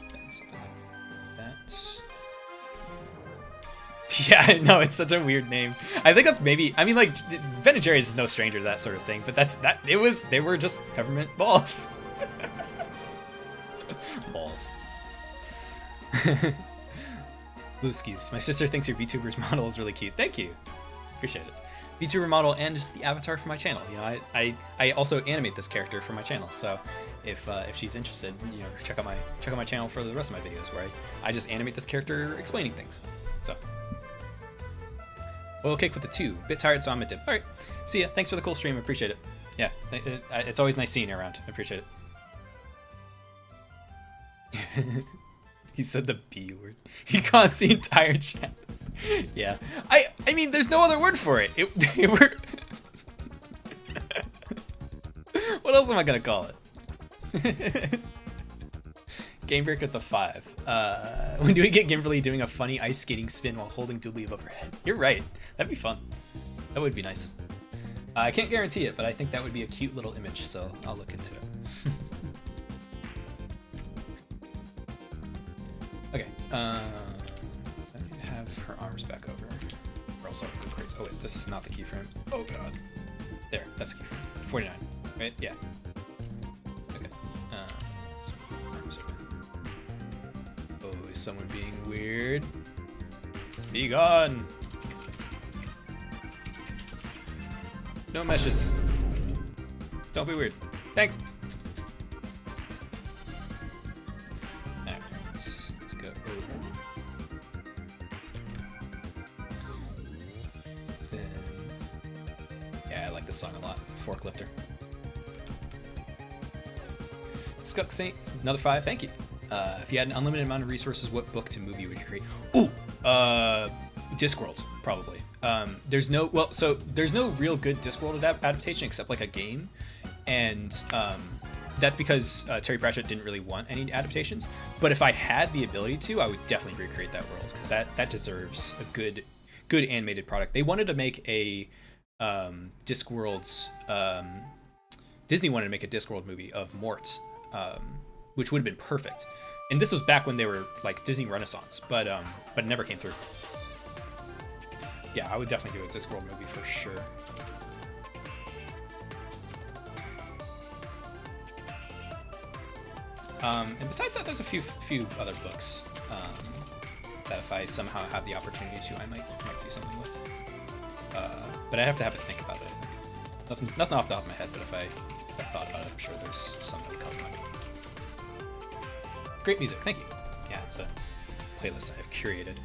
Okay, something like that. Yeah, no, it's such a weird name. I think that's maybe. I mean, like Ben & Jerry's is no stranger to that sort of thing, but they were just peppermint balls. Balls. Blue skis. My sister thinks your VTuber's model is really cute. Thank you. Appreciate it. VTuber model and just the avatar for my channel. I also animate this character for my channel. So if she's interested, check out my channel for the rest of my videos where I just animate this character explaining things. So. Oil cake with the 2. Bit tired, so I'm a tip. All right. See ya. Thanks for the cool stream. Appreciate it. Yeah, it's always nice seeing you around. I appreciate it. He said the B word. He caused the entire chat. Yeah. I mean, there's no other word for it. It were... What else am I gonna call it? Game break with the 5. When do we get Gimberly doing a funny ice skating spin while holding Doodly above her head? You're right. That'd be fun. That would be nice. I can't guarantee it, but I think that would be a cute little image, so I'll look into it. I need to have her arms back over. Or else I'll go crazy. Oh wait, this is not the keyframe. Oh god. There, that's the keyframe. 49, right? Yeah. Okay. So arms over. Oh, is someone being weird? Be gone! No meshes. Don't be weird. Thanks! Alright, let's go over. Then... yeah, I like this song a lot. Forklifter. Skuck Saint, another 5, thank you. If you had an unlimited amount of resources, what book to movie would you create? Ooh! Discworld, probably. There's no real good Discworld adaptation except like a game, and that's because Terry Pratchett didn't really want any adaptations. But if I had the ability to, I would definitely recreate that world because that deserves a good animated product. They wanted to make a Discworld's Disney wanted to make a Discworld movie of Mort, which would have been perfect. And this was back when they were like Disney Renaissance, but it never came through. Yeah, I would definitely do a Discworld movie for sure. And besides that, there's a few other books that if I somehow had the opportunity to, I might do something with. But I have to have a think about it. I think nothing off the top of my head, but if I thought about it, I'm sure there's something that comes to mind. Great music, thank you. Yeah, it's a playlist I've curated.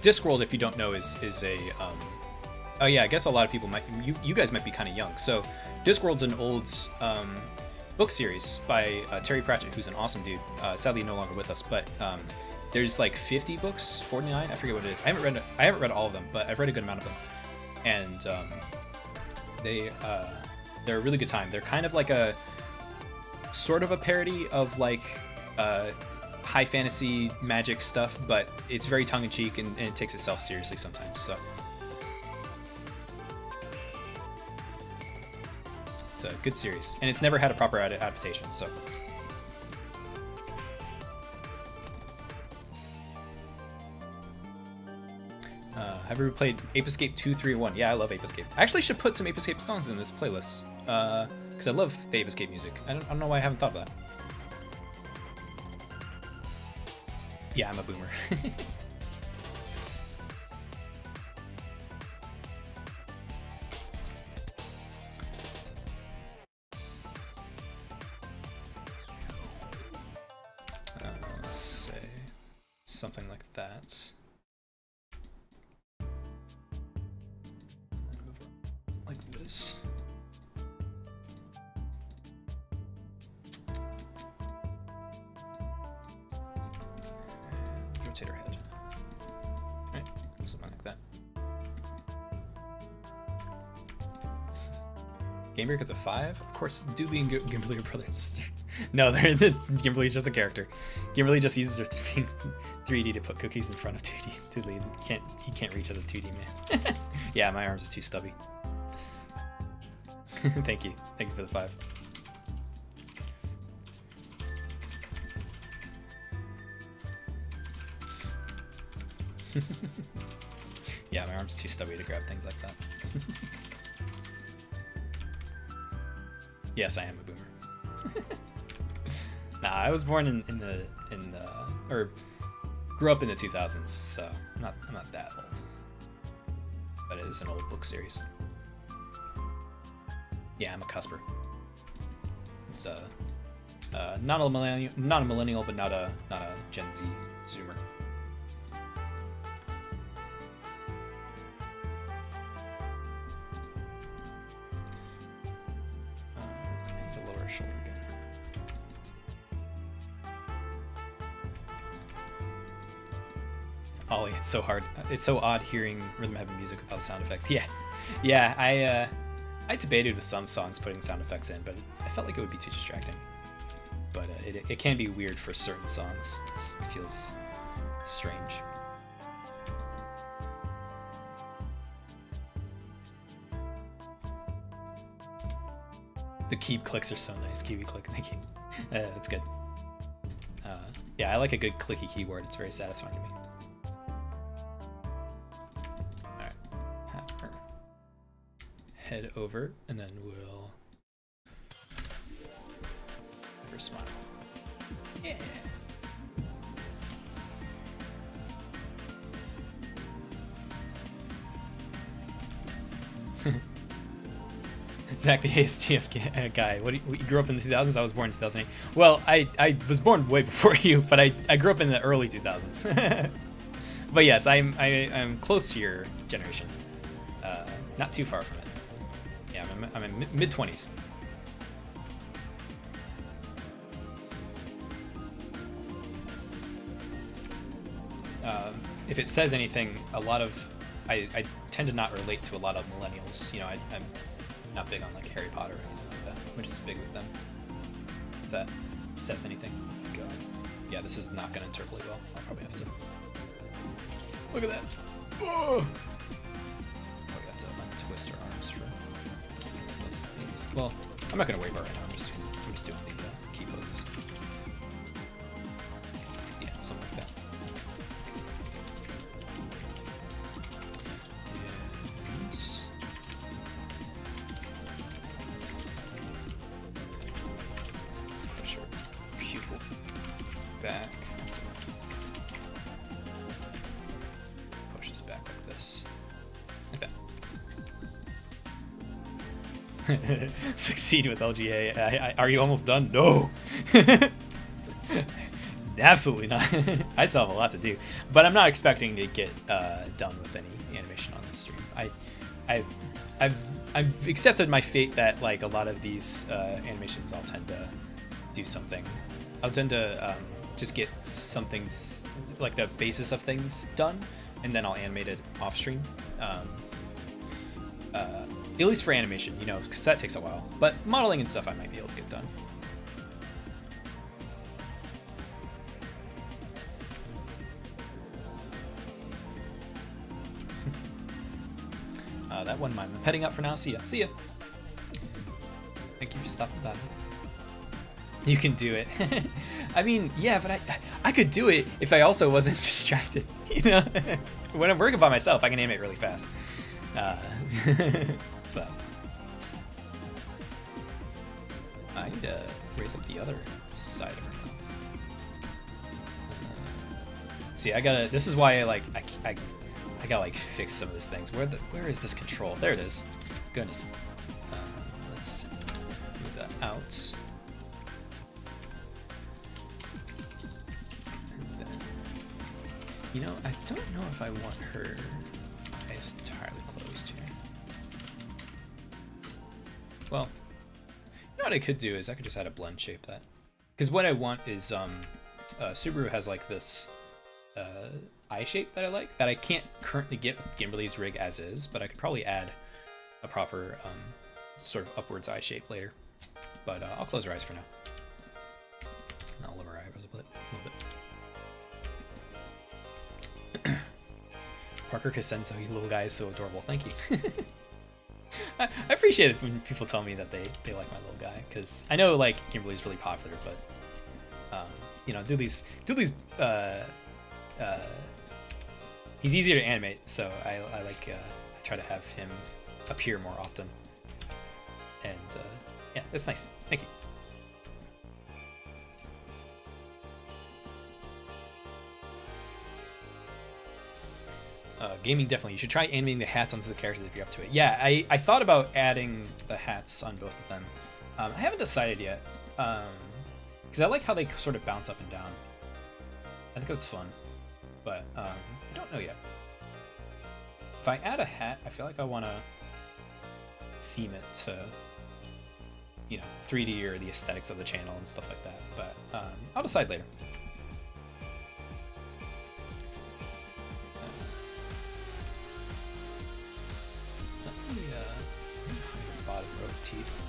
Discworld, if you don't know, is a oh yeah, I guess a lot of people might, you guys might be kind of young. So Discworld's an old book series by Terry Pratchett, who's an awesome dude. Sadly no longer with us, but there's like 50 books, 49, I forget what it is. I haven't read all of them, but I've read a good amount of them, and they're a really good time. They're kind of like a sort of a parody of like high fantasy magic stuff, but it's very tongue-in-cheek and it takes itself seriously sometimes. So it's a good series, and it's never had a proper adaptation. So have you ever played Ape Escape 2, 3, or 1? Yeah, I love Ape Escape. I actually should put some Ape Escape songs in this playlist because I love the Ape Escape music. I don't know why I haven't thought of that. Yeah, I'm a boomer. Let's say something like that. Like this. Rotate her head. Right, something like that. Game Break at the 5? Of course, Doobie and Gimberly are brother and sister. No, Gimberly's just a character. Gimberly just uses her 3D to put cookies in front of 2D. Doodly, he can't reach as a 2D man. Yeah, my arms are too stubby. Thank you for the 5. Yeah, my arm's too stubby to grab things like that. Yes, I am a boomer. Nah, I was born in the or grew up in the 2000s, so I'm not that old. But it is an old book series. Yeah, I'm a cusper. It's not a millennial, but not a Gen Z Zoomer. I need to lower her shoulder again. Ollie, it's so hard. It's so odd hearing Rhythm Heaven music without sound effects. Yeah. I debated with some songs putting sound effects in, but I felt like it would be too distracting. But it can be weird for certain songs. It feels strange. The keep clicks are so nice. Kiwi click, thank you. That's good. Yeah, I like a good clicky keyboard. It's very satisfying to me. Alright. Have her head over, and then we'll have her smile. Yeah. Zach, the ASTF guy. What, you grew up in the 2000s? I was born in 2008. Well, I was born way before you, but I grew up in the early 2000s. But yes, I'm close to your generation. Not too far from it. Yeah, I'm in mid 20s. If it says anything, a lot of I tend to not relate to a lot of millennials. You know, I'm not big on like Harry Potter or anything like that, which is big with them. If that says anything. God. Yeah, this is not gonna interpolate well. I'll probably have to look at that. Oh! Probably have to twist her arms for those things. Well, I'm not gonna wave her right now. I'm just doing the key poses. Yeah, something like that. Back. Push this back like this. Like that. Succeed with LGA. Are you almost done? No! Absolutely not. I still have a lot to do. But I'm not expecting to get done with any animation on this stream. I've accepted my fate that like a lot of these animations I'll tend to do something. I'll tend to just get something like the basis of things done, and then I'll animate it off stream. At least for animation, you know, because that takes a while. But modeling and stuff I might be able to get done. That one mine. I'm heading out for now. See ya. See ya. Thank you for stopping by. You can do it. I mean, yeah, but I could do it if I also wasn't distracted. You know, when I'm working by myself, I can animate really fast. So I need to raise up the other side of her mouth. See, I gotta. This is why I gotta like fix some of these things. Where is this control? There it is. Goodness. Let's move that out. You know, I don't know if I want her eyes entirely closed here. Well, you know what I could do is I could just add a blend shape that. Because what I want is, Subaru has like this eye shape that I like, that I can't currently get with Gimberly's rig as is, but I could probably add a proper sort of upwards eye shape later. But I'll close her eyes for now. And I'll lower her eyebrows a little bit. Parker Casento, you little guy is so adorable. Thank you. I appreciate it when people tell me that they like my little guy, because I know like Kimberly's really popular, but you know, Dooley's he's easier to animate, so I like try to have him appear more often, and yeah, that's nice. Thank you. Gaming, definitely. You should try animating the hats onto the characters if you're up to it. Yeah, I thought about adding the hats on both of them. I haven't decided yet, because I like how they sort of bounce up and down. I think that's fun, but I don't know yet. If I add a hat, I feel like I want to theme it to, you know, 3D or the aesthetics of the channel and stuff like that, but I'll decide later. Bottom row of teeth.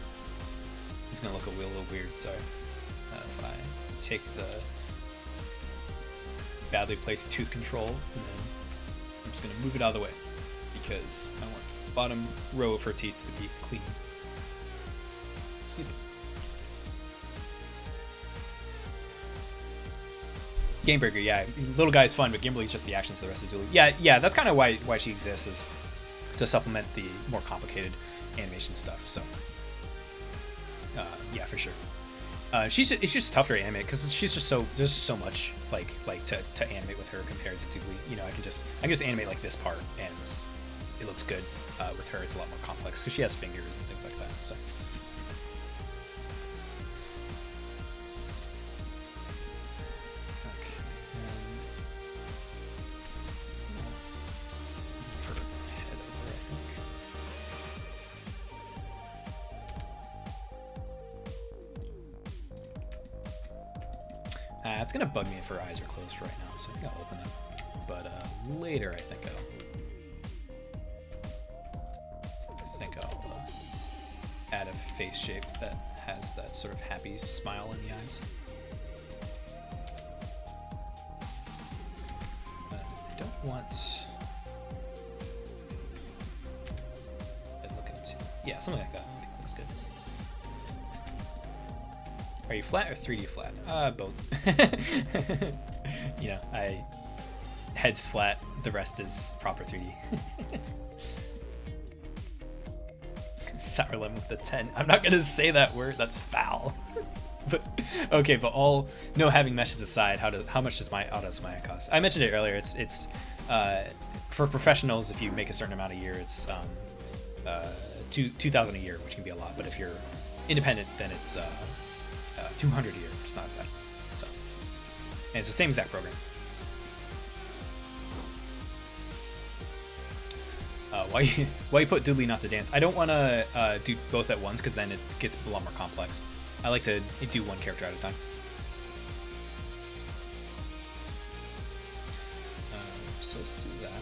It's gonna look a little weird, sorry. If I take the badly placed tooth control, and then I'm just gonna move it out of the way, because I want the bottom row of her teeth to be clean. So Gamebreaker, yeah, little guy is fun, but Gimberly's just the action to the rest of Zulu. Yeah, that's kind of why she exists, is to supplement the more complicated animation stuff. So, yeah, for sure. It's just tough to animate because she's just there's so much like to animate with her compared to Doogly. You know, I can just animate like this part and it looks good. With her, it's a lot more complex because she has fingers and things like that. So. It's gonna bug me if her eyes are closed right now, so I think I'll open them. But later, I think I'll add a face shape that has that sort of happy smile in the eyes. I don't want it looking too. Yeah, something like that. I think looks good. Are you flat or 3D flat? Both. You know, head's flat, the rest is proper 3D. Sour lemon with the 10. I'm not gonna say that word, that's foul. But okay, but no having meshes aside, how much does Maya cost? I mentioned it earlier, it's for professionals, if you make a certain amount a year, it's 2,000 a year, which can be a lot, but if you're independent, then it's 200 a year, which is not bad. So, and it's the same exact program. Why you put Doodly not to dance? I don't want to do both at once because then it gets a lot more complex. I like to do one character at a time. So let's do that.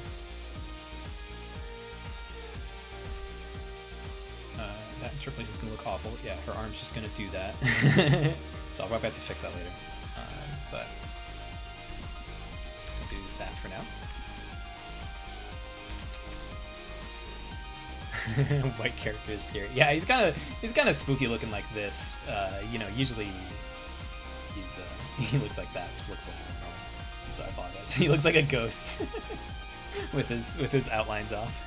That interpolation is going to look awful. Yeah, her arm's just going to do that. So I'll probably have to fix that later. But I'll do that for now. White character is scary. Yeah, he's kind of spooky looking like this. You know, usually he looks like that. Looks like normal. So I apologize. He looks like a ghost with his outlines off.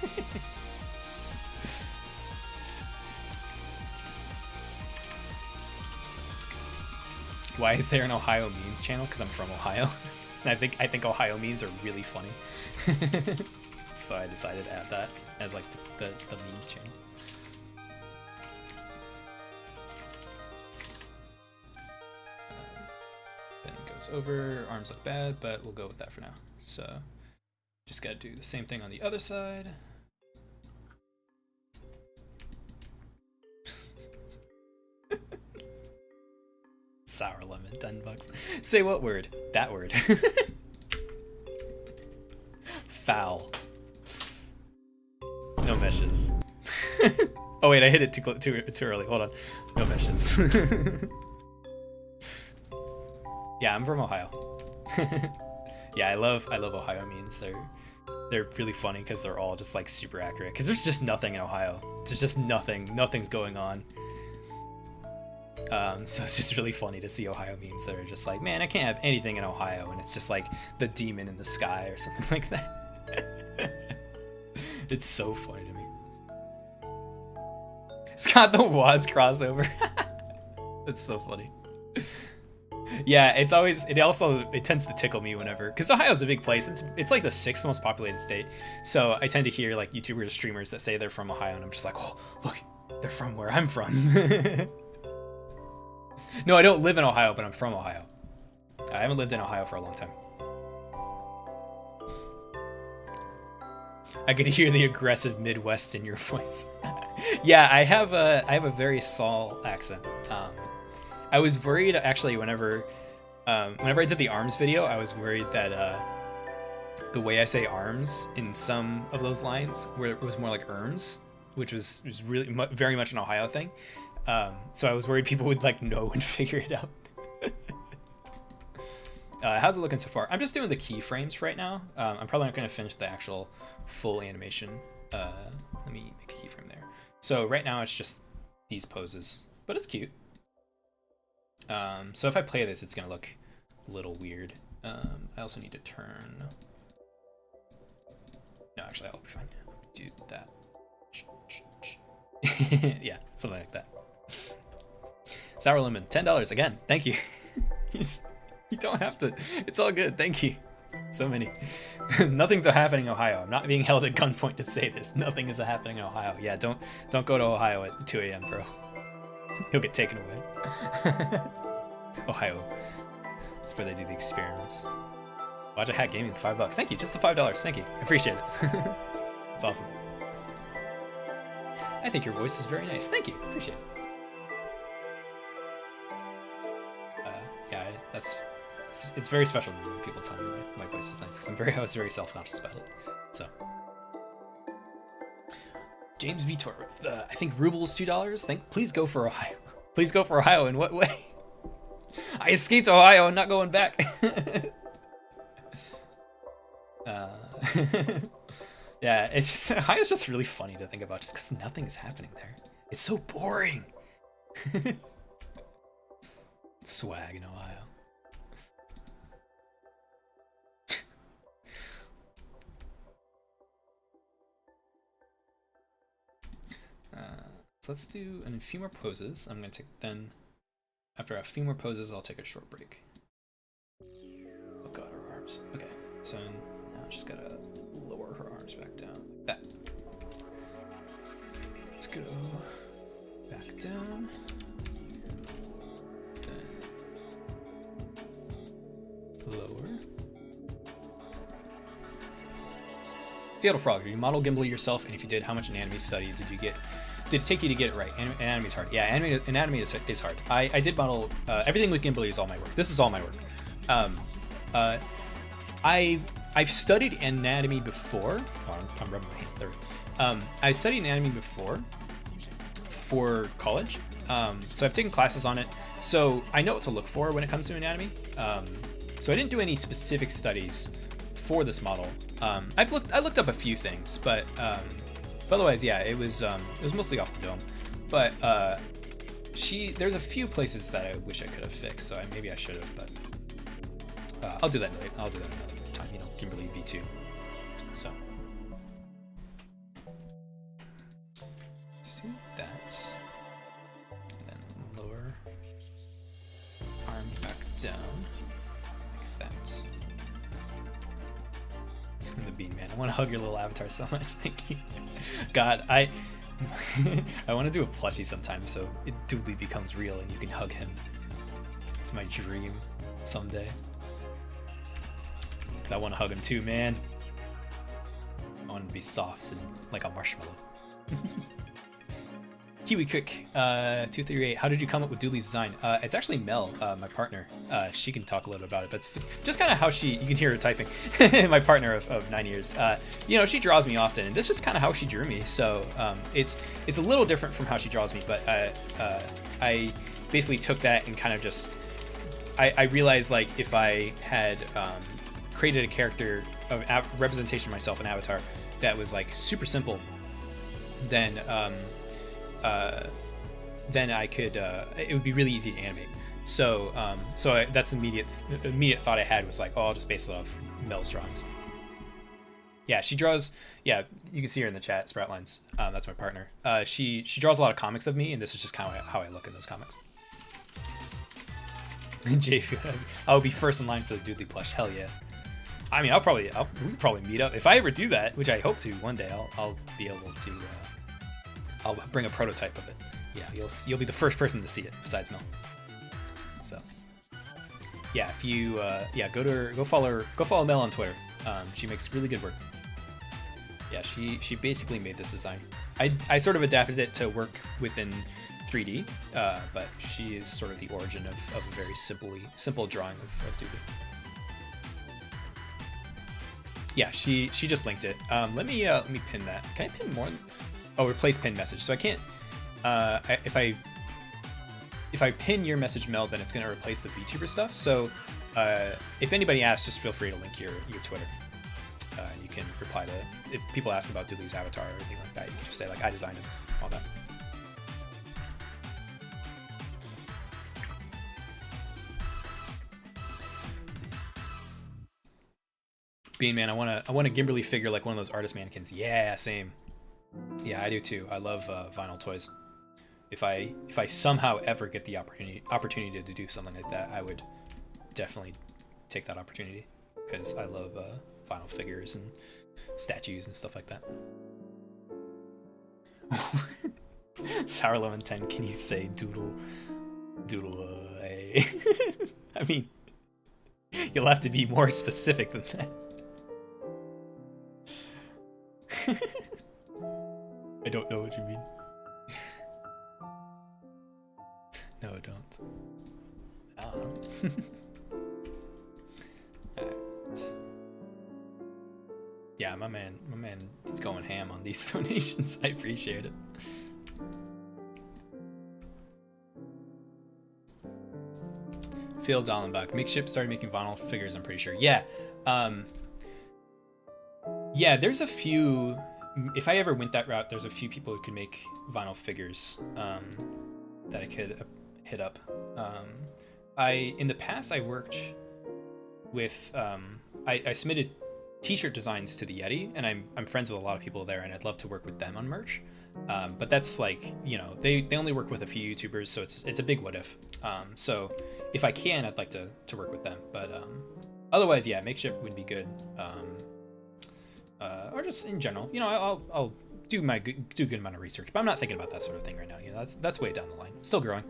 Why is there an Ohio memes channel? Because I'm from Ohio. And I think Ohio memes are really funny. So I decided to add that as like the memes channel. Then it goes over, arms look bad, but we'll go with that for now. So just gotta do the same thing on the other side. Sour lemon, $10. Say what word? That word. Foul. No meshes. Oh wait, I hit it too early. Hold on. No meshes. Yeah, I'm from Ohio. Yeah, I love Ohio memes. They're really funny because they're all just like super accurate. Because there's just nothing in Ohio. There's just nothing's going on. So it's just really funny to see Ohio memes that are just like, man, I can't have anything in Ohio, and it's just like the demon in the sky or something like that. It's so funny to me. It's got the Waz crossover. That's so funny. Yeah, it tends to tickle me whenever, because Ohio's a big place. It's like the 6th most populated state. So I tend to hear like YouTubers or streamers that say they're from Ohio, and I'm just like, oh, look, they're from where I'm from. No, I don't live in Ohio, but I'm from Ohio. I haven't lived in Ohio for a long time. I could hear the aggressive Midwest in your voice. Yeah, I have a very Saul accent. I was worried actually whenever I did the arms video, I was worried that the way I say arms in some of those lines was more like erms, which was really very much an Ohio thing. So I was worried people would like know and figure it out. How's it looking so far? I'm just doing the keyframes for right now. I'm probably not going to finish the actual full animation. Let me make a keyframe there. So right now it's just these poses but it's cute. So if I play this, it's gonna look a little weird. I also need to turn. No, actually, I'll be fine. Do that. Yeah, something like that. Sour lemon, $10 again. Thank you. You don't have to. It's all good. Thank you. So many. Nothing's happening in Ohio. I'm not being held at gunpoint to say this. Nothing is happening in Ohio. Yeah, don't go to Ohio at 2 a.m., bro. You'll get taken away. Ohio. That's where they do the experiments. Watch a Hat Gaming with $5. Thank you. Just the $5. Thank you. I appreciate it. It's awesome. I think your voice is very nice. Thank you. Appreciate it. Yeah, it's very special to me when people tell me my voice is nice, because I was very self-conscious about it. So, James Vitor, I think rubles $2. Please go for Ohio. Please go for Ohio. In what way? I escaped Ohio and not going back. Yeah, it's just Ohio's just really funny to think about, just because nothing is happening there. It's so boring. Swag in Ohio. So let's do a few more poses. I'm gonna take then. After a few more poses, I'll take a short break. Oh god, her arms. Okay, so now I just gotta lower her arms back down like that. Let's go back down. Then lower. Fatal Frog, do you model Gimbly yourself? And if you did, how much anatomy study did you get? Did it take you to get it right? Anatomy is hard. Yeah, anatomy is hard. I did model everything with Gimbly is all my work. This is all my work. I've studied anatomy before. Oh, I'm rubbing my hands there. I studied anatomy before for college. So I've taken classes on it. So I know what to look for when it comes to anatomy. So I didn't do any specific studies for this model. I looked up a few things, but otherwise, yeah, it was mostly off the dome. But there's a few places that I wish I could have fixed, so maybe I should have, but I'll do that later. I'll do that another time, Kimberly V2. So let's do that. Then lower arm back down like that. The bean man, I want to hug your little avatar so much. Thank you. God, I want to do a plushie sometime so it duly becomes real and you can hug him. It's my dream someday. 'Cause I want to hug him too, man. I want him to be soft and like a marshmallow. Kiwi Quick 238. How did you come up with Dooley's design? It's actually Mel, my partner. She can talk a little bit about it, but it's just kind of how you can hear her typing. My partner of 9 years. She draws me often, and this is just kind of how she drew me. So it's a little different from how she draws me, but I basically took that and kind of just I realized, like, if I had created a character of representation of myself, an avatar that was like super simple, then I could it would be really easy to animate. So that's the immediate thought I had was like, oh, I'll just base it off Mel's drawings. Yeah, she draws. Yeah, you can see her in the chat. Sproutlines. That's my partner. She draws a lot of comics of me, and this is just kind of how I look in those comics. I'll be first in line for the Doodly plush. Hell yeah. I mean, we could probably meet up if I ever do that, which I hope to one day. I'll be able to. I'll bring a prototype of it. Yeah, you'll be the first person to see it besides Mel. So, yeah, if you go follow Mel on Twitter. She makes really good work. Yeah, she basically made this design. I sort of adapted it to work within 3D, but she is sort of the origin of a very simple drawing of Doodly. Yeah, she just linked it. Let me pin that. Can I pin more? Oh, replace pin message. So I can't. If I pin your message, Mel, then it's going to replace the VTuber stuff. So if anybody asks, just feel free to link your Twitter. You can reply to if people ask about Doodly's avatar or anything like that. You can just say like I designed him, all that. Bean Man, I want a Gimberly figure like one of those artist mannequins. Yeah, same. Yeah, I do too. I love vinyl toys. If I somehow ever get the opportunity to do something like that, I would definitely take that opportunity because I love vinyl figures and statues and stuff like that. Sour Lemon 10, can you say doodle a? I mean, you'll have to be more specific than that. I don't know what you mean. No, I don't. Alright. Yeah, my man, he's going ham on these donations. I appreciate it. Phil Dallenbach. Makeshift started making vinyl figures, I'm pretty sure. Yeah. Yeah, there's a few. If I ever went that route, there's a few people who could make vinyl figures that I could hit up. In the past, I worked with. I submitted T-shirt designs to the Yeti, and I'm friends with a lot of people there, and I'd love to work with them on merch. But that's like, you know, they only work with a few YouTubers, so it's a big what if. So if I can, I'd like to work with them. But otherwise, yeah, Makeshift would be good. Or just in general, you know, I'll do a good amount of research, but I'm not thinking about that sort of thing right now. You know, that's way down the line. Still growing.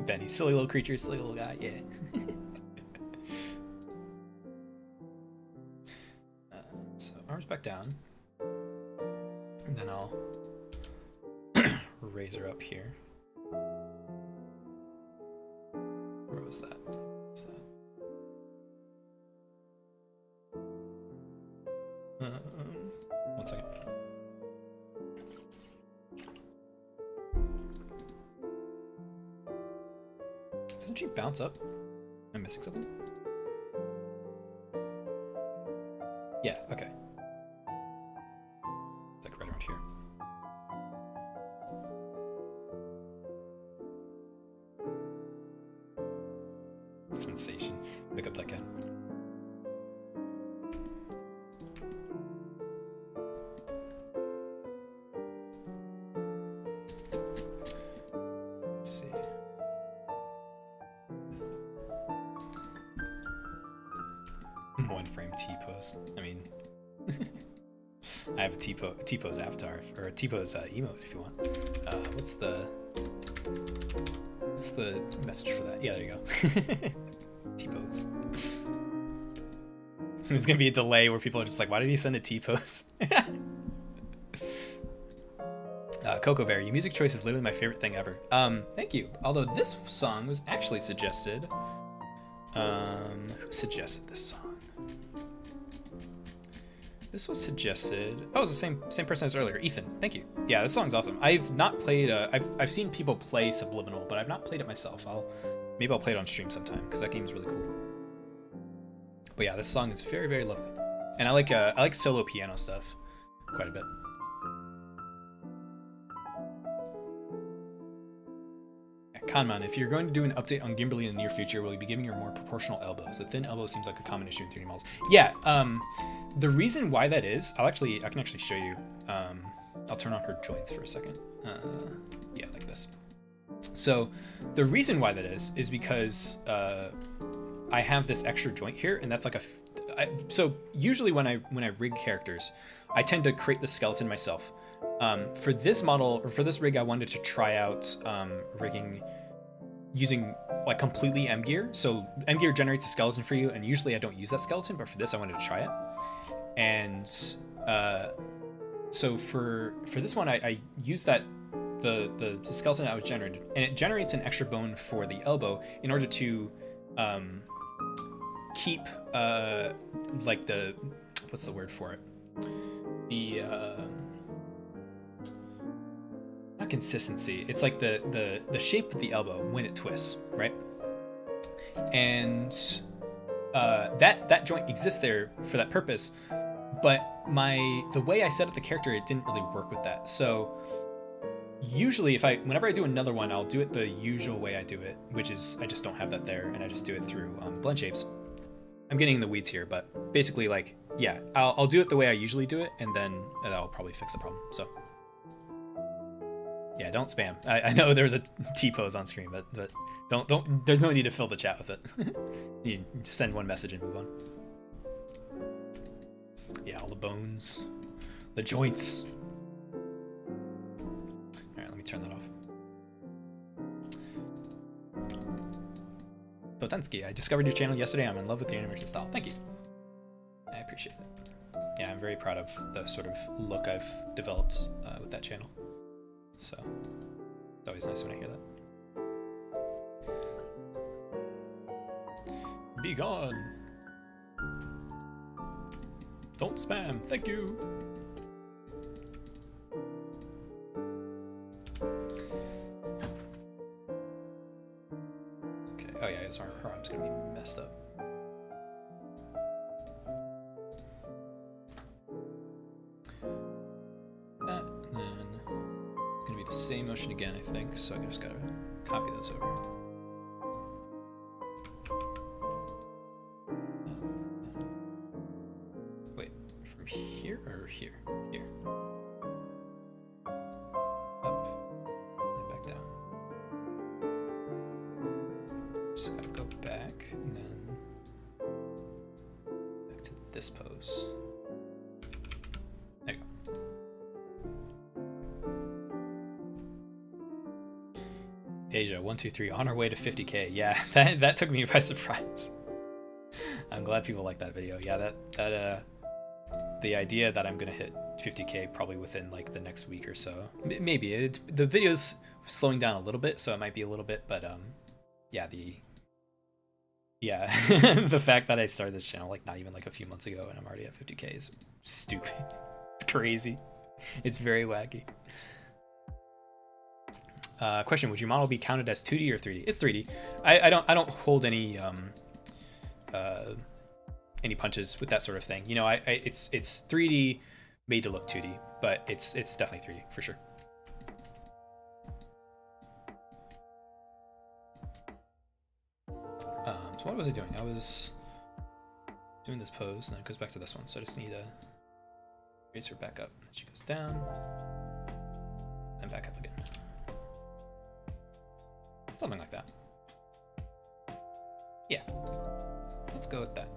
Benny, silly little creature, silly little guy, yeah. So arms back down, and then I'll raise her up here. Where was that? What's that? 1 second. Doesn't she bounce up? Am I missing something? Yeah, okay. Like right around here. Sensation. Pick up that guy. Let's see. One frame T-pose. I mean, I have a T-pose avatar, or a T-pose emote if you want. What's the message for that? Yeah, there you go. T-pose. There's gonna be a delay where people are just like, why did he send a T-pose? Coco Bear, your music choice is literally my favorite thing ever. Thank you. Although this song was actually suggested. Who suggested this song? This was suggested. Oh, it was the same person as earlier. Ethan, thank you. Yeah, this song's awesome. I've not played. I've seen people play Subliminal, but I've not played it myself. Maybe I'll play it on stream sometime because that game is really cool. But yeah, this song is very, very lovely, and I like solo piano stuff quite a bit. Kanman, if you're going to do an update on Gimberly in the near future, will you be giving her more proportional elbows? The thin elbow seems like a common issue in 3D models. Yeah, the reason why that is, I can actually show you. I'll turn on her joints for a second. Yeah, like this. So the reason why that is because I have this extra joint here, and that's like so usually when I rig characters, I tend to create the skeleton myself. For this model, or for this rig, I wanted to try out rigging using like completely M gear. So M gear generates a skeleton for you, and usually I don't use that skeleton, but for this I wanted to try it. And so for this one, I use that the skeleton that was generated, and it generates an extra bone for the elbow in order to keep like the, what's the word for it? The not consistency. It's like the shape of the elbow when it twists, right? And that joint exists there for that purpose, but the way I set up the character, it didn't really work with that. So Usually, whenever I do another one, I'll do it the usual way I do it, which is I just don't have that there, and I just do it through blend shapes. I'm getting in the weeds here, but basically, like, yeah, I'll do it the way I usually do it, and then that'll probably fix the problem. So, yeah, don't spam. I know there's a T-pose on screen, but don't. There's no need to fill the chat with it. You send one message and move on. Yeah, all the bones, the joints. All right, let me turn that off. Totansky, I discovered your channel yesterday. I'm in love with your animation style. Thank you. I appreciate it. Yeah, I'm very proud of the sort of look I've developed with that channel. So it's always nice when I hear that. Be gone. Don't spam. Thank you. Oh yeah, his arm's gonna be messed up. That, and then it's gonna be the same motion again, I think, so I just gotta copy those over. Wait, from here or here? Here. Up, and back down. Just gotta go back and then back to this pose. There you go. Deja 123 on our way to 50K. Yeah, that took me by surprise. I'm glad people like that video. Yeah, the idea that I'm gonna hit 50K probably within like the next week or so. Maybe the video's slowing down a little bit, so it might be a little bit, but yeah, the fact that I started this channel like not even like a few months ago and I'm already at 50K is stupid. It's crazy. It's very wacky. Question: would your model be counted as 2D or 3D? It's 3D. I don't hold any punches with that sort of thing. You know, it's 3D made to look 2D, but it's definitely 3D for sure. So what was I doing? I was doing this pose, and then it goes back to this one. So I just need to raise her back up. She goes down, and back up again. Something like that. Yeah. Let's go with that.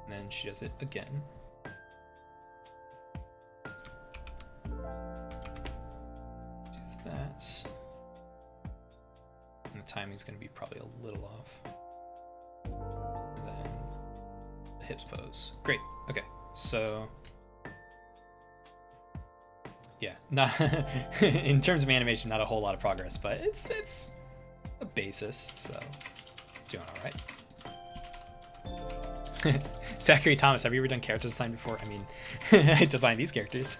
And then she does it again. Do that. And the timing's going to be probably a little off. And then the hips pose. Great. Okay. So yeah, not in terms of animation, not a whole lot of progress, but it's a basis, so doing all right. Zachary Thomas, have you ever done character design before? I mean, I designed these characters,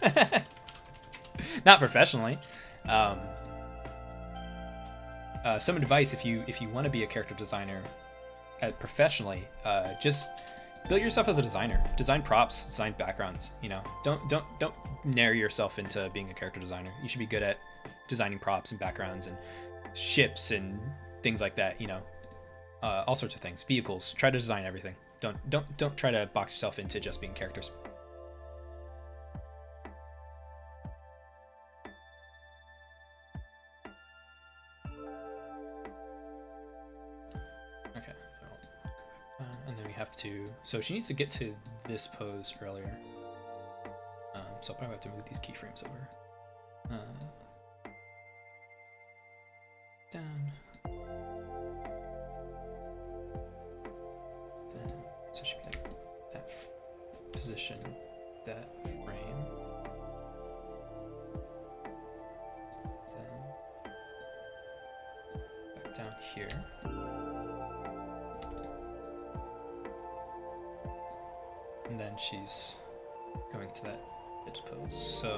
not professionally. Some advice: if you want to be a character designer professionally, just build yourself as a designer. Design props, design backgrounds. You know, don't narrow yourself into being a character designer. You should be good at designing props and backgrounds and ships and things like that. You know, all sorts of things. Vehicles. Try to design everything. Don't try to box yourself into just being characters. Okay. And then we have to. So she needs to get to this pose earlier. So I'll probably have to move these keyframes over. Down. Then, so it should be like that position, that frame. Then back down here. And then she's going to that hips pose. So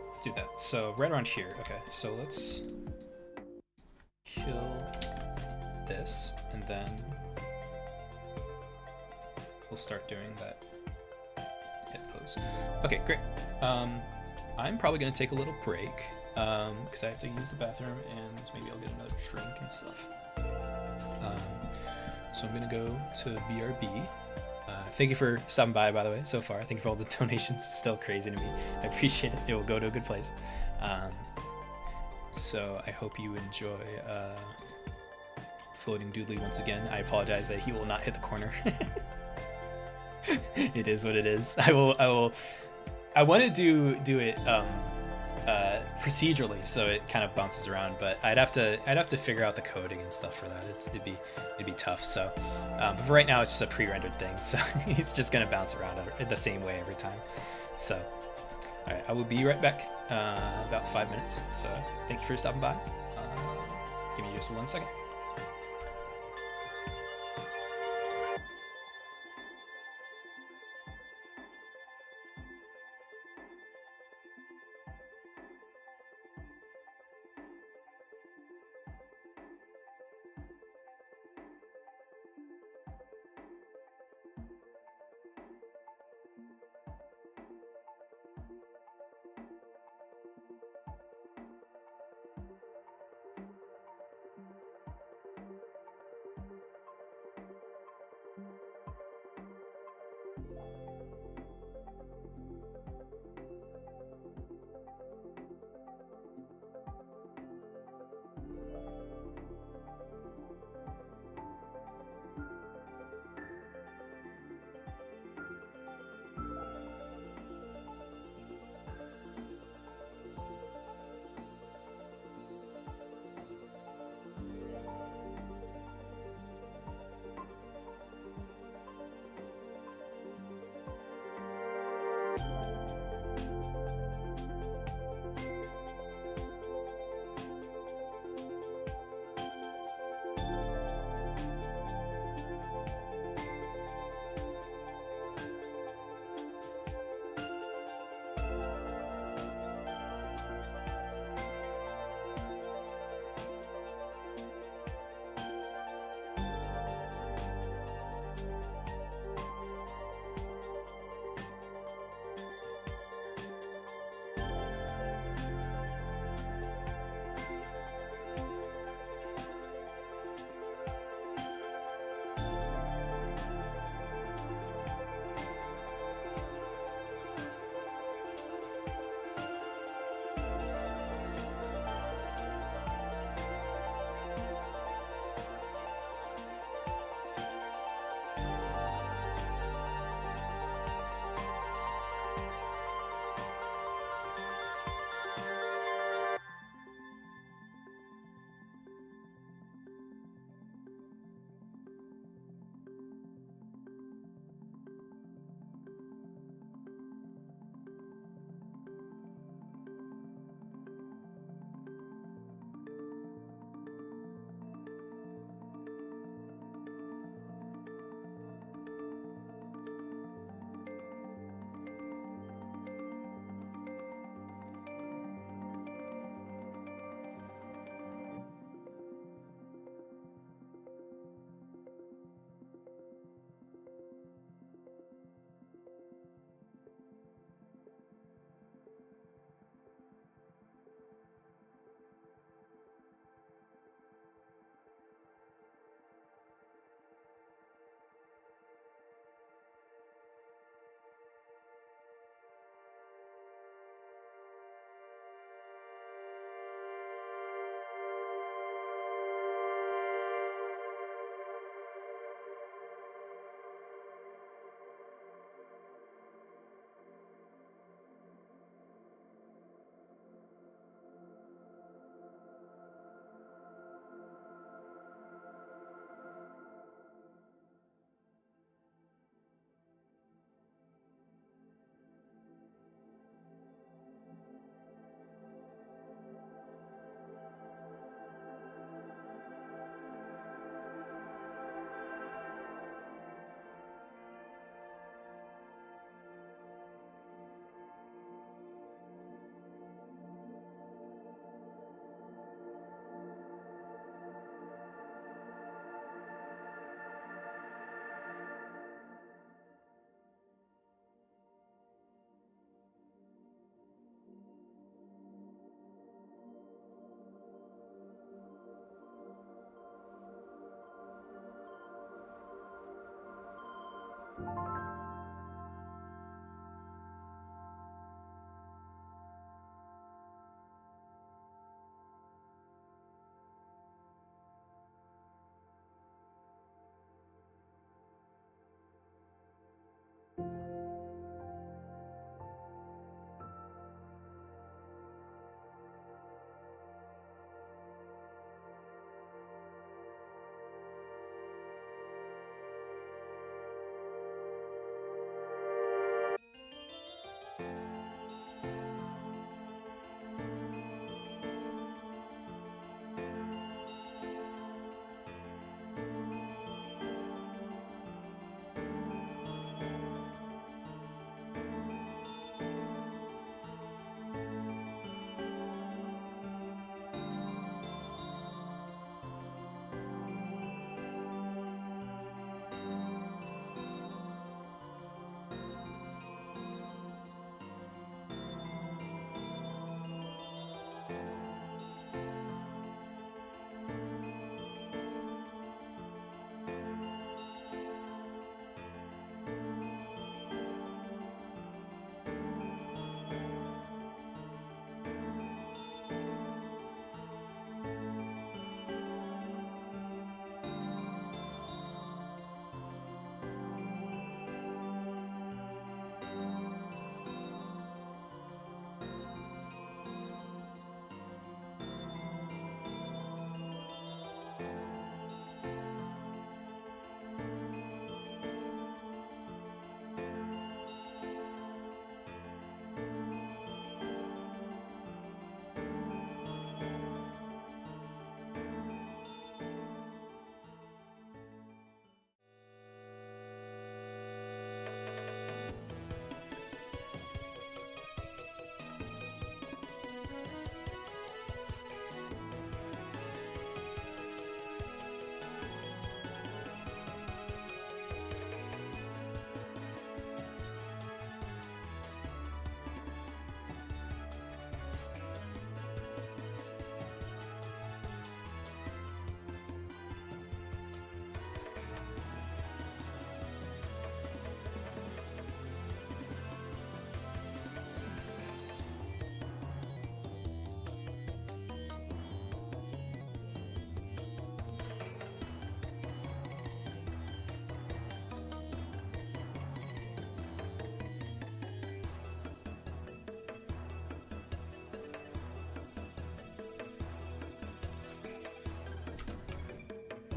let's do that. So right around here. Okay, so let's kill this, and then we'll start doing that hip pose. those. Okay, great. I'm probably gonna take a little break because I have to use the bathroom and maybe I'll get another drink and stuff. So I'm gonna go to BRB. Thank you for stopping by the way, so far. Thank you for all the donations. It's still crazy to me. I appreciate it. It will go to a good place. So I hope you enjoy Floating Doodly once again. I apologize that he will not hit the corner. It is what it is. I want to do it procedurally, so it kind of bounces around, but I'd have to figure out the coding and stuff for that. It'd be tough. So, but for right now, it's just a pre-rendered thing, so it's just gonna bounce around the same way every time. So, all right, I will be right back. About 5 minutes. So, thank you for stopping by. Give me just 1 second.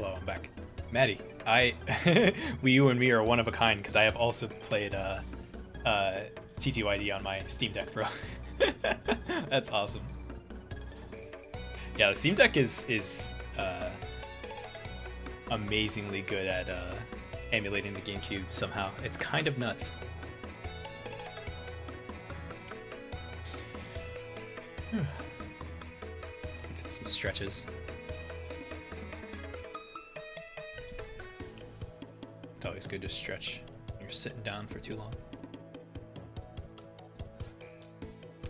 Hello, I'm back. Maddie, you and me are one of a kind because I have also played TTYD on my Steam Deck, bro. That's awesome. Yeah, the Steam Deck is amazingly good at emulating the GameCube somehow. It's kind of nuts. Did some stretches. It's always good to stretch when you're sitting down for too long.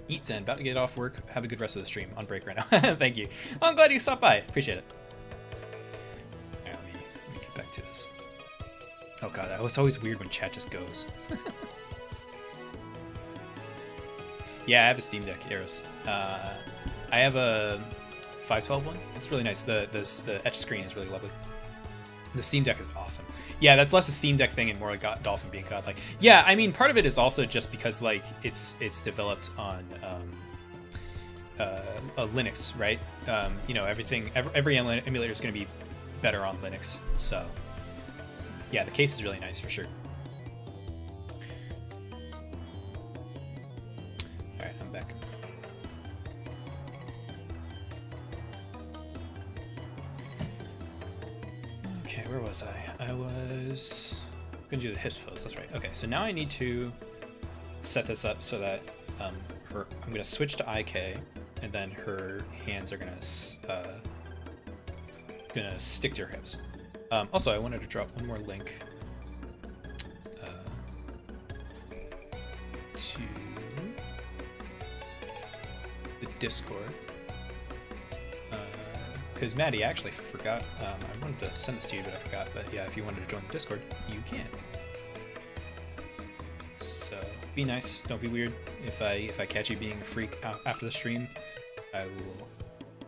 Eat Zen, about to get off work. Have a good rest of the stream. On break right now. Thank you. Oh, I'm glad you stopped by. Appreciate it. Right, let me get back to this. Oh god, it's always weird when chat just goes. Yeah, I have a Steam Deck, Eros. I have a 512 one. It's really nice. The etch screen is really lovely. The Steam Deck is awesome. Yeah, that's less a Steam Deck thing and more like Dolphin being godlike. Yeah, I mean, part of it is also just because like it's developed on a Linux, right? You know, every emulator is going to be better on Linux. So yeah, the case is really nice for sure. All right, I'm back. Okay, where was I? I was gonna do the hips pose. That's right. Okay, so now I need to set this up so that I'm gonna switch to IK, and then her hands are gonna stick to her hips. Also, I wanted to drop one more link to the Discord. Because Maddie, I actually forgot. I wanted to send this to you, but I forgot. But yeah, if you wanted to join the Discord, you can. So be nice. Don't be weird. If I catch you being a freak after the stream, I will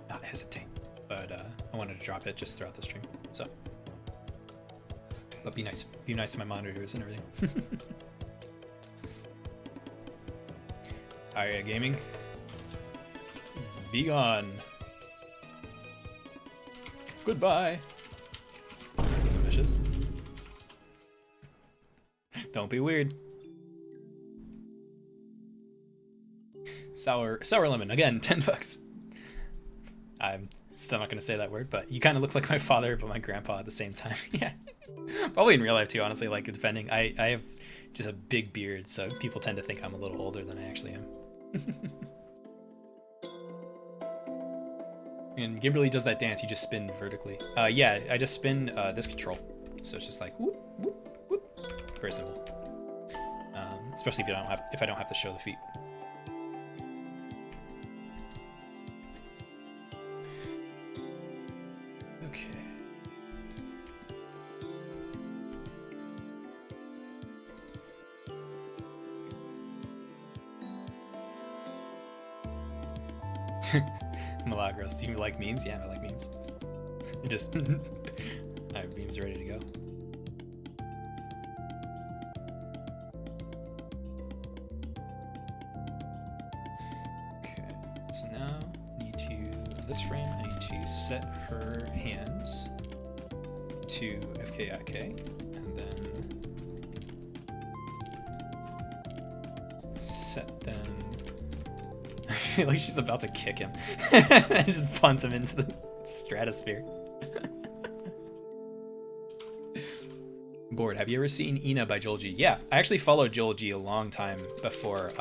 not hesitate. But I wanted to drop it just throughout the stream. So, but be nice. Be nice to my monitors and everything. Alright, gaming. Be gone. Goodbye. Wishes. Don't be weird. Sour lemon again. $10. I'm still not gonna say that word, but you kind of look like my father, but my grandpa at the same time. Yeah, probably in real life too. Honestly, like depending. I have just a big beard, so people tend to think I'm a little older than I actually am. And Gimberly does that dance, you just spin vertically. Yeah, I just spin this control. So it's just like whoop, whoop, whoop. Very simple. Especially if I don't have to show the feet. Okay. Milagros, do you like memes? Yeah, I like memes. You just I have memes ready to go. Okay, so now I need to, on this frame, I need to set her hands to FKIK, and then set them. I feel like she's about to kick him. Just punts him into the stratosphere. Bored. Have you ever seen Ina by Joel G? Yeah, I actually followed Joel G a long time before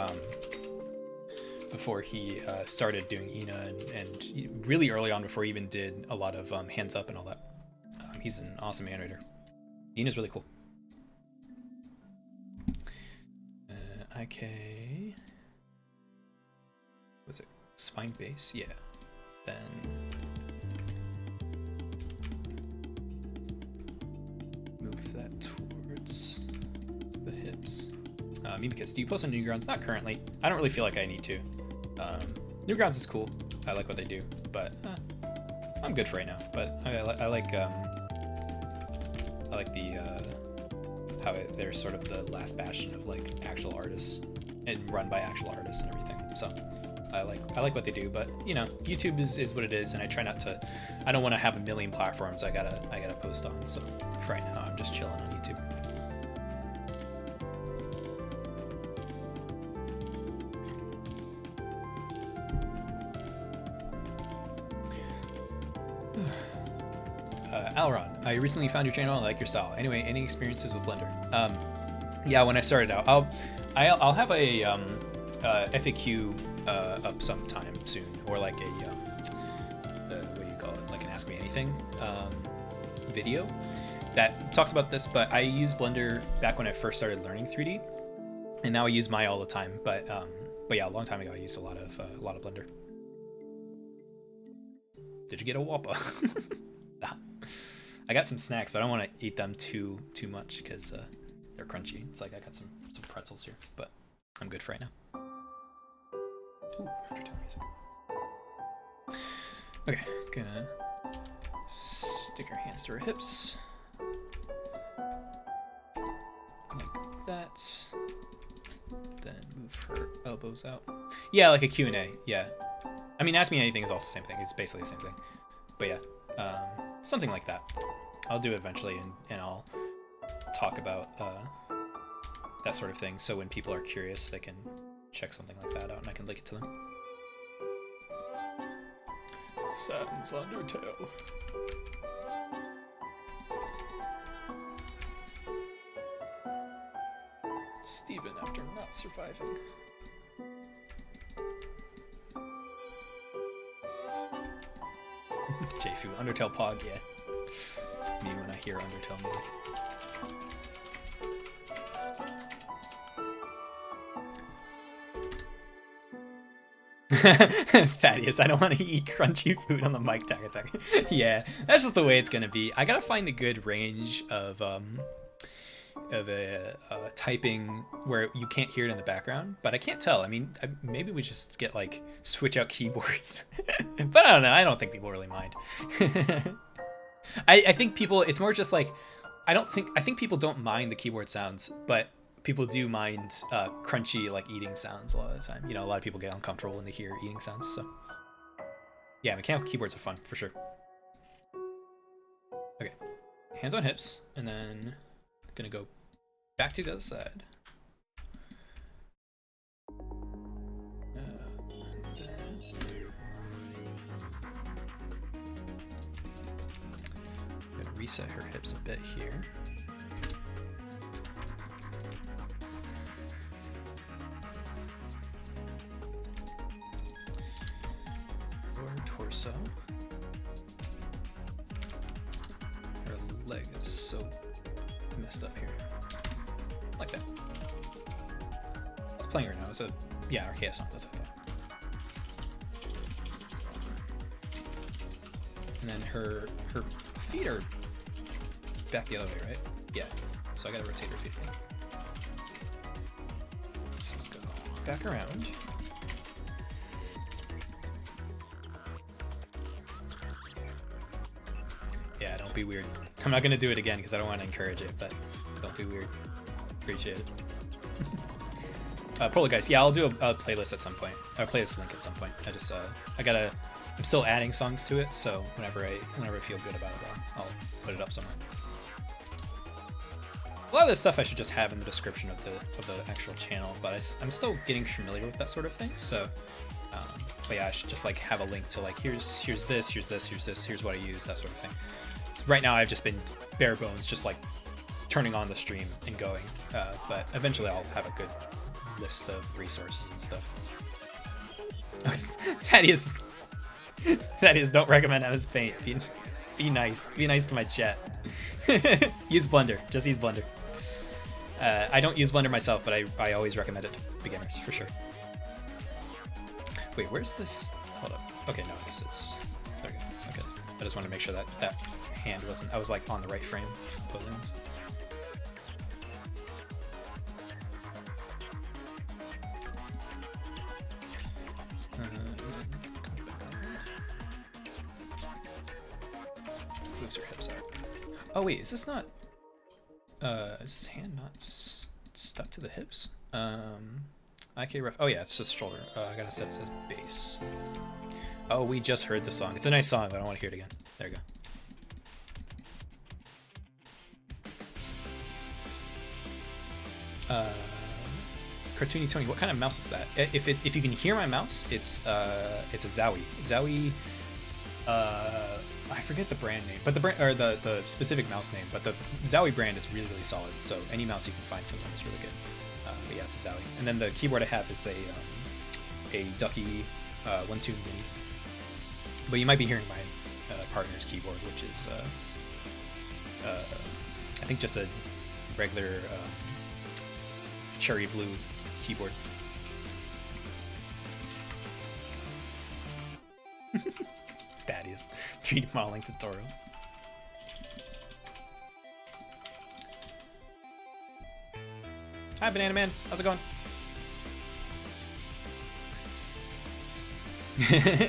he started doing Ina, and really early on before he even did a lot of Hands Up and all that. He's an awesome animator. Ina's really cool. IK. Was it spine base? Yeah. Then move that towards the hips. Mimikis, do you post on Newgrounds? Not currently. I don't really feel like I need to. Newgrounds is cool. I like what they do, but I'm good for right now. But I like the how they're sort of the last bastion of like actual artists and run by actual artists and everything. So I like what they do, but you know, YouTube is what it is, and I try not to. I don't want to have a million platforms I gotta post on. So for right now, I'm just chilling on YouTube. Alron, I recently found your channel. I like your style. Anyway, any experiences with Blender? Yeah, when I started out, I'll have a FAQ up sometime soon, or like a what do you call it? Like an Ask Me Anything video that talks about this. But I used Blender back when I first started learning 3D, and now I use Maya all the time. But yeah, a long time ago I used a lot of Blender. Did you get a Whopper? Nah. I got some snacks, but I don't want to eat them too much because they're crunchy. It's like I got some pretzels here, but I'm good for right now. Ooh, okay, gonna stick our hands to our hips. Like that. Then move her elbows out. Yeah, like a Q&A, yeah. I mean, Ask Me Anything is also the same thing. It's basically the same thing. But yeah, something like that. I'll do it eventually, and I'll talk about that sort of thing. So when people are curious, they can check something like that out, and I can link it to them. Saturn's Undertale. Steven after not surviving. J-Fu, Undertale Pog, yeah. Me when I hear Undertale music. Thaddeus, I don't want to eat crunchy food on the mic. Tag attack. Yeah, that's just the way it's gonna be. I gotta find the good range of typing where you can't hear it in the background, but I can't tell. I mean, maybe we just get like switch out keyboards. But I don't know. I don't think people really mind. I think people, it's more just like, I think people don't mind the keyboard sounds, but people do mind crunchy like eating sounds a lot of the time. You know, a lot of people get uncomfortable when they hear eating sounds. So yeah, mechanical keyboards are fun for sure. Okay, hands on hips, and then gonna go back to the other side. I'm gonna reset her hips a bit here. Lower torso. Her leg is so messed up here. Like that. It's playing right now. It's a RKS song. That's what I thought. And then her feet are back the other way, right? Yeah. So I gotta rotate her feet again. So let's go back around. Yeah, don't be weird. I'm not gonna do it again because I don't want to encourage it, but don't be weird. Appreciate it. Polar Guys, yeah, I'll do a playlist at some point. Or a playlist link at some point. I just I'm still adding songs to it, so whenever I feel good about it, I'll put it up somewhere. A lot of this stuff I should just have in the description of the actual channel, but I'm still getting familiar with that sort of thing. So, but yeah, I should just like have a link to like here's this, here's what I use, that sort of thing. Right now, I've just been bare bones, just like turning on the stream and going. But eventually, I'll have a good list of resources and stuff. Thaddeus, don't recommend MS Paint. Be nice. Be nice to my chat. Use Blender. Just use Blender. I don't use Blender myself, but I always recommend it to beginners for sure. Wait, where's this? Hold up. Okay, no, it's there we go. Okay, I just wanted to make sure that hand wasn't. I was like on the right frame posing this. Moves her hips out. Oh wait, is this not? Is this hand not stuck to the hips? I IK ref. Oh yeah, it's just shoulder. I gotta set it as bass. Oh, we just heard the song. It's a nice song, but I don't want to hear it again. There you go. Cartoony Tony, what kind of mouse is that? If you can hear my mouse, it's a Zowie. Zowie. I forget the brand name, but the brand or the specific mouse name, but the Zowie brand is really solid. So any mouse you can find from them is really good. But yeah, it's a Zowie. And then the keyboard I have is a Ducky 1-2 Mini. But you might be hearing my partner's keyboard, which is I think just a regular cherry blue keyboard. Thaddeus 3D modeling tutorial. Hi, Banana Man. How's it going?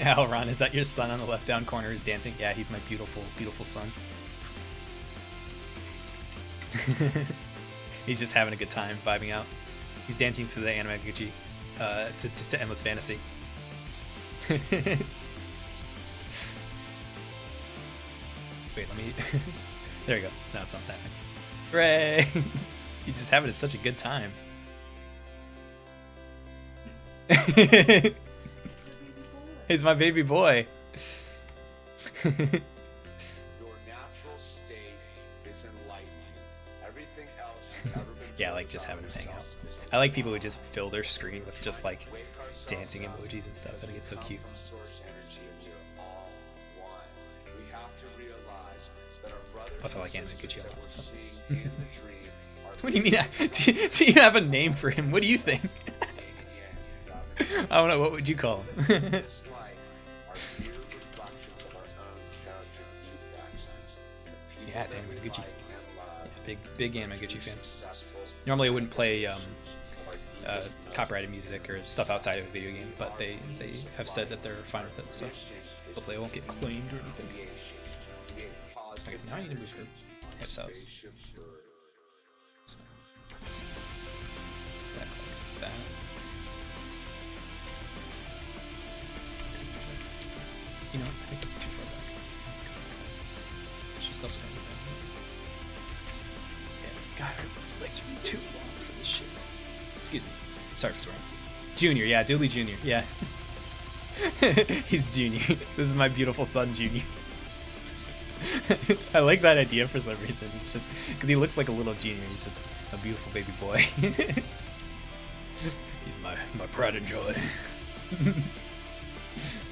Alron, is that your son on the left down corner who's dancing? Yeah, he's my beautiful, beautiful son. He's just having a good time, vibing out. He's dancing to the Animating to Endless Fantasy. Wait, let me... There we go. No, it's not snapping. Hooray! He's just having such a good time. He's my baby boy. Your natural state is enlightening. Everything else you've ever been Yeah, I like just having him hang out. I like people who just fill their screen with just like dancing emojis and stuff. I think it's so cute. Plus, I like Anime Gucci a lot. So. What do you mean? Do you have a name for him? What do you think? I don't know. What would you call him? Yeah, it's Anime Gucci. Yeah, big Anime Gucci fan. Normally, I wouldn't play copyrighted music or stuff outside of a video game, but they have said that they're fine with it, so hopefully I won't get claimed or anything. Okay, now I need to move her hips out. So, back like that. You know what? I think it's too far back. It's just also gonna be down here. Yeah, God, her legs are too long for this shit. Excuse me. Sorry for swearing. Junior, yeah, Dooley Junior, yeah. He's Junior. This is my beautiful son, Junior. I like that idea for some reason. It's just because he looks like a little junior. He's just a beautiful baby boy. He's my pride and joy.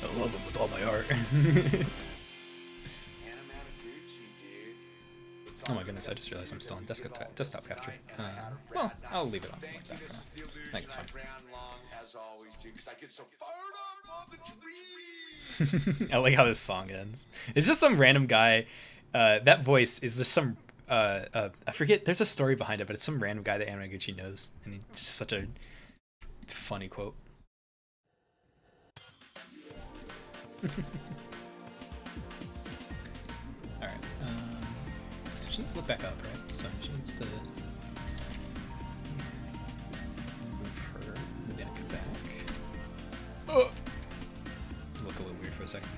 I love him with all my heart. Oh my goodness! I just realized I'm still on desktop capture. Well, I'll leave it on like that for now. I think it's fine. I like how this song ends. It's just some random guy. That voice is just some. I forget. There's a story behind it, but it's some random guy that Anamaguchi knows, and it's just such a funny quote. All right. So she needs to look back up, right? So she needs to move her neck back. Oh. Look a little weird for a second.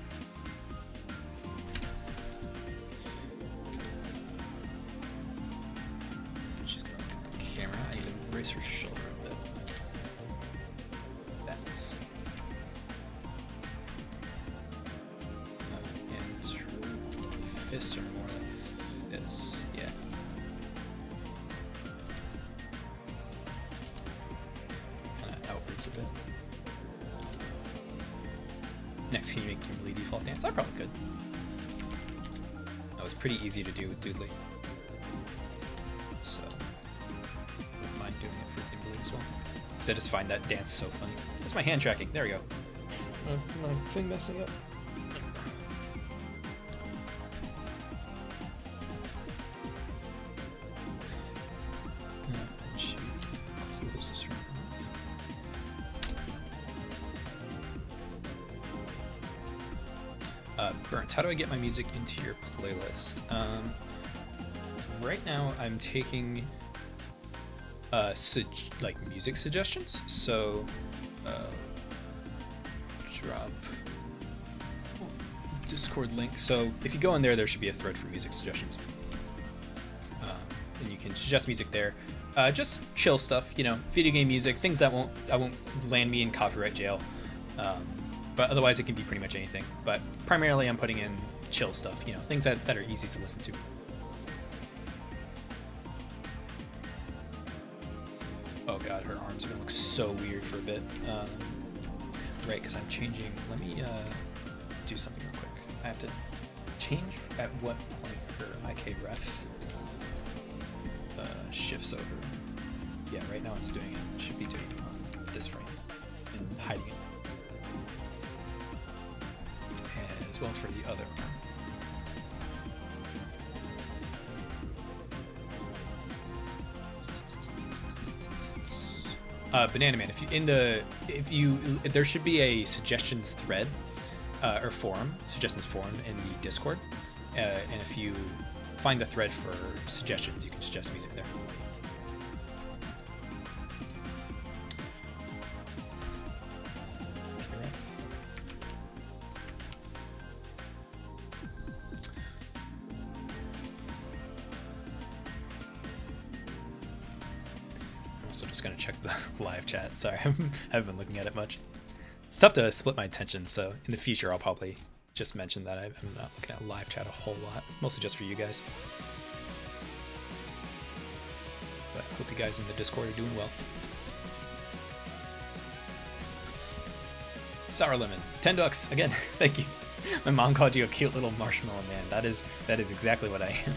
She's gonna look at the camera. I need to raise her shoulder a bit. That's. And her fists are more like this. Yeah. Kind of outwards a bit. Next, can you make Kimberly default dance? I probably could. That was pretty easy to do with Doodly. So, wouldn't mind doing it for Kimberly as well. Because I just find that dance so funny. There's my hand tracking. There we go. My thing messing up. She closes her mouth. Burnt, how do I get my music into your playlist? Right now I'm taking like music suggestions. So drop Discord link. So if you go in there, there should be a thread for music suggestions, and you can suggest music there. Just chill stuff, you know, video game music, things that won't land me in copyright jail. But otherwise, it can be pretty much anything. But primarily, I'm putting in chill stuff, you know, things that are easy to listen to. Oh god, her arms are gonna look so weird for a bit. Right, because I'm changing. Let me do something real quick. I have to change at what point her IK ref shifts over. Yeah, right now it's doing it. It should be doing it on this frame and hiding it. And as well for the other arm. Banana Man, there should be a suggestions thread or forum, suggestions forum in the Discord, and if you find the thread for suggestions, you can suggest music there. I'm also just gonna check the live chat. Sorry, I haven't been looking at it much. It's tough to split my attention, so in the future I'll probably just mention that I'm not looking at live chat a whole lot, mostly just for you guys. But I hope you guys in the Discord are doing well. Sour Lemon, $10 again. Thank you. My mom called you a cute little marshmallow man. That is exactly what I am.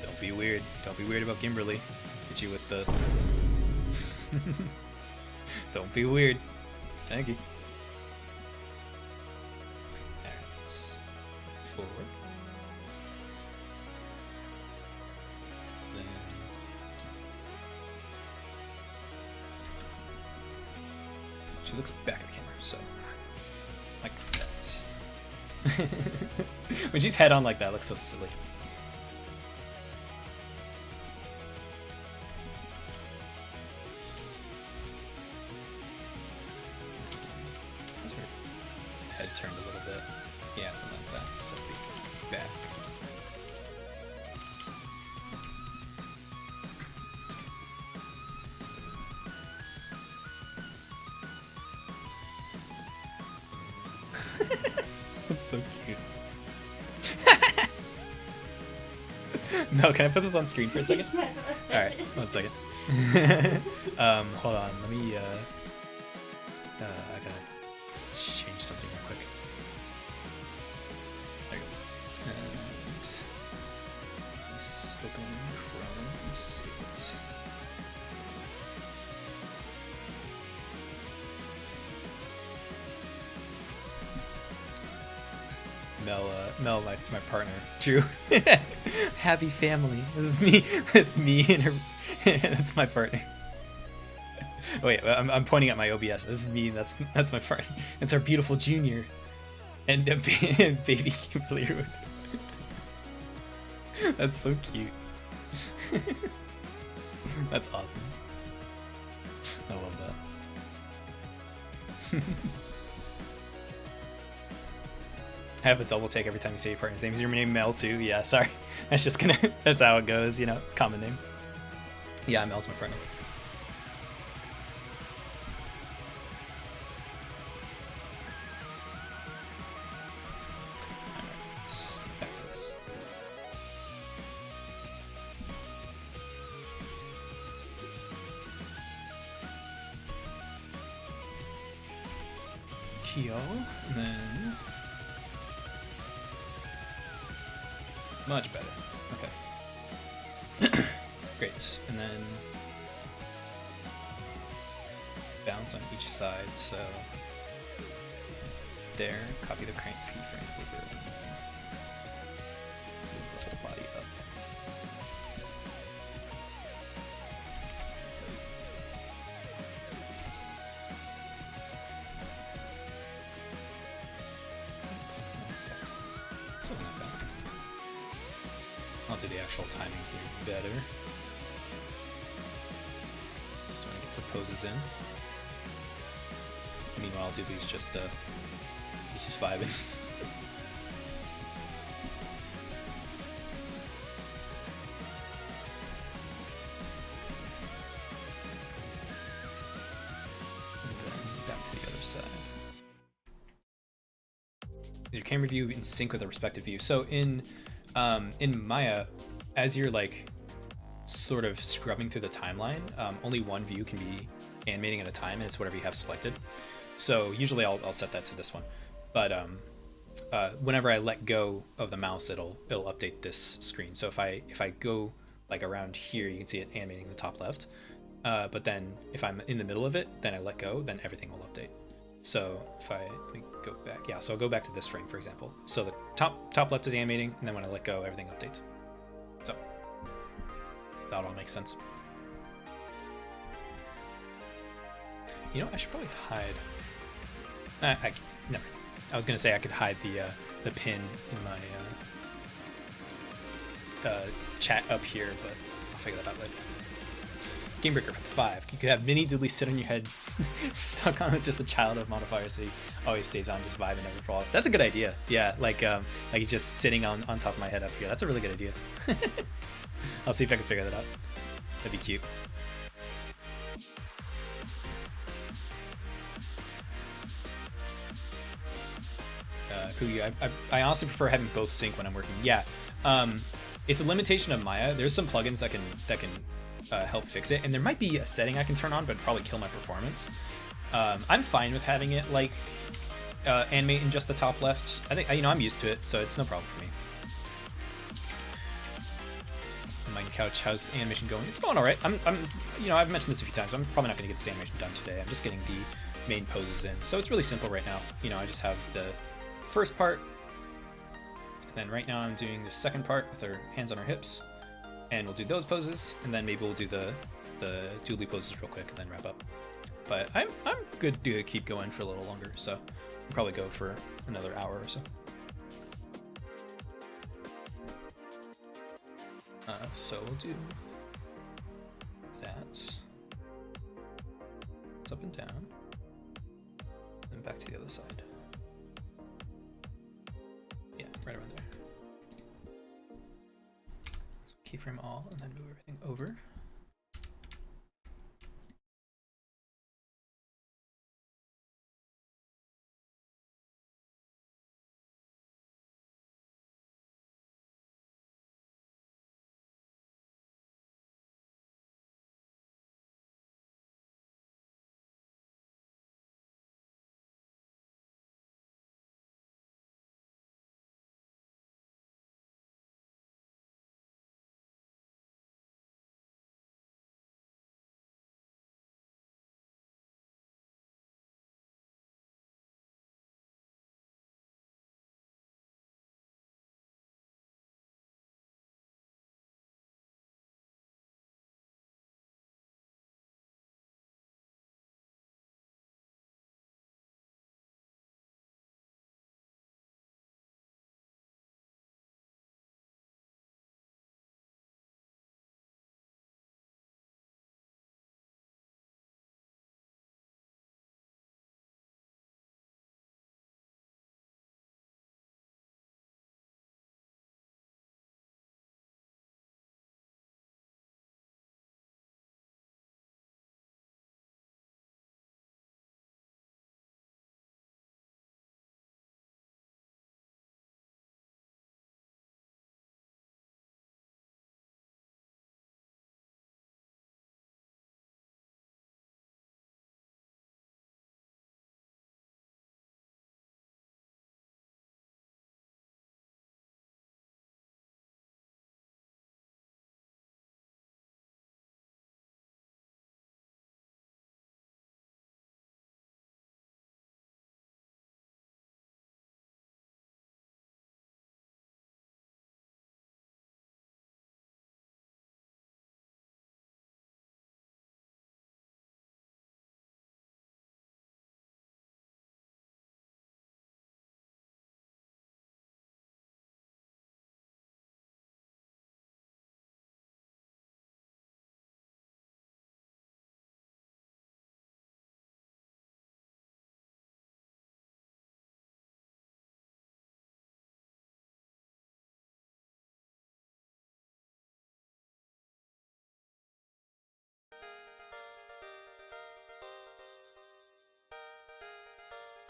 Don't be weird. Don't be weird about Kimberly. Hit you with the. Don't be weird. Thank you. Alright. Forward. Then. She looks back at the camera, so. Like that. When she's head on like that, it looks so silly. Turned a little bit. Yeah, something like that. So be back. That's so cute. Mel, can I put this on screen for a second? Alright, 1 second. Hold on, let me I gotta change something real quick. There you go. And let's open Chrome and save it. Mel, my partner, Drew. Happy family. This is me. It's me and her. That's my partner. Wait, I'm pointing at my OBS. This is me. That's my partner. It's our beautiful junior, and baby Kimberly. That's so cute. That's awesome. I love that. I have a double take every time you say your partner's name. Is your name Mel too? Yeah, sorry. That's just gonna. That's how it goes. You know, it's a common name. Yeah, Mel's my partner. Alright, back to this. Kyo, and then. Much better. Okay. Great. And then bounce on each side. So there, copy the crank keyframe over. Move the whole body up. Something like that. do the actual timing here better. Just want to get the poses in. Meanwhile, Doobie's just he's just vibing. And then back to the other side. Is your camera view in sync with the respective view? So in Maya, as you're like sort of scrubbing through the timeline, only one view can be animating at a time, and it's whatever you have selected. So usually I'll set that to this one, but whenever I let go of the mouse, it'll update this screen. So if I go like around here, you can see it animating the top left. But then if I'm in the middle of it, then I let go, then everything will update. So if let me go back, yeah. So I'll go back to this frame, for example. So the top left is animating, and then when I let go, everything updates. So that all makes sense. You know, I should probably hide. No, I was gonna say I could hide the pin in my chat up here, but I'll figure that out later. Game Breaker for 5. You could have Mini Doodly sit on your head, stuck on just a child of modifier, so he always stays on, just vibing, never fall off. That's a good idea. Yeah, like he's just sitting on top of my head up here. That's a really good idea. I'll see if I can figure that out. That'd be cute. I honestly prefer having both sync when I'm working. Yeah, it's a limitation of Maya. There's some plugins that can help fix it, and there might be a setting I can turn on, but it'd probably kill my performance. I'm fine with having it like animate in just the top left. I think I'm used to it, so it's no problem for me. Mine Couch, how's the animation going? It's going all right. I've mentioned this a few times. But I'm probably not going to get this animation done today. I'm just getting the main poses in, so it's really simple right now. I just have the first part, and then right now I'm doing the second part with our hands on our hips, and we'll do those poses, and then maybe we'll do the doodly poses real quick and then wrap up. But I'm good to keep going for a little longer, so I'll probably go for another hour or so. So we'll do that. It's up and down, and back to the other side. Yeah, right around there. So keyframe all, and then move everything over.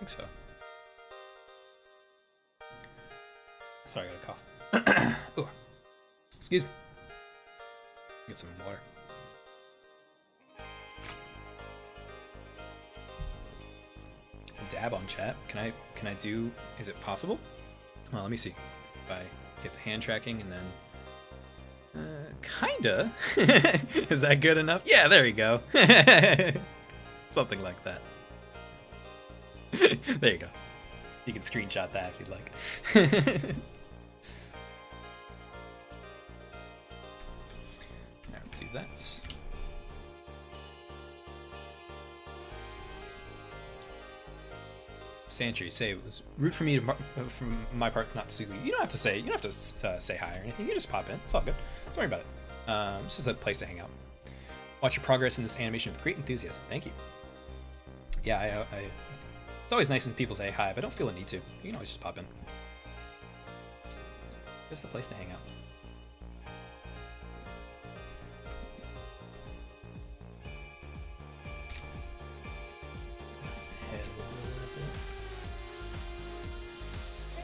think so. Sorry, I got a cough. Ooh. Excuse me. Get some water. Dab on chat. Can I do? Is it possible? Well, let me see. If I get the hand tracking and then, kinda. Is that good enough? Yeah, there you go. Something like that. There you go. You can screenshot that if you'd like. Alright, do that. Santry, say it was rude for me to, from my part, not to. You don't have to say. You don't have to say hi or anything. You just pop in. It's all good. Don't worry about it. It's just a place to hang out. Watch your progress in this animation with great enthusiasm. Thank you. Yeah, it's always nice when people say hi, but I don't feel a need to. You can always just pop in. Just a place to hang out.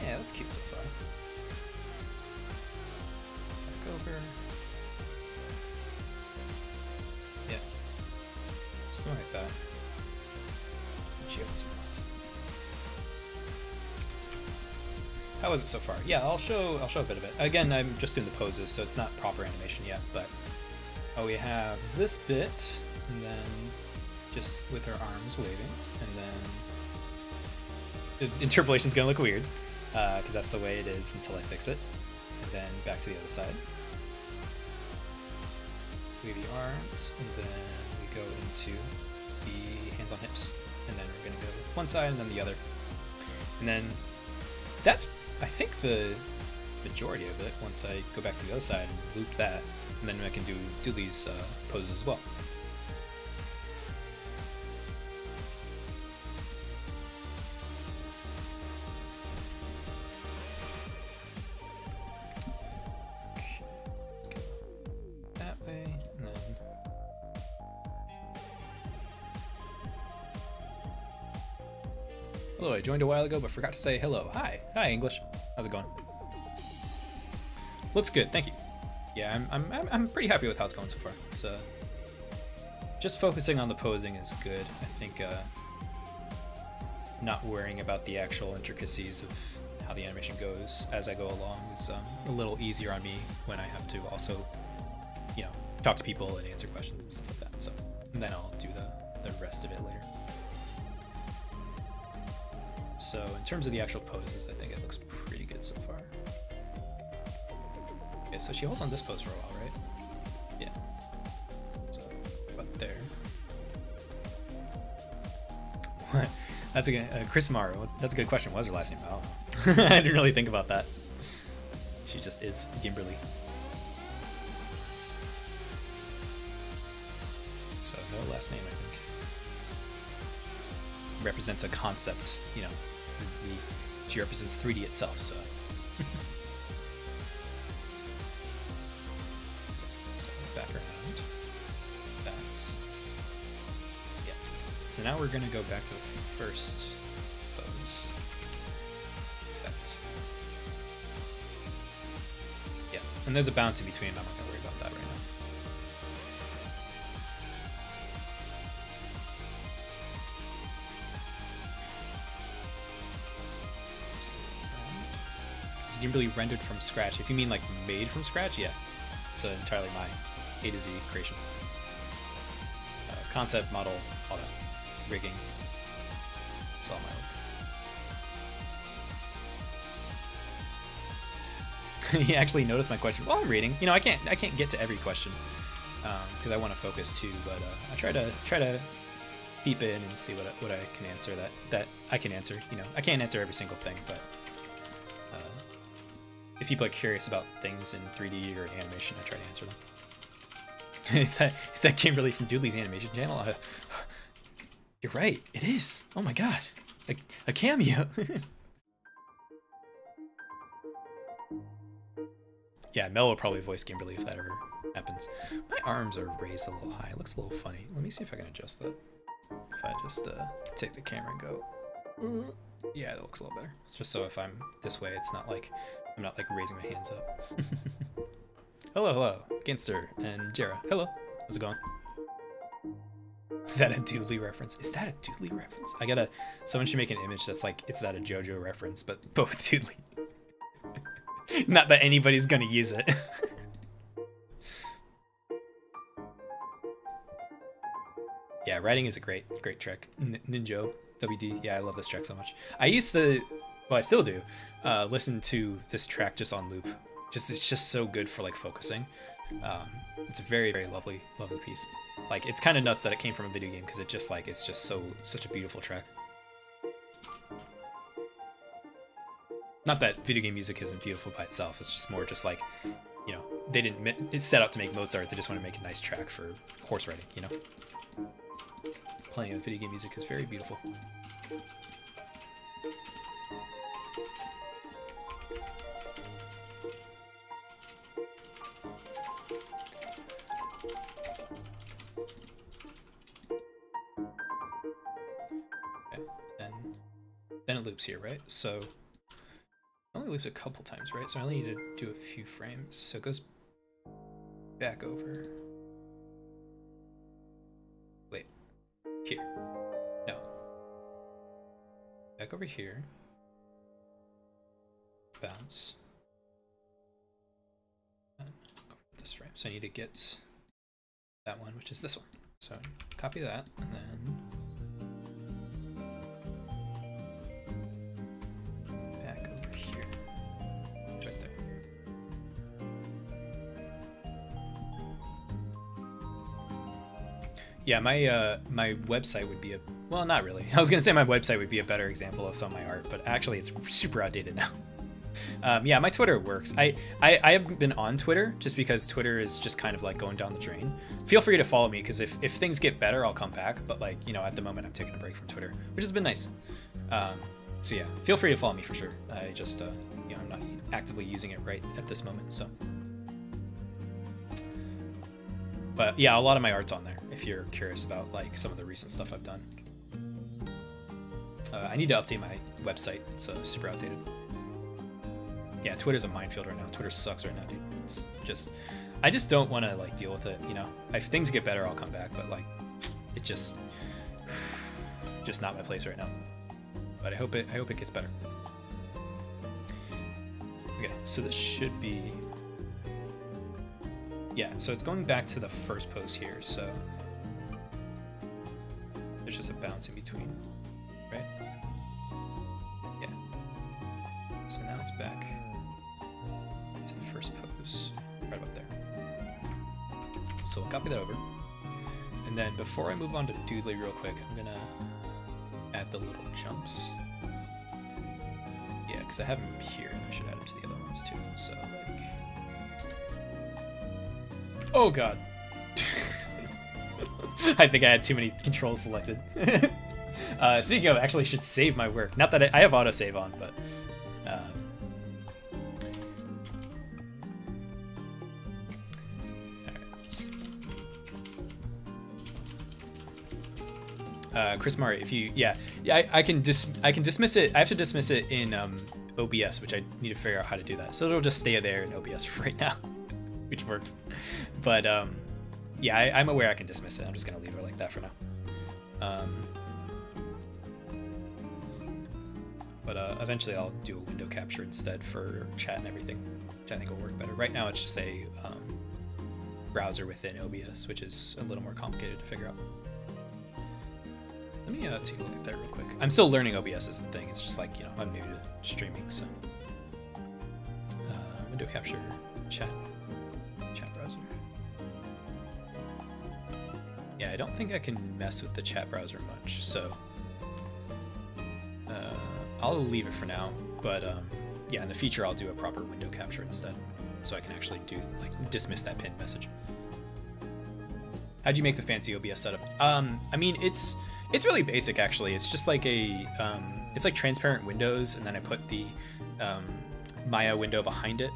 Yeah, that's cute so far. Back over. Yeah. Something like that. She opens her mouth. How was it so far? Yeah, I'll show a bit of it. Again, I'm just doing the poses, so it's not proper animation yet, but we have this bit, and then just with her arms waving, and then the interpolation's gonna look weird. Because that's the way it is until I fix it. And then back to the other side. Wavy arms, and then we go into the hands on hips. And then we're going to go one side and then the other. And then that's, I think, the majority of it. Once I go back to the other side and loop that, and then I can do these poses as well. Hello, I joined a while ago but forgot to say hello. Hi English. How's it going? Looks good, thank you. Yeah, I'm pretty happy with how it's going so far. It's just focusing on the posing is good. I think not worrying about the actual intricacies of how the animation goes as I go along is a little easier on me when I have to also, you know, talk to people and answer questions and stuff like that. So, and then I'll do the rest of it later. So in terms of the actual poses, I think it looks pretty good so far. Okay, so she holds on this pose for a while, right? Yeah. So, about there. What? That's a good, Chris Morrow. That's a good question. What was her last name? I don't know. I didn't really think about that. She just is Gimberly. So no last name, I think. Represents a concept, you know. She represents 3D itself, so. So back around. Back. Yeah. So now we're gonna go back to the first pose. Back. Yeah, and there's a bounce in between. I'm not gonna worry about that right now. Gimberly rendered from scratch. If you mean like made from scratch, yeah, it's entirely my A to Z creation. Concept, model, all that, rigging. It's all my own. He actually noticed my question while I'm reading. You know, I can't get to every question because I want to focus too. But I try to peep in and see what I can answer that I can answer. You know, I can't answer every single thing, but. If people are curious about things in 3D or animation, I try to answer them. is that Kimberly from Doodley's animation channel? You're right, it is. Oh my god, a cameo. Yeah, Mel will probably voice Kimberly if that ever happens. My arms are raised a little high. It looks a little funny. Let me see if I can adjust that. If I just take the camera and go Yeah, that looks a little better. Just so if I'm this way, it's not like I'm not like raising my hands up. Hello, Ginster and Jera. Hello, how's it going? Is that a Dooley reference? Is that a Dooley reference? Someone should make an image that's like, it's that a JoJo reference, but both Dooley. Not that anybody's gonna use it. Yeah, writing is a great trick. Ninjo, WD, yeah, I love this track so much. I used to, well, I still do, listen to this track just on loop. It's just so good for like focusing. It's a very lovely piece. Like, it's kind of nuts that it came from a video game because it's just such a beautiful track. Not that video game music isn't beautiful by itself. It's just more just like, you know, they didn't it's set out to make Mozart. They just want to make a nice track for horse riding, you know. Plenty of video game music is very beautiful. Okay, then it loops here, right? So it only loops a couple times, right? So I only need to do a few frames. So it goes back over. Wait, here. No. Back over here. Bounce. And over this frame. So I need to get that one, which is this one. So copy that, and then back over here. It's right there. Yeah, my website would be well, not really. I was gonna say my website would be a better example of some of my art, but actually it's super outdated now. Yeah, my Twitter works. I haven't been on Twitter just because Twitter is just kind of like going down the drain. Feel free to follow me because if things get better, I'll come back. But like, you know, at the moment I'm taking a break from Twitter, which has been nice. So yeah, feel free to follow me for sure. I just, you know, I'm not actively using it right at this moment, so. But yeah, a lot of my art's on there if you're curious about like some of the recent stuff I've done. I need to update my website. It's super outdated. Yeah, Twitter's a minefield right now. Twitter sucks right now, dude. It's just, I just don't want to like deal with it, you know. If things get better, I'll come back, but like, it just not my place right now. But I hope it gets better. Okay, so this should be, yeah. So it's going back to the first pose here. So there's just a bounce in between, right? Yeah. So now it's back to the first pose, right about there. So I'll copy that over. And then before I move on to Doodly real quick, I'm gonna add the little jumps. Yeah, because I have them here and I should add them to the other ones too. So like, oh god. I think I had too many controls selected. Speaking of, I actually should save my work. Not that I have autosave on, but Chris Murray, if you, I can dismiss it. I have to dismiss it in OBS, which I need to figure out how to do that. So it'll just stay there in OBS for right now, which works. But yeah, I'm aware I can dismiss it. I'm just gonna leave it like that for now. But eventually I'll do a window capture instead for chat and everything, which I think will work better. Right now it's just a browser within OBS, which is a little more complicated to figure out. Let me take a look at that real quick. I'm still learning OBS is the thing. It's just like, you know, I'm new to streaming, so. Window capture, chat browser. Yeah, I don't think I can mess with the chat browser much, so I'll leave it for now. But yeah, in the future I'll do a proper window capture instead, so I can actually do like dismiss that pinned message. How'd you make the fancy OBS setup? I mean, it's really basic actually. It's just like it's like transparent windows, and then I put the Maya window behind it.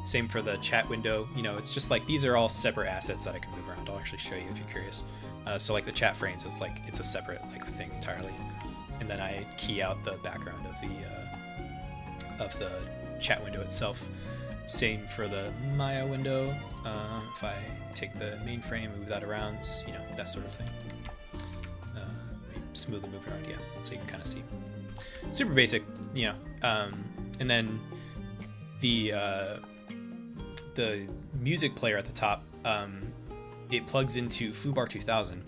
Same for the chat window. You know, it's just like these are all separate assets that I can move around. I'll actually show you if you're curious. So like the chat frames, it's a separate like thing entirely. and then I key out the background of the chat window itself. Same for the Maya window. If I take the mainframe, move that around, you know, that sort of thing. Smoothly move around, yeah, so you can kind of see. Super basic, you know. And then the music player at the top, it plugs into Foobar 2000,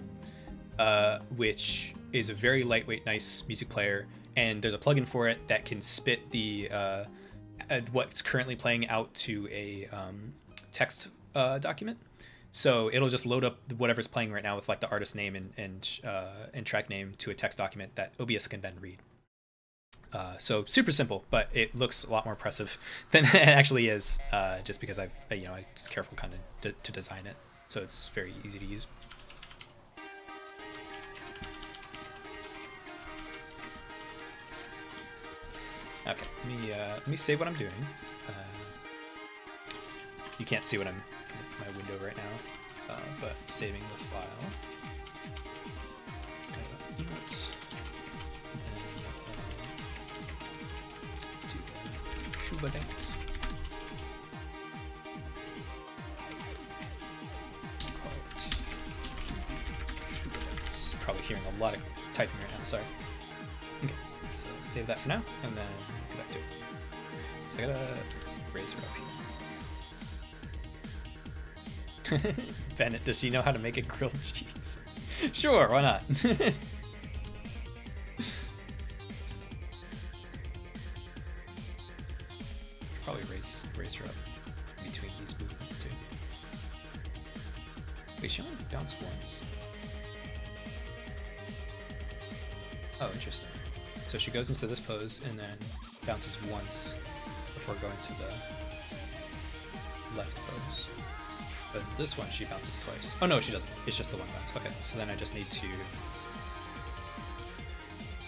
which is a very lightweight, nice music player, and there's a plugin for it that can spit the what's currently playing out to a text document. So it'll just load up whatever's playing right now with like the artist name and track name to a text document that OBS can then read. So super simple, but it looks a lot more impressive than it actually is, just because I was careful kind of to design it, so it's very easy to use. Okay, let me save what I'm doing. You can't see what I'm in my window right now, but saving the file. Emotes. Shuba dance. Call it Shuba dance. Probably hearing a lot of typing right now. Sorry. Okay, so save that for now, and then go back to it. So I gotta raise her up here. Bennett, does she know how to make a grilled cheese? Sure, why not? Probably raise her up between these movements too. Wait, she only bounced once. Oh, interesting. So she goes into this pose and then bounces once before going to the left pose. But this one she bounces twice. Oh no, she doesn't. It's just the one bounce. Okay, so then I just need to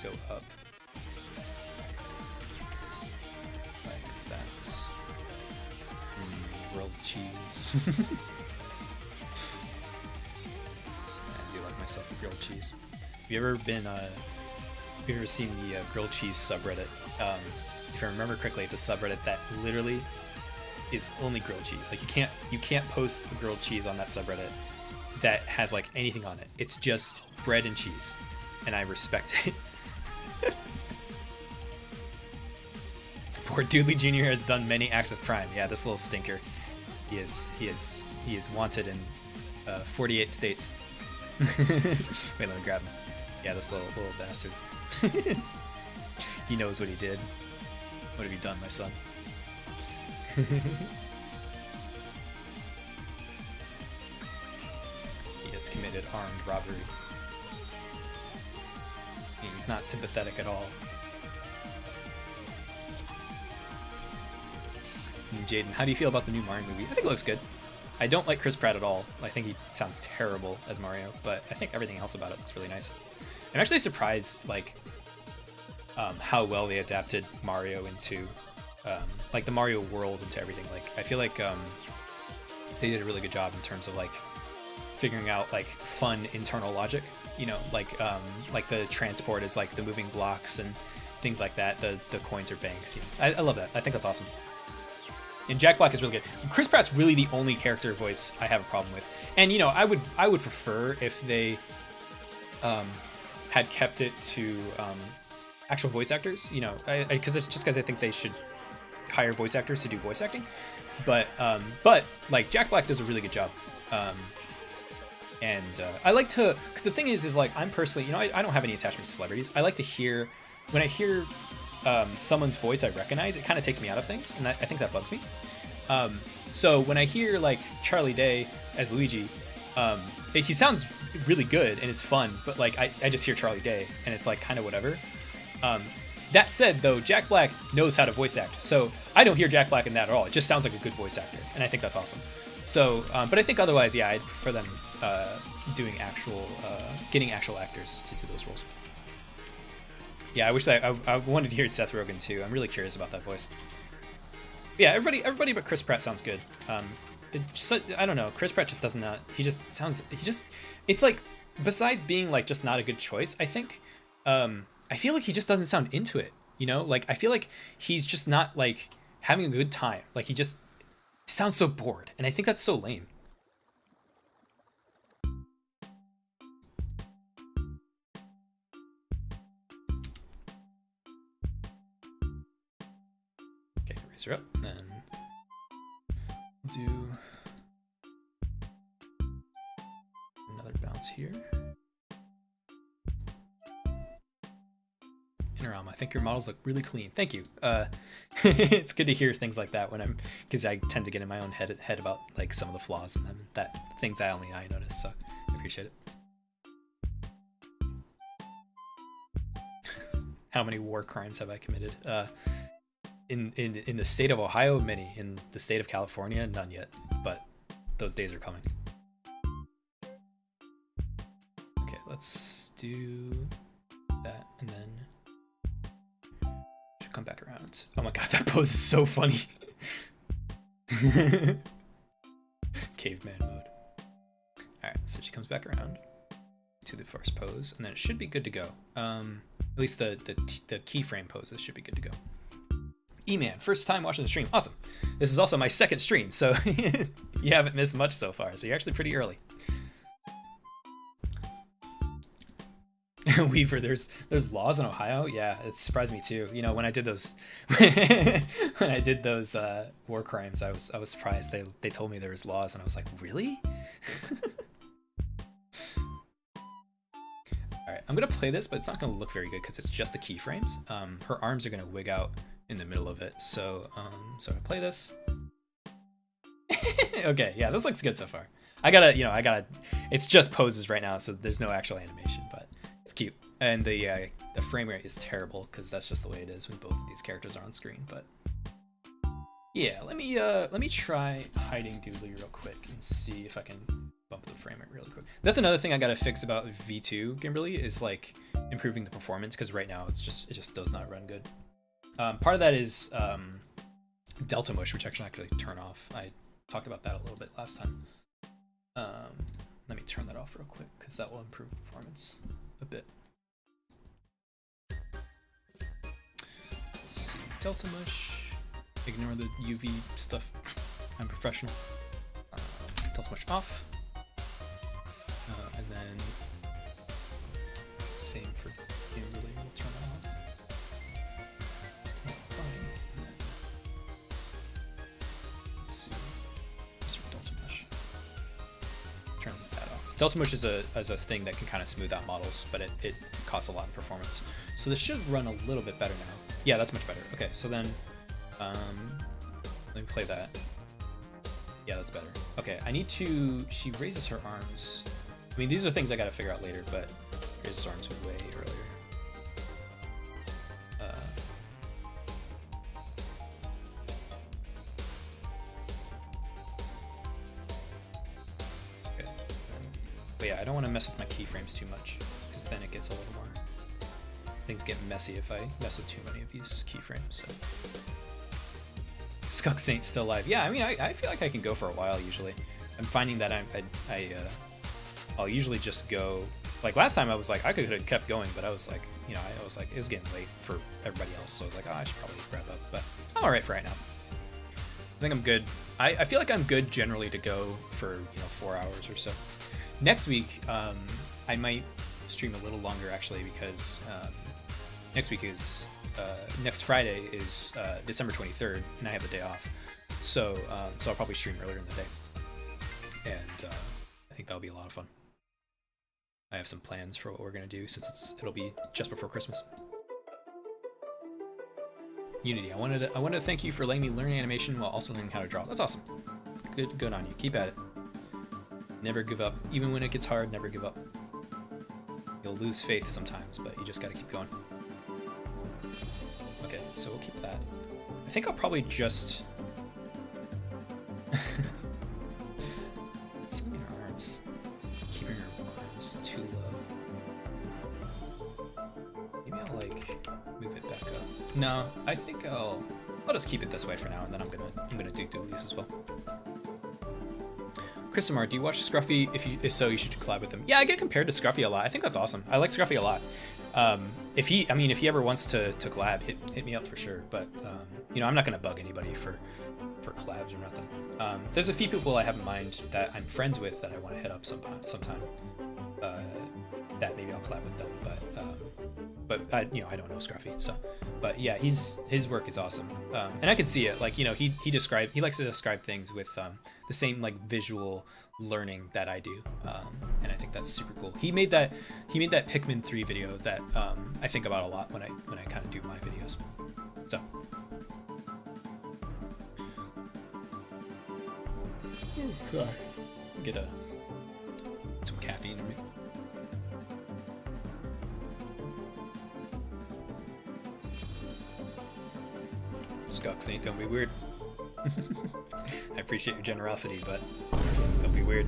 go up. Like that. Grilled cheese. I do like myself a grilled cheese. Have you ever been have you ever seen the grilled cheese subreddit? If I remember correctly, it's a subreddit that literally is only grilled cheese. Like you can't post a grilled cheese on that subreddit that has like anything on it. It's just bread and cheese, and I respect it. Poor Doodley Jr. has done many acts of crime. Yeah, this little stinker. He is wanted in 48 states. Wait, let me grab him. Yeah, this little bastard. He knows what he did. What have you done, my son? He has committed armed robbery. He's not sympathetic at all. Jaden, how do you feel about the new Mario movie? I think it looks good. I don't like Chris Pratt at all. I think he sounds terrible as Mario, but I think everything else about it looks really nice. I'm actually surprised, like, how well they adapted Mario into, like, the Mario world into everything. Like, I feel like they did a really good job in terms of, like, figuring out, like, fun internal logic. You know, like the transport is, like, the moving blocks and things like that. The coins are banks. You know? I love that. I think that's awesome. And Jack Black is really good. Chris Pratt's really the only character voice I have a problem with. And, you know, I would prefer if they had kept it to actual voice actors, you know, because I think they should hire voice actors to do voice acting. But like Jack Black does a really good job. And I like to, because the thing is like I'm personally, you know, I don't have any attachment to celebrities. I like to hear, when I hear someone's voice I recognize, it kind of takes me out of things, and I think that bugs me. So when I hear like Charlie Day as Luigi, he sounds really good and it's fun, but like I just hear Charlie Day and it's like kind of whatever. That said, though, Jack Black knows how to voice act, so I don't hear Jack Black in that at all. It just sounds like a good voice actor, and I think that's awesome. So, but I think otherwise, yeah, I'd prefer them doing getting actual actors to do those roles. Yeah, I wish that I wanted to hear Seth Rogen too. I'm really curious about that voice. Yeah, everybody but Chris Pratt sounds good. I don't know. Chris Pratt just doesn't. It's like, besides being like just not a good choice, I think I feel like he just doesn't sound into it, you know? Like, I feel like he's just not, like, having a good time. Like, he just sounds so bored, and I think that's so lame. Okay, raise her up, then we'll do another bounce here. Interim, I think your models look really clean. Thank you. It's good to hear things like that because I tend to get in my own head about like some of the flaws in them, that things I notice. So I appreciate it. How many war crimes have I committed? In the state of Ohio, many. In the state of California, none yet. But those days are coming. Okay, let's do that, and then should come back around. Oh my god, that pose is so funny. Caveman mode. All right, so she comes back around to the first pose, and then it should be good to go. At least the keyframe poses should be good to go. E-Man, first time watching the stream. Awesome. This is also my second stream, so you haven't missed much so far. So you're actually pretty early. Weaver, there's laws in Ohio. Yeah, it surprised me too. You know, when I did those war crimes, I was surprised. They told me there was laws, and I was like, really? All right, I'm gonna play this, but it's not gonna look very good because it's just the keyframes. Her arms are gonna wig out in the middle of it. So I play this. Okay, yeah, this looks good so far. I gotta. It's just poses right now, so there's no actual animation, but it's cute. And the frame rate is terrible because that's just the way it is when both of these characters are on screen. But yeah, let me try hiding Doodly real quick and see if I can bump the frame rate really quick. That's another thing I gotta fix about V2 Gimberly is like improving the performance, because right now it just does not run good. Part of that is Delta Mush, which I can actually turn off. I talked about that a little bit last time. Let me turn that off real quick because that will improve performance a bit. Let's see, Delta Mush. Ignore the UV stuff. I'm professional. Delta Mush off. And then same for Gimberly. We'll turn that off. Let's see. Delta Mush. Turn that off. Delta Mush is a thing that can kind of smooth out models, but it costs a lot of performance. So this should run a little bit better now. Yeah, that's much better. Okay, so then let me play that. Yeah, that's better. Okay, I need to. She raises her arms. I mean, these are things I gotta figure out later, but raises her arms way earlier. Okay. But yeah, I don't want to mess with my keyframes too much, because then it gets a little more. Things get messy if I mess with too many of these keyframes. So. Skunk Saint's still alive. Yeah, I mean, I feel like I can go for a while usually. I'm finding that I'll usually just go. Like last time, I was like I could have kept going, but I was like, I was like it was getting late for everybody else, so I was like, oh, I should probably wrap up. But I'm all right for right now. I think I'm good. I feel like I'm good generally to go for 4 hours or so. Next week, I might stream a little longer actually, because next week is. Next Friday is December 23rd, and I have the day off, so I'll probably stream earlier in the day, and I think that'll be a lot of fun. I have some plans for what we're gonna do since it'll be just before Christmas. Unity, I wanted to thank you for letting me learn animation while also learning how to draw. That's awesome. Good on you. Keep at it. Never give up, even when it gets hard. Never give up. You'll lose faith sometimes, but you just gotta keep going. Okay, so we'll keep that. I think I'll probably just... Something in her arms. Keeping her arms too low. Maybe I'll, move it back up. No, I think I'll just keep it this way for now, and then I'm gonna do doolies as well. Christamar, do you watch Scruffy? If so, you should collab with him. Yeah, I get compared to Scruffy a lot. I think that's awesome. I like Scruffy a lot. If he ever wants to collab, hit me up for sure. But you know, I'm not gonna bug anybody for collabs or nothing. There's a few people I have in mind that I'm friends with that I want to hit up sometime. That maybe I'll collab with them, but I, you know, I don't know Scruffy, so. But yeah, his work is awesome, and I can see it. Like, you know, he likes to describe things with the same like visual learning that I do, and I think that's super cool. He made that Pikmin 3 video that I think about a lot when I kind of do my videos. So. Get some caffeine in me. Skux ain't, don't be weird. I appreciate your generosity, but don't be weird.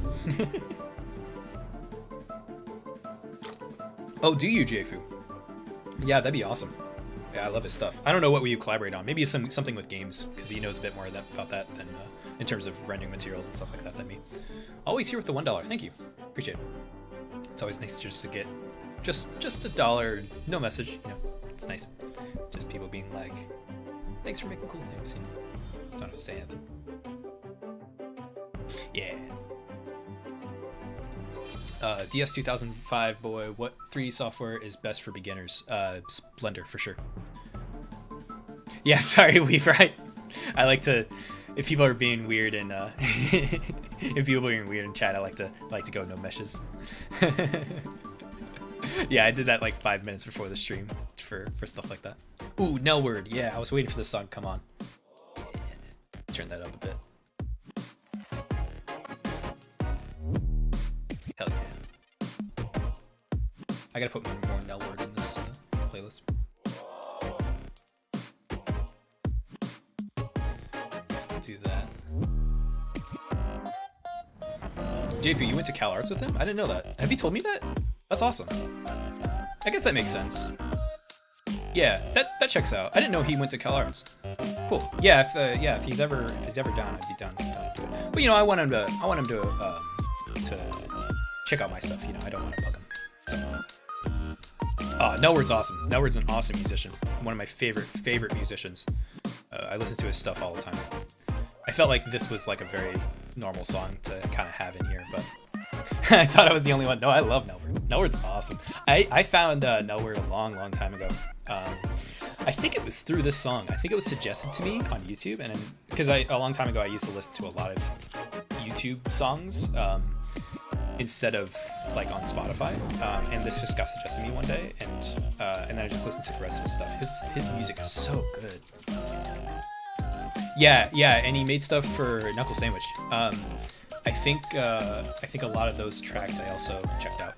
Oh, do you, Jfu? Yeah, that'd be awesome. Yeah, I love his stuff. I don't know what you collaborate on. Maybe something with games, because he knows a bit more about that than in terms of rendering materials and stuff like that than me. Always here with the $1. Thank you. Appreciate it. It's always nice just to get just $1. No message. You know, it's nice. Just people being like, thanks for making cool things. You know, don't have to say anything. Yeah. DS 2005 boy, what 3D software is best for beginners? Blender for sure. Yeah, sorry, Weaver. I like to, if people are being weird and if people are being weird in chat, I like to go no meshes. Yeah, I did that like 5 minutes before the stream for stuff like that. Ooh, Nelword. Yeah, I was waiting for this song to come on. Yeah. Turn that up a bit. Hell yeah. I gotta put more Nelword in this playlist. Do that. JF, you went to Cal Arts with him? I didn't know that. Have you told me that? That's awesome. I guess that makes sense. Yeah, that checks out. I didn't know he went to Cal Arts. Cool. Yeah, if he's ever down, I'd be down to do it. But you know, I want him to check out my stuff. You know, I don't want to bug him. So. Oh, Nelword's awesome. Nelword's an awesome musician. One of my favorite musicians. I listen to his stuff all the time. I felt like this was like a very normal song to kind of have in here, but I thought I was the only one. No, I love Nelword. Nelword's awesome. I found Nelword a long time ago. I think it was through this song. I think it was suggested to me on YouTube, and because a long time ago I used to listen to a lot of YouTube songs instead of like on Spotify, and this just got suggested to me one day, and then I just listened to the rest of his stuff. His music is so good. Yeah, and he made stuff for Knuckle Sandwich. I think a lot of those tracks I also checked out.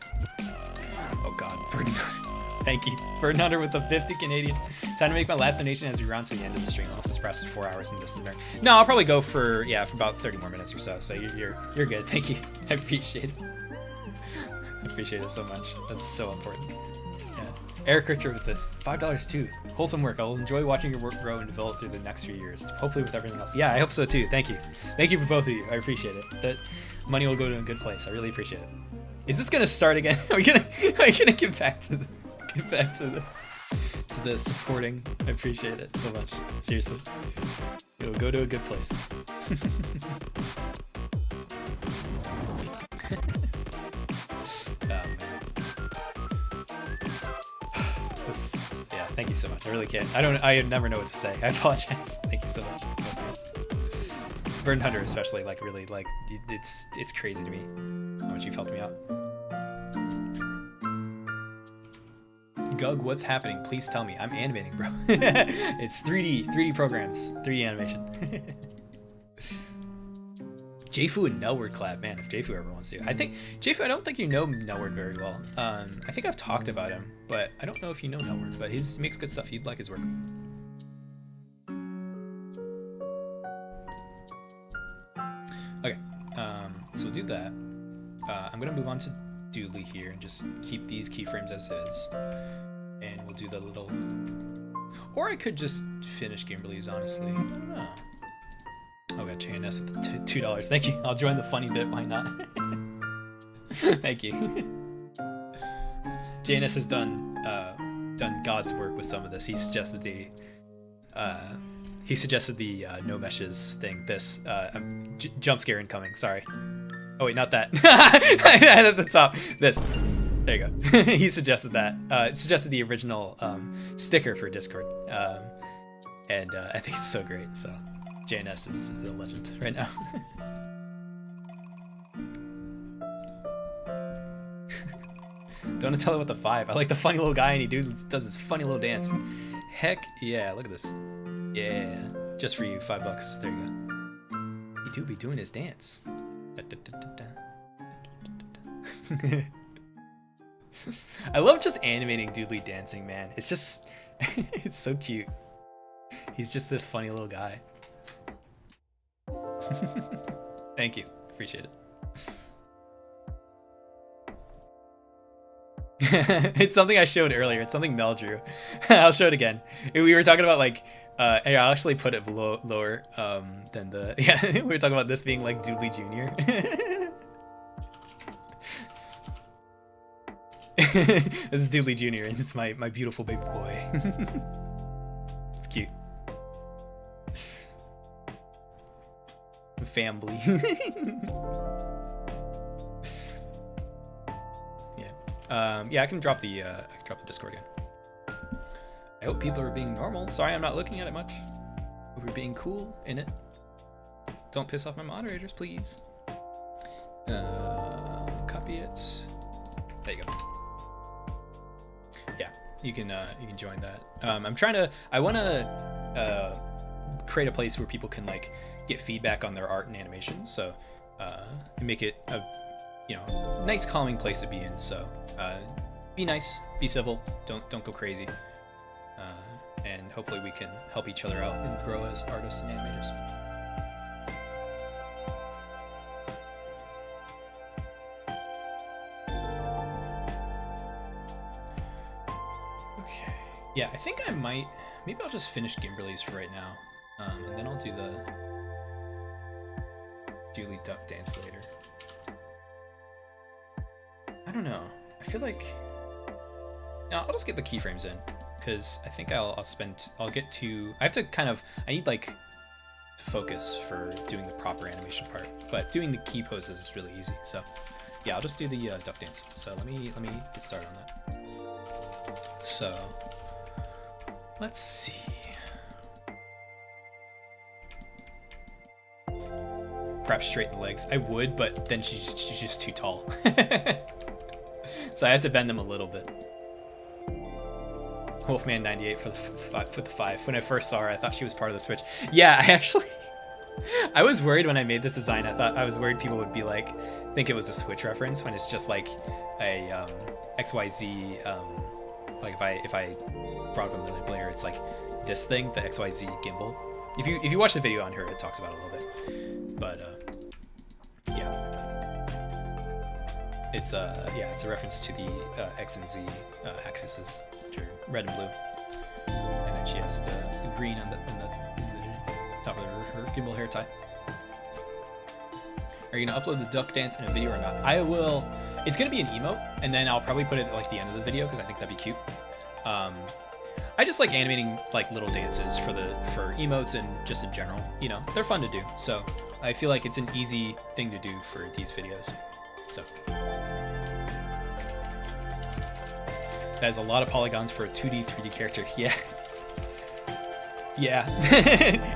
Oh God, Burden Hunter. Thank you, Burden Hunter with the 50 Canadian. Time to make my last donation as we round to the end of the stream. Unless this passes 4 hours in this dinner. No, I'll probably go for about 30 more minutes or so. So you're good. Thank you. I appreciate it. I appreciate it so much. That's so important. Yeah. Eric Richter with the $5 too. Wholesome work. I'll enjoy watching your work grow and develop through the next few years. Hopefully with everything else. Yeah, I hope so too. Thank you. Thank you for both of you. I appreciate it. That money will go to a good place. I really appreciate it. Is this gonna start again? Are we gonna get back to the supporting? I appreciate it so much. Seriously. It'll go to a good place. Yeah, thank you so much. I really can't. I never know what to say. I apologize. Thank you so much. Burden Hunter especially, like really, like it's crazy to me how much you've helped me out. Gug, what's happening? Please tell me. I'm animating, bro. It's 3D programs, 3D animation. Jfu and Nelword collab, man. If Jfu ever wants to, I think Jfu. I don't think you know Nelword very well. I think I've talked about him, but I don't know if you know Nelword. But he makes good stuff. You'd like his work. Okay, so we'll do that. I'm gonna move on to Doodly here and just keep these keyframes as is, and we'll do the little. Or I could just finish Gimberly's, honestly. I don't know. Oh, got JNS with the $2. Thank you. I'll join the funny bit. Why not? Thank you. JNS has done God's work with some of this. He suggested the no meshes thing. This jump scare incoming. Sorry. Oh wait, not that. At the top. This. There you go. He suggested that. Suggested the original sticker for Discord, and I think it's so great. So JNS is a legend right now. Donatello with the 5. I like the funny little guy, and he does this funny little dance. Heck yeah! Look at this. Yeah, just for you, $5. There you go. He do be doing his dance. I love just animating Doodly dancing, man. It's just, it's so cute. He's just a funny little guy. Thank you, appreciate it. It's something I showed earlier. It's something Mel drew. I'll show it again. We were talking about like, I'll actually put it lower than the, yeah, we were talking about this being like Doodly Jr. This is Doodly Jr. and it's my beautiful baby boy. It's cute. Family. Yeah, I can drop the Discord again. I hope people are being normal. Sorry, I'm not looking at it much. Hope you're being cool in it. Don't piss off my moderators, please. Copy it. There you go. Yeah, you can join that. I want to create a place where people can like get feedback on their art and animation. So and make it a nice calming place to be in. So be nice, be civil, don't go crazy, and hopefully we can help each other out and grow as artists and animators. Okay, yeah, I think I might, maybe I'll just finish Gimberly's for right now, and then I'll do the Doodly Duck dance later. I don't know. I feel like I'll just get the keyframes in because I think I have to kind of, I need like focus for doing the proper animation part, but doing the key poses is really easy. So yeah, I'll just do the duck dance. So let me get started on that. So let's see. Perhaps straighten the legs. I would, but then she's just too tall. So I had to bend them a little bit. Wolfman 98 for the 5. When I first saw her, I thought she was part of the Switch. Yeah, I was worried when I made this design. I was worried people would be like, think it was a Switch reference when it's just like a XYZ. Like if I brought up a melee player, it's like this thing, the XYZ gimbal. If you watch the video on her, it talks about it a little bit. But yeah. It's a reference to the X and Z axes, which are red and blue, and then she has the green on the top of her gimbal hair tie. Are you gonna upload the duck dance in a video or not? I will. It's gonna be an emote, and then I'll probably put it at like the end of the video because I think that'd be cute. I just like animating like little dances for emotes and just in general. They're fun to do. So I feel like it's an easy thing to do for these videos. So that is a lot of polygons for a 2D, 3D character. Yeah. Yeah.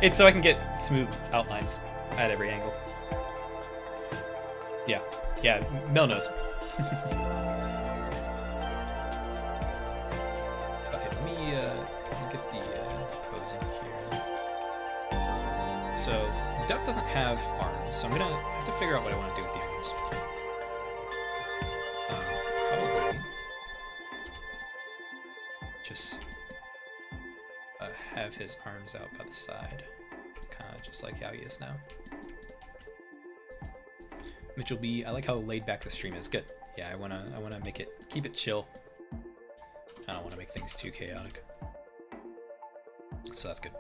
It's so I can get smooth outlines at every angle. Yeah. Yeah, Mel knows. Okay, let me get the posing here. So, duck doesn't have arms, so I'm gonna have to figure out what I want to do with the arms. Probably just have his arms out by the side, kind of just like how he is now. Mitchell B, I like how laid back the stream is. Good. Yeah, I wanna keep it chill. I don't want to make things too chaotic. So that's good.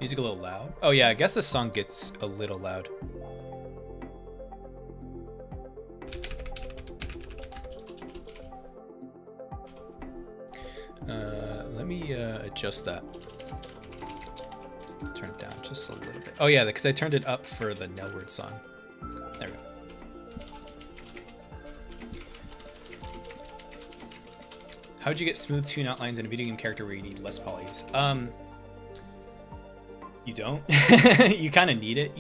Music a little loud. Oh yeah, I guess the song gets a little loud. Let me adjust that. Turn it down just a little bit. Oh yeah, because I turned it up for the Nelward song. There we go. How would you get smooth tune outlines in a video game character where you need less polys? You don't. You kind of need it.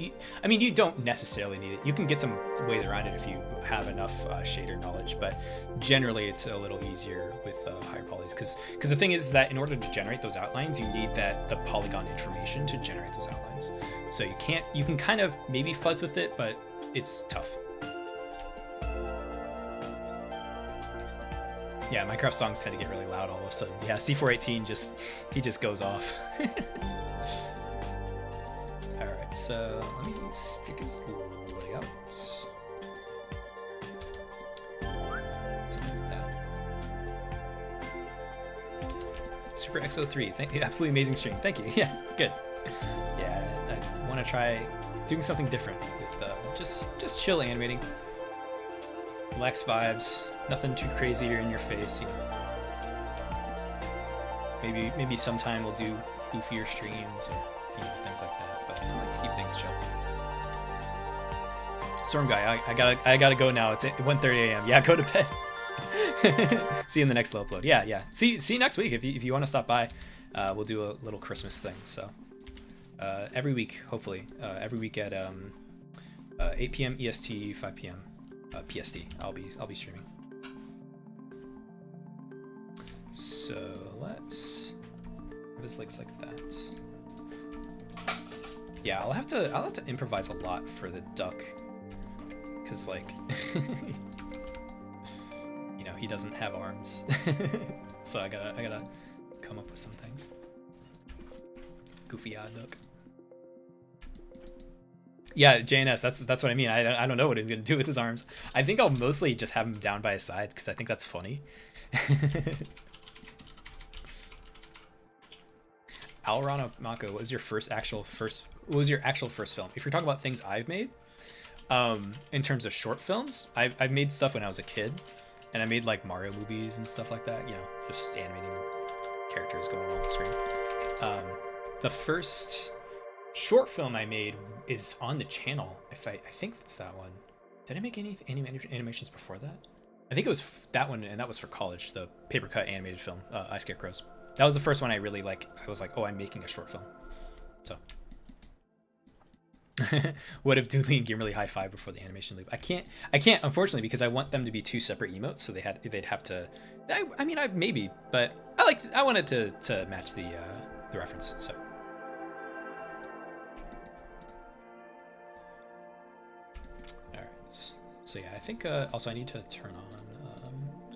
I mean, you don't necessarily need it. You can get some ways around it if you have enough shader knowledge, but generally it's a little easier with higher polys. Because the thing is that in order to generate those outlines, you need the polygon information to generate those outlines. So you can kind of maybe fuzz with it, but it's tough. Yeah, Minecraft songs tend to get really loud all of a sudden. Yeah, C418 he just goes off. Alright, so let me stick his layout. Super XO3, absolutely amazing stream. Thank you. Yeah, good. Yeah, I want to try doing something different with just chill animating. Relax vibes. Nothing too crazy or in your face, you know. Maybe sometime we'll do goofier streams or things like that. But I like to keep things chill. Storm guy, I gotta go now. It's 1:30 a.m. Yeah, go to bed. See you in the next upload. Yeah. See you next week if you want to stop by. We'll do a little Christmas thing. So every week, hopefully, every week at 8 p.m. EST, 5 p.m. PST. I'll be streaming. So let's have his legs like that. Yeah, I'll have to improvise a lot for the duck, cause like, he doesn't have arms, so I gotta come up with some things. Goofy odd duck. Yeah, JNS. That's what I mean. I don't know what he's gonna do with his arms. I think I'll mostly just have him down by his sides because I think that's funny. Alrana Mako, what was your actual first film? If you're talking about things I've made, in terms of short films, I've made stuff when I was a kid, and I made like Mario movies and stuff like that. Just animating characters going along the screen. The first short film I made is on the channel. I think that's that one. Did I make any animations before that? I think it was that one, and that was for college. The paper cut animated film, I Scarecrows. That was the first one I really I was like, oh, I'm making a short film. So, what if Doodly and Gimmerly high five before the animation loop? I can't, unfortunately, because I want them to be two separate emotes, so they'd have to. I mean, maybe, but I wanted to match the reference. So. All right. So yeah, I think also I need to turn on.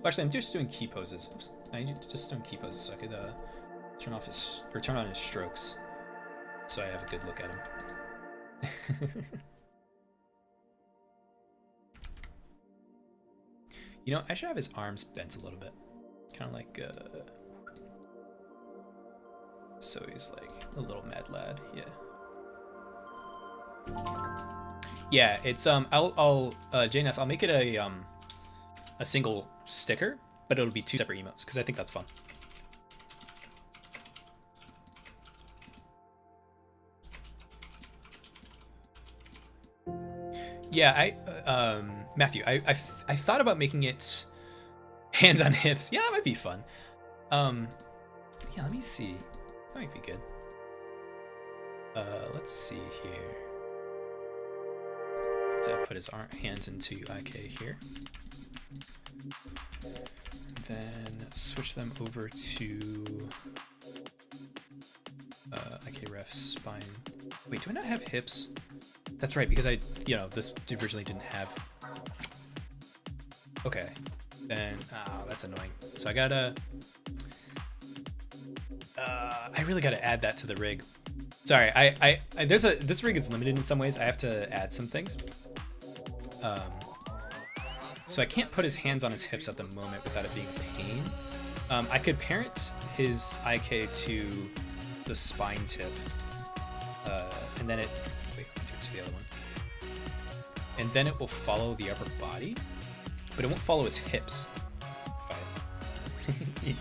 Actually, I'm just doing key poses. Oops. Just doing key poses so I could turn on his strokes, so I have a good look at him. I should have his arms bent a little bit, kind of like so he's like a little mad lad. Yeah, it's I'll JNS, I'll make it a single sticker, but it'll be two separate emotes because I think that's fun. Yeah, Matthew, I thought about making it hands on hips. Yeah, that might be fun. Yeah, let me see. That might be good. Let's see here. To put his hands into IK here. Then switch them over to IK ref spine. Wait, do I not have hips? That's right, because this originally didn't have. Okay, then that's annoying. So I gotta. I really gotta add that to the rig. Sorry, this rig is limited in some ways. I have to add some things. So I can't put his hands on his hips at the moment without it being a pain. I could parent his IK to the spine tip. And then it, wait, to the other one. And then it will follow the upper body, but it won't follow his hips.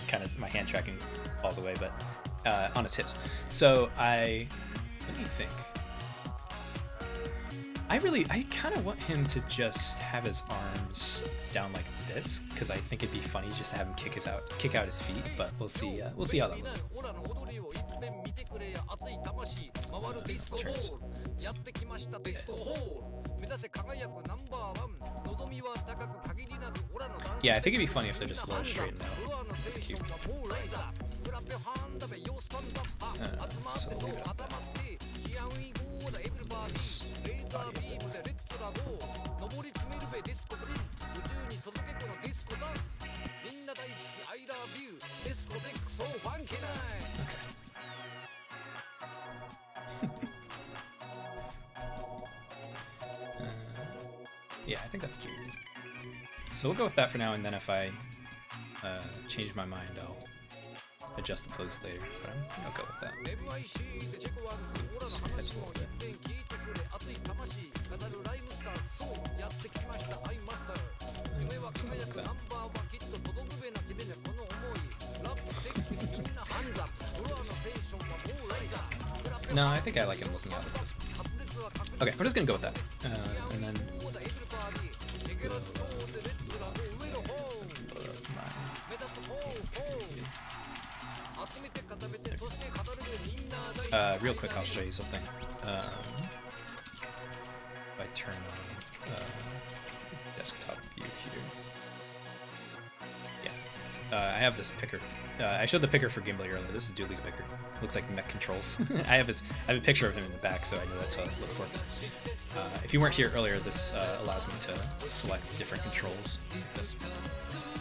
Kind of, my hand tracking falls away, but on his hips. So let me think. I kind of want him to just have his arms down like this, because I think it'd be funny just to have him kick out his feet. But we'll see how that looks. Turn this. Yeah, I think it'd be funny if they're just a little straightened out. That's cute. So leave it at that. Yeah, I think that's cute. So we'll go with that for now, and then if I change my mind, I'll adjust the pose later. But I'll go with that. Oops, hips a little bit. Like that. No, I think I like him looking out like this. Okay, we're just gonna go with that. And then real quick, I'll show you something. If I turn on desktop view here. Yeah, I have this picker. I showed the picker for Gimli earlier. This is Doodley's picker. Looks like mech controls. I have a picture of him in the back, so I know what to look for. If you weren't here earlier, this allows me to select different controls like this.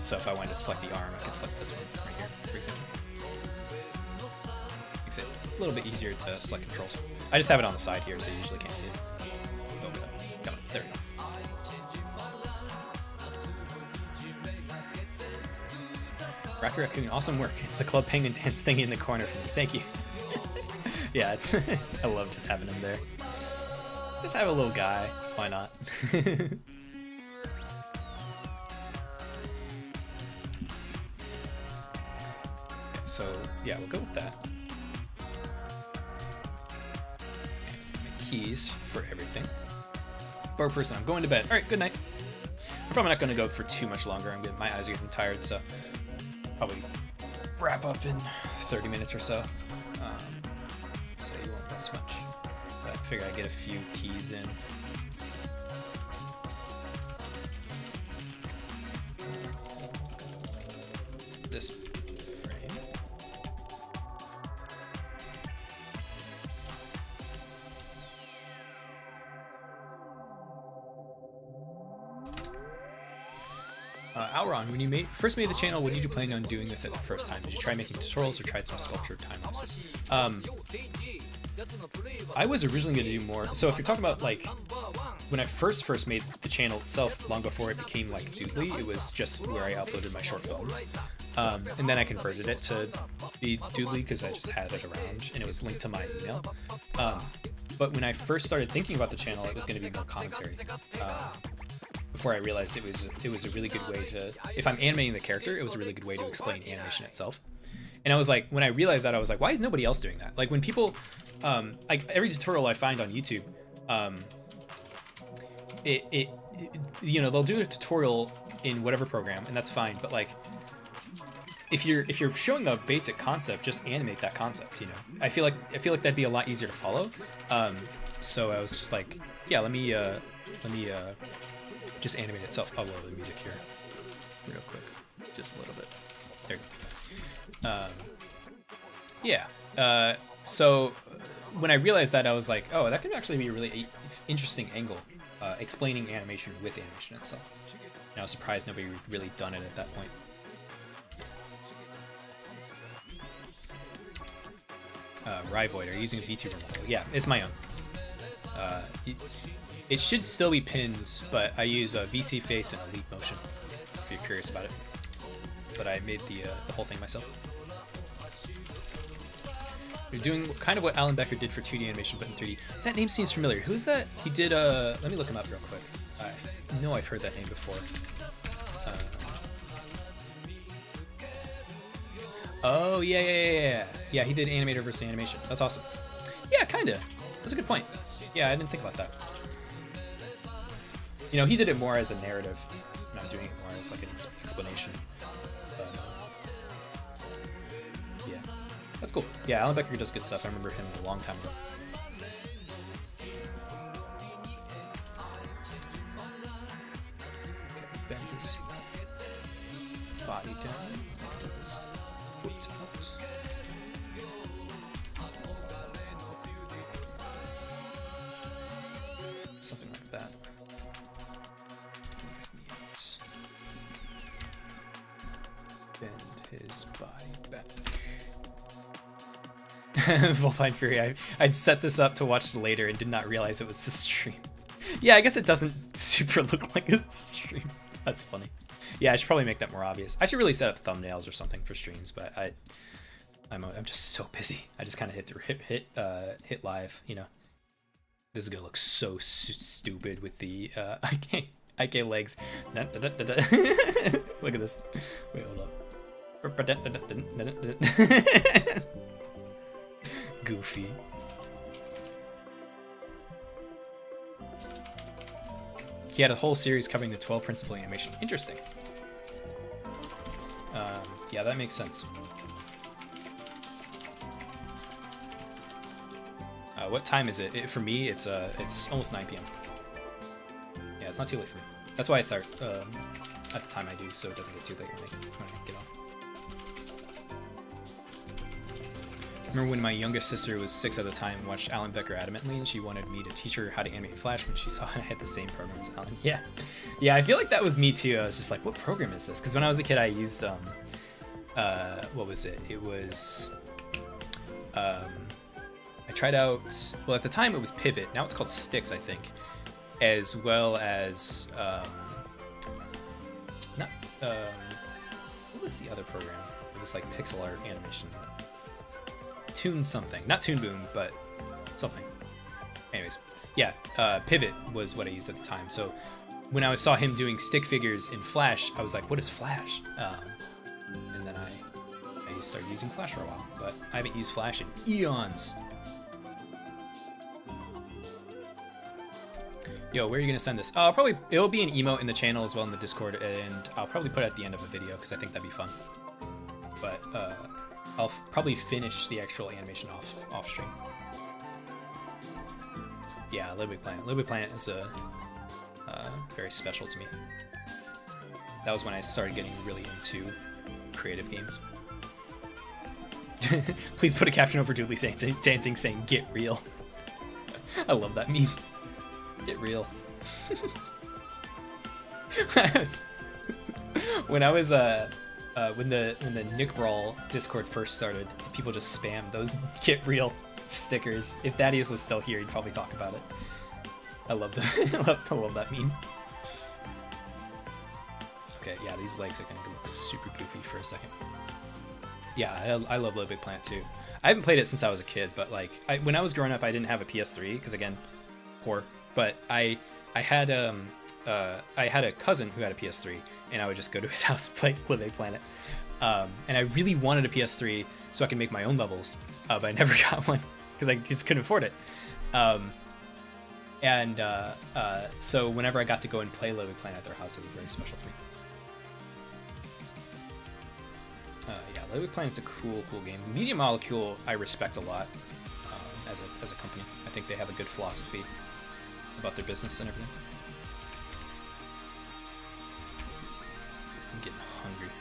So if I wanted to select the arm, I can select this one right here, for example. Makes it a little bit easier to select controls. I just have it on the side here, so you usually can't see it. Oh, come on, there we go. Rocky Raccoon, awesome work. It's the Club Penguin dance thing in the corner for me. Thank you. Yeah, it's I love just having him there. Just have a little guy. Why not? So yeah, we'll go with that. And my keys for everything. Bar person, I'm going to bed. All right, good night. I'm probably not going to go for too much longer. My eyes are getting tired, so probably wrap up in 30 minutes or so. So you won't miss much. But I figure I'd get a few keys in. This frame. Auron, when you first made the channel, what did you plan on doing with it the first time? Did you try making tutorials or tried some sculpture time lapses? I was originally going to do more. So if you're talking about like when I first made the channel itself, long before it became like Doodly, it was just where I uploaded my short films. And then I converted it to be Doodly because I just had it around and it was linked to my email. But when I first started thinking about the channel, it was going to be more commentary. Before I realized it was a really good way to, if I'm animating the character, it was a really good way to explain animation itself. And I was like, when I realized that, I was like, why is nobody else doing that? Like when people, like every tutorial I find on YouTube, you know, they'll do a tutorial in whatever program, and that's fine. But like, if you're showing a basic concept, just animate that concept. You know, I feel like that'd be a lot easier to follow. So I was just like, yeah, let me just animate itself. I'll lower the music here real quick, just a little bit. There you go. Yeah. So when I realized that, I was like, oh, that could actually be a really interesting angle, explaining animation with animation itself. And I was surprised nobody really done it at that point. Ryvoid, are you using a VTuber model? Yeah, it's my own. It should still be pins, but I use a VC Face and a Leap Motion, if you're curious about it. But I made the whole thing myself. They're doing kind of what Alan Becker did for 2D animation, but in 3D. That name seems familiar. Who is that? He did, let me look him up real quick. I know I've heard that name before. Oh, yeah. Yeah, he did Animator versus Animation. That's awesome. Yeah, kinda. That's a good point. Yeah, I didn't think about that. You know, he did it more as a narrative, and I'm doing it more as like an explanation. Yeah, that's cool. Yeah, Alan Becker does good stuff. I remember him a long time ago. Okay, bend his body down. Foot out. Something like that. Bend his body back. Volpine Fury, I'd set this up to watch later and did not realize it was a stream. Yeah, I guess it doesn't super look like a stream. That's funny. Yeah, I should probably make that more obvious. I should really set up thumbnails or something for streams, but I'm just so busy. I just kind of hit live, you know. This is gonna look so stupid with the IK legs. Look at this. Wait, hold up. Goofy. He had a whole series covering the 12 principal animation. Interesting. Yeah, that makes sense. What time is it? For me, it's almost 9 p.m. Yeah, it's not too late for me. That's why I start at the time I do, so it doesn't get too late when I get off. I remember when my youngest sister was 6 at the time, watched Alan Becker adamantly, and she wanted me to teach her how to animate Flash when she saw I had the same program as Alan. Yeah, I feel like that was me too. I was just like, what program is this? Because when I was a kid, I used what was it? It was I tried out, well, at the time it was Pivot. Now it's called Sticks, I think, as well as what was the other program? It was like pixel art animation. Toon something, not Toon Boom, but something. Anyways, yeah, Pivot was what I used at the time. So when I saw him doing stick figures in Flash, I was like, what is Flash? And then I started using Flash for a while, but I haven't used Flash in eons. Yo, where are you gonna send this? It'll be an emote in the channel as well in the Discord, and I'll probably put it at the end of a video because I think that'd be fun. But I'll probably finish the actual animation off stream. Yeah, Little Big Planet. Little Big Planet is very special to me. That was when I started getting really into creative games. Please put a caption over Doodly dancing saying "Get real." I love that meme. Get real. when the Nick Brawl Discord first started, people just spammed those "Get real" stickers. If Thaddeus was still here, he'd probably talk about it. I love that. I love that meme. Okay, yeah, these legs are gonna look super goofy for a second. Yeah, I love Little Big Planet too. I haven't played it since I was a kid, but like when I was growing up, I didn't have a PS3 because again, poor. But I had a cousin who had a PS3, and I would just go to his house and play Little Big Planet. And I really wanted a PS3 so I could make my own levels, but I never got one because I just couldn't afford it. So whenever I got to go and play Little Big Planet at their house, it was very special to me. Yeah, Little Big Planet's a cool game. Media Molecule I respect a lot as a company. I think they have a good philosophy about their business and everything. I'm getting hungry.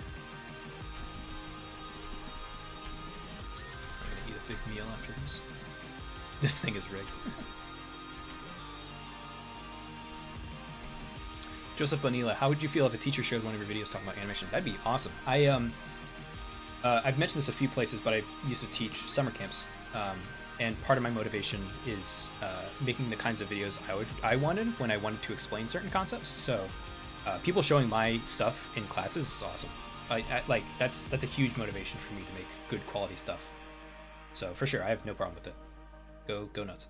I'm gonna eat a big meal after this. This thing is rigged. Joseph Bonilla, how would you feel if a teacher showed one of your videos talking about animation? That'd be awesome. I've mentioned this a few places, but I used to teach summer camps. And part of my motivation is making the kinds of videos I wanted when I wanted to explain certain concepts. So people showing my stuff in classes is awesome. Like that's a huge motivation for me to make good quality stuff. So for sure, I have no problem with it. Go nuts.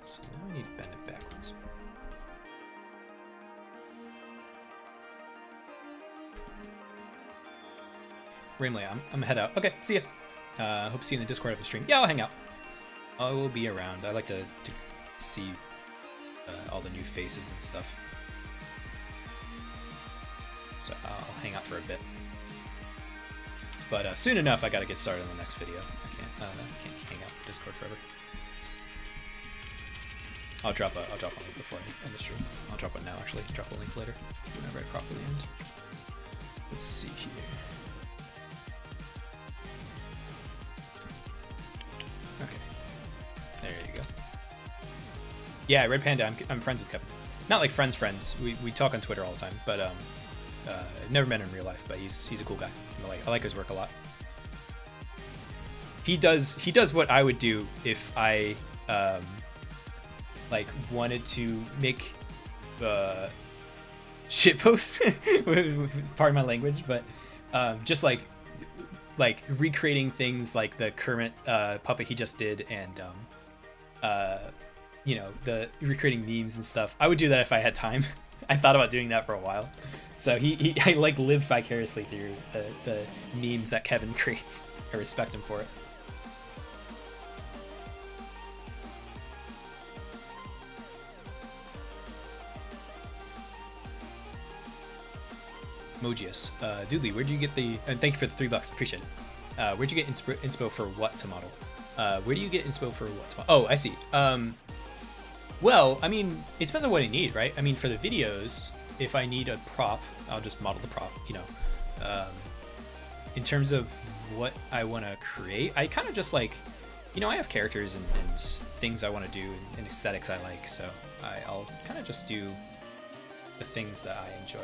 So now I need to bend it backwards. Ramley, I'm head out. Okay, see ya. Hope to see you in the Discord of the stream. Yeah, I'll hang out. I will be around. I like to see all the new faces and stuff. So I'll hang out for a bit. But soon enough, I gotta get started on the next video. I can't hang out in Discord forever. I'll drop a link before I end the stream. I'll drop one now, actually. Drop a link later whenever I properly end. Let's see here. Okay. There you go. Yeah, Red Panda. I'm friends with Kevin. Not like friends. We talk on Twitter all the time, but never met him in real life. But he's a cool guy. I like his work a lot. He does what I would do if I like wanted to make shit posts. Pardon my language, but just like recreating things like the current puppet he just did, and you know, the recreating memes and stuff. I would do that if I had time. I thought about doing that for a while. So I like live vicariously through the memes that Kevin creates. I respect him for it. Mojius. Doodly, where'd you get the... And thank you for the $3. Appreciate it. Where'd you get inspo for what to model? Where do you get inspo for what to model? Oh, I see. Well, I mean, it depends on what I need, right? I mean, for the videos, if I need a prop, I'll just model the prop, you know. In terms of what I want to create, I kind of just like, you know, I have characters and things I want to do and aesthetics I like, so I'll kind of just do the things that I enjoy.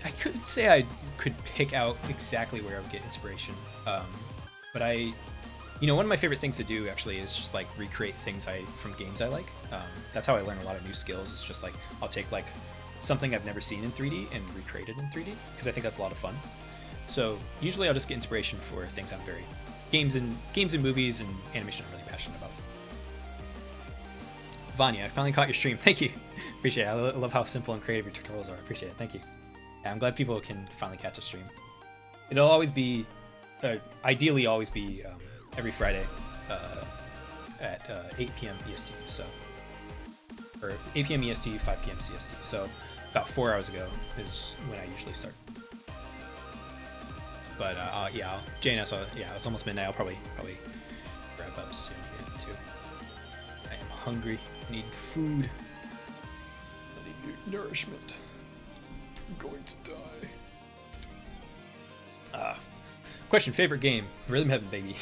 I couldn't say I could pick out exactly where I would get inspiration, but you know, one of my favorite things to do actually is just like recreate things from games I like. That's how I learn a lot of new skills. It's just like I'll take like something I've never seen in 3D and recreate it in 3D because I think that's a lot of fun. So usually I'll just get inspiration for things I'm very games and movies and animation I'm really passionate about. Vanya, I finally caught your stream. Thank you. Appreciate it. I love how simple and creative your tutorials are. Appreciate it. Thank you. Yeah, I'm glad people can finally catch a stream. It'll always be, ideally always be every Friday at 8 p.m. EST. So, or 8 p.m. EST, 5 p.m. CST. So about 4 hours ago is when I usually start. But yeah, JNS. Yeah, it's almost midnight. I'll probably wrap up soon here too. I am hungry. I need food. I need nourishment. I'm going to die. Question: favorite game? Rhythm Heaven, baby.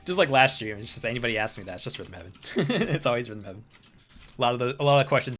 Just like last year, it's just anybody asks me that, it's just Rhythm Heaven. It's always Rhythm Heaven. A lot of the questions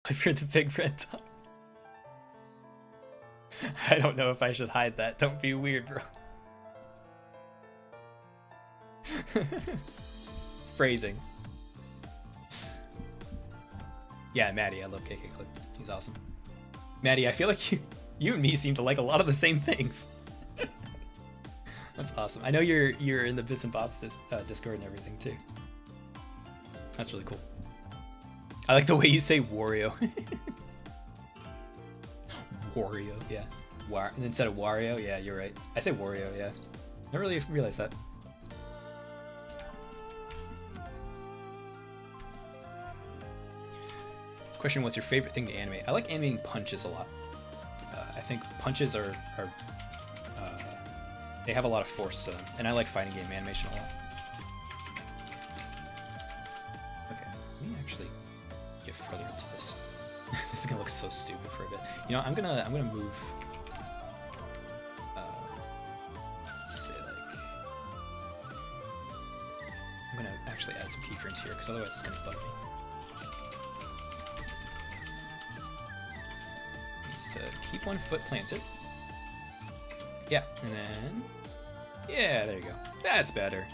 If you're the big red dot. I don't know if I should hide that. Don't be weird, bro. Phrasing. Yeah, Maddie, I love KK Clip. He's awesome. Maddie, I feel like you and me seem to like a lot of the same things. That's awesome. I know you're in the Bits and Bobs Discord and everything too. That's really cool. I like the way you say Wario. Wario, yeah. Instead of Wario, yeah, you're right. I say Wario, yeah. I really realized that. Question: what's your favorite thing to animate? I like animating punches a lot. I think punches are they have a lot of force to them, and I like fighting game animation a lot. Okay, let me actually get further into this. This is gonna look so stupid for a bit. You know, I'm gonna move. Let's say like I'm gonna actually add some keyframes here because otherwise it's gonna bug me. To keep one foot planted. Yeah, and then yeah, there you go. That's better.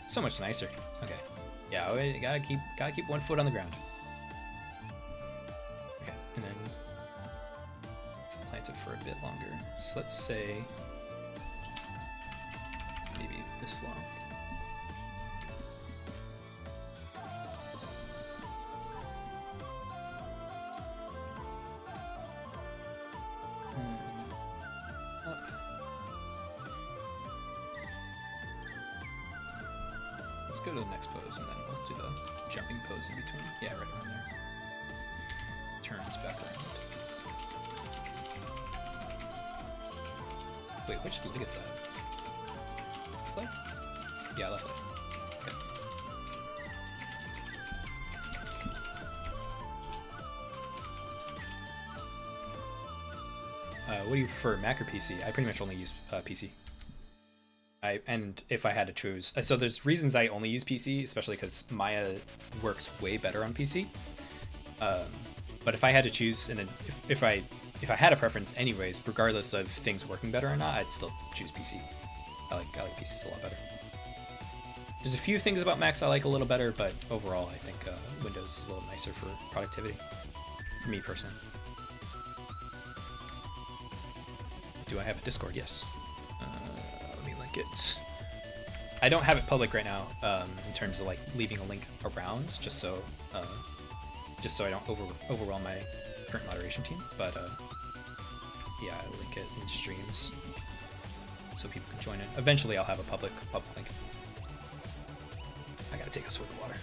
So much nicer. Okay. Yeah, we gotta keep one foot on the ground. Okay, and then let's plant it for a bit longer. So let's say maybe this long. Let's go to the next pose and then we'll do the jumping pose in between. Yeah, right around there. Turns back around. Wait, which leg is that? Left leg? Yeah, left leg. Okay. What do you prefer, Mac or PC? I pretty much only use PC. And if I had to choose, so there's reasons I only use PC, especially because Maya works way better on PC. But if I had to choose, and if I had a preference anyways, regardless of things working better or not, I'd still choose PC. I like PCs a lot better. There's a few things about Macs I like a little better, but overall I think Windows is a little nicer for productivity, for me personally. Do I have a Discord? Yes. It. I don't have it public right now in terms of like leaving a link around, just so I don't overwhelm my current moderation team. But yeah, I link it in streams so people can join in. Eventually, I'll have a public link. I gotta take a swig of water.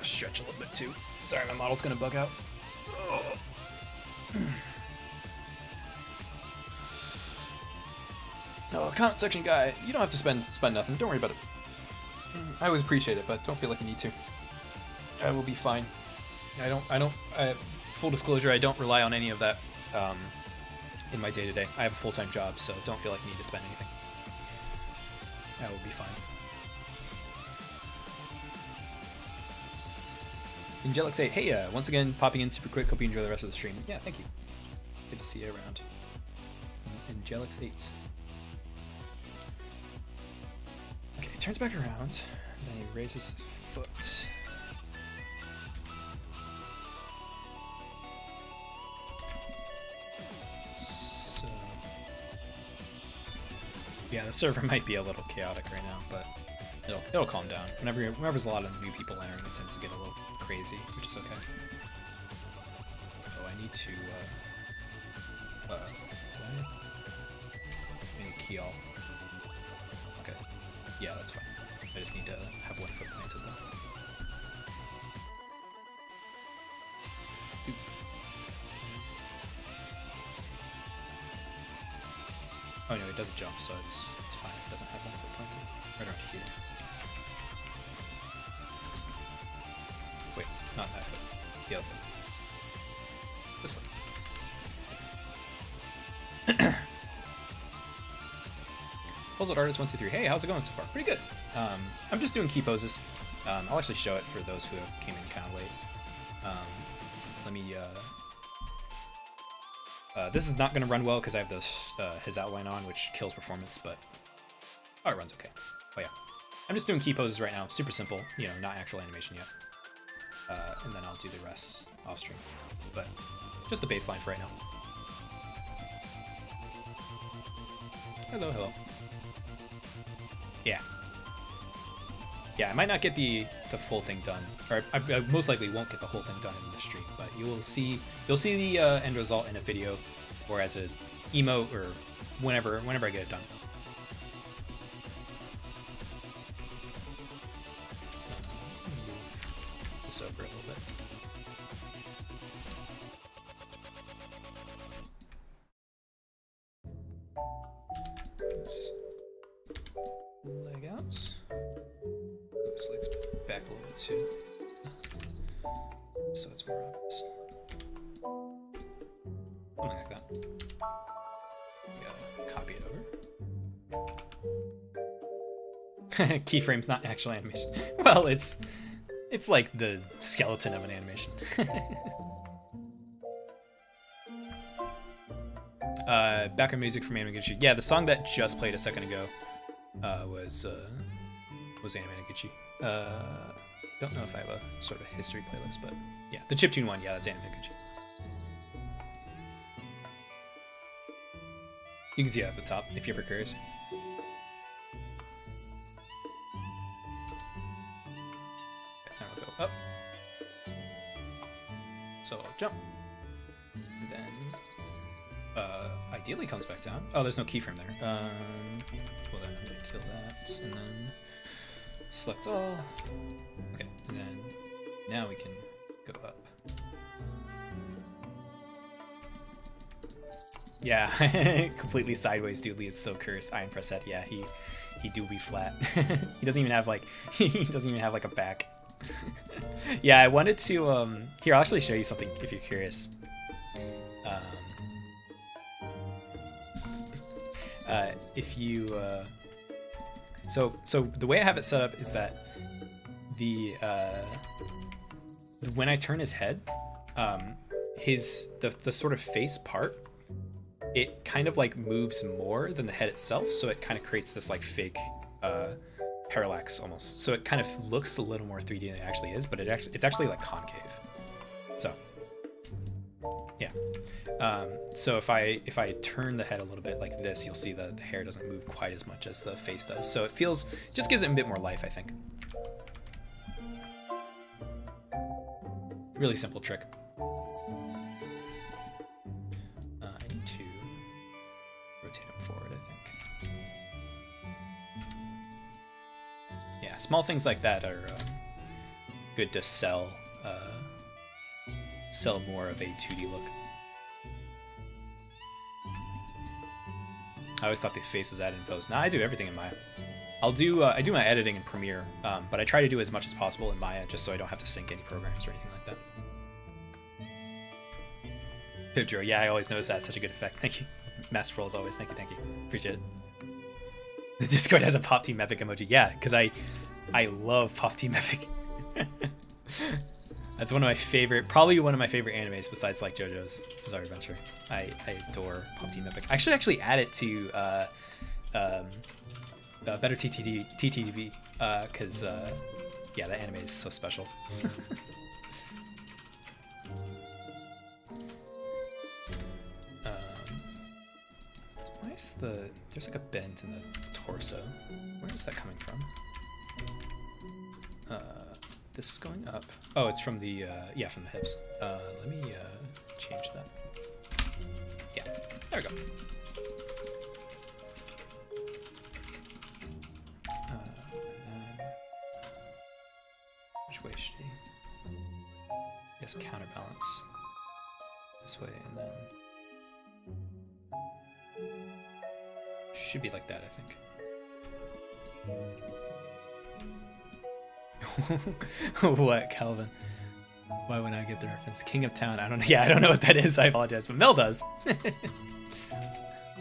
Stretch a little bit too. Sorry, my model's gonna bug out. No, comment section guy, you don't have to spend nothing. Don't worry about it. I always appreciate it, but don't feel like you need to. I will be fine. Full disclosure, I don't rely on any of that in my day-to-day. I have a full-time job, so don't feel like you need to spend anything. I will be fine. Angelix 8, hey, once again, popping in super quick. Hope you enjoy the rest of the stream. Yeah, thank you. Good to see you around. Angelix 8. Okay, he turns back around, then he raises his foot. So, yeah, the server might be a little chaotic right now, but it'll calm down. Whenever there's a lot of new people entering, it tends to get a little crazy, which is okay. Oh, I need to I need to key all. Okay. Yeah, that's fine. I just need to have one foot planted though. Oop. Oh no, it does jump, so it's fine. It doesn't have one foot planted. Right around here. Wait, not that foot. The other foot. This foot. Puzzled Artist 123. Hey, how's it going so far? Pretty good. I'm just doing key poses. I'll actually show it for those who came in kind of late. Let me. This is not going to run well because I have his outline on, which kills performance, but it runs okay. Oh yeah, I'm just doing key poses right now. Super simple, you know, not actual animation yet. And then I'll do the rest off stream, but just the baseline for right now. Hello, hello. Yeah. Yeah, I might not get the full thing done, or I most likely won't get the whole thing done in the stream, but you'll see the end result in a video or as an emote or whenever I get it done. Move this over a little bit. Leg outs. Move his legs back a little bit too, so it's more obvious. Something like that. Gotta copy it over. Keyframe's not actual animation. Well, it's like the skeleton of an animation. Background music from Animating. Yeah, the song that just played a second ago was Animating. Don't know if I have a sort of history playlist, but yeah, the chiptune one, yeah, that's Animating. You can see it at the top if you're ever curious. Okay, now we'll go up. So I'll jump. And then ideally comes back down. Oh, there's no keyframe there. Well then I'm gonna kill that and then select all. Okay, and then now we can go up. Yeah, completely sideways doodly is so cursed. Iron press head. Yeah, he do be flat. He doesn't even have like a back. Yeah, I wanted to here I'll actually show you something if you're curious. If you so the way I have it set up is that the when I turn his head, the sort of face part, it kind of like moves more than the head itself, so it kind of creates this like fake parallax almost. So it kind of looks a little more 3D than it actually is, but it's actually like concave. So yeah. So if I turn the head a little bit like this, you'll see the hair doesn't move quite as much as the face does. So it just gives it a bit more life, I think. Really simple trick. I need to rotate him forward, I think. Yeah, small things like that are good to sell more of a 2D look. I always thought the face was added in post. Now I do everything in Maya. I do my editing in Premiere, but I try to do as much as possible in Maya just so I don't have to sync any programs or anything like that. Pipdro, yeah, I always notice that. Such a good effect. Thank you. Masterful as always. Thank you. Appreciate it. The Discord has a Pop Team Epic emoji. Yeah, because I love Pop Team Epic. That's probably one of my favorite animes besides like JoJo's Bizarre Adventure. I adore Pop Team Epic. I should actually add it to Better TTV because yeah, that anime is so special. Why is there's like a bend in the torso? Where is that coming from? This is going up. Oh, it's from the yeah, from the hips. Let me change that. Yeah, there we go. Which way should he? I guess counterbalance this way, and then should be like that, I think. What, Calvin? Why would I get the reference? King of Town. I don't know. Yeah, I don't know what that is. I apologize, but Mel does.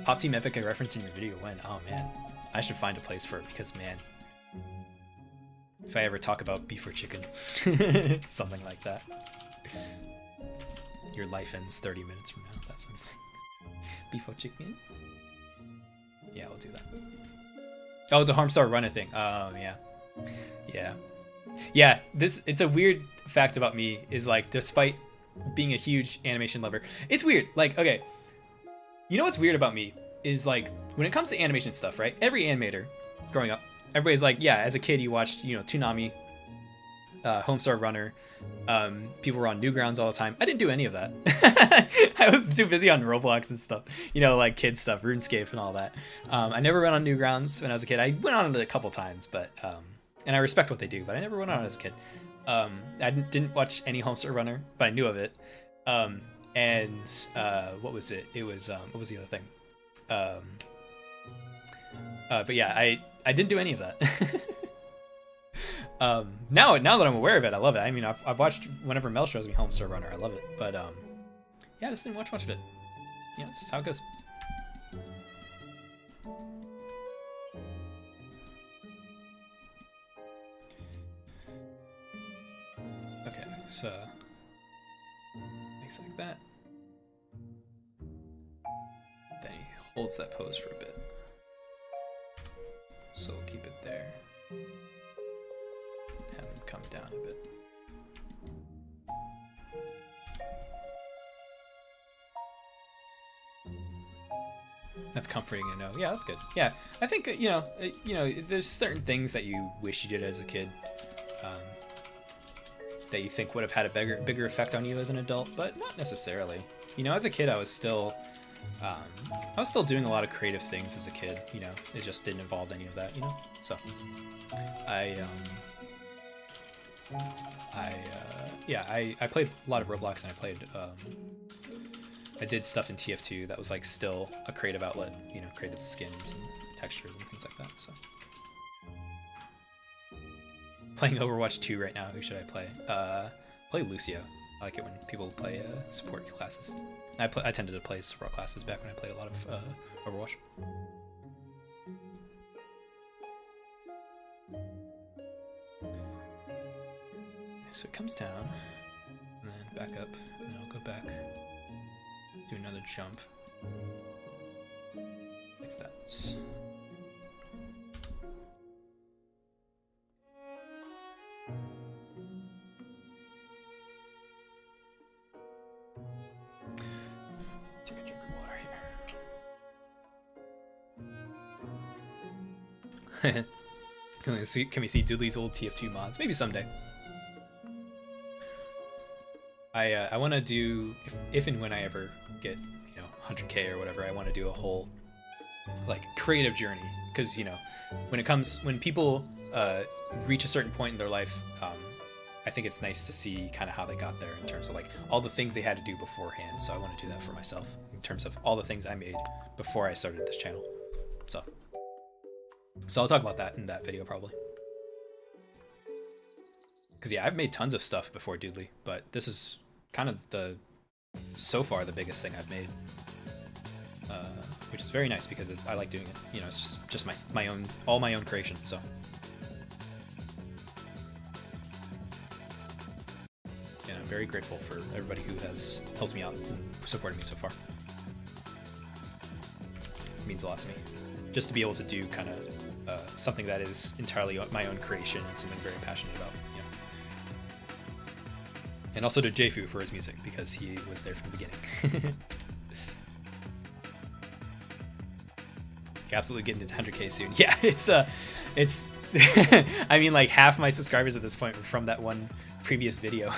Pop Team Epic, a reference in your video when? Oh man, I should find a place for it because, man, if I ever talk about beef or chicken, something like that. Your life ends 30 minutes from now. That's something. Beef or chicken? Yeah, we'll do that. Oh, it's a Harmstar Runner thing. Oh, yeah. Yeah. Yeah, it's a weird fact about me is like, despite being a huge animation lover, it's weird. Like, okay, you know what's weird about me is like, when it comes to animation stuff, right? Every animator growing up, everybody's like, yeah, as a kid, you watched, you know, Toonami, Homestar Runner. People were on Newgrounds all the time. I didn't do any of that. I was too busy on Roblox and stuff, you know, like kid stuff, RuneScape and all that. I never went on Newgrounds when I was a kid. I went on it a couple times, but and I respect what they do, but I never went on it as a kid. I didn't watch any Homestar Runner, but I knew of it. And what was it? It was what was the other thing? But yeah, I didn't do any of that. Now that I'm aware of it, I love it. I mean, I've watched whenever Mel shows me Homestar Runner, I love it. But yeah, I just didn't watch much of it. Yeah, that's just how it goes. Okay, so things like that. Then he holds that pose for a bit. So we'll keep it there. Have him come down a bit. That's comforting to know. Yeah, that's good. Yeah, I think you know, there's certain things that you wish you did as a kid, that you think would have had a bigger effect on you as an adult, but not necessarily. You know, as a kid, I was still doing a lot of creative things as a kid. You know, it just didn't involve any of that. You know, so I played a lot of Roblox, and I did stuff in TF2 that was like still a creative outlet, you know, created skins and textures and things like that. So playing Overwatch 2 right now. Who should I play? Play Lucio. I like it when people play support classes. I tended to play support classes back when I played a lot of Overwatch. So it comes down, and then back up, and then I'll go back, do another jump, like that. Take a drink of water here. Can we see Doodley's old TF2 mods? Maybe someday. I want to do, if and when I ever get, you know, 100K or whatever, I want to do a whole, like, creative journey. Because, you know, when people reach a certain point in their life, I think it's nice to see kind of how they got there in terms of, like, all the things they had to do beforehand. So I want to do that for myself in terms of all the things I made before I started this channel. So I'll talk about that in that video probably. Because, yeah, I've made tons of stuff before Doodly, but this is kind of so far the biggest thing I've made, which is very nice because I like doing it. You know, it's just my own creation. So and I'm very grateful for everybody who has helped me out and supported me so far. It means a lot to me just to be able to do kind of something that is entirely my own creation and something very passionate about. And also to Jfu for his music, because he was there from the beginning. You're absolutely getting to 100K soon. Yeah, it's I mean, like, half my subscribers at this point were from that one previous video.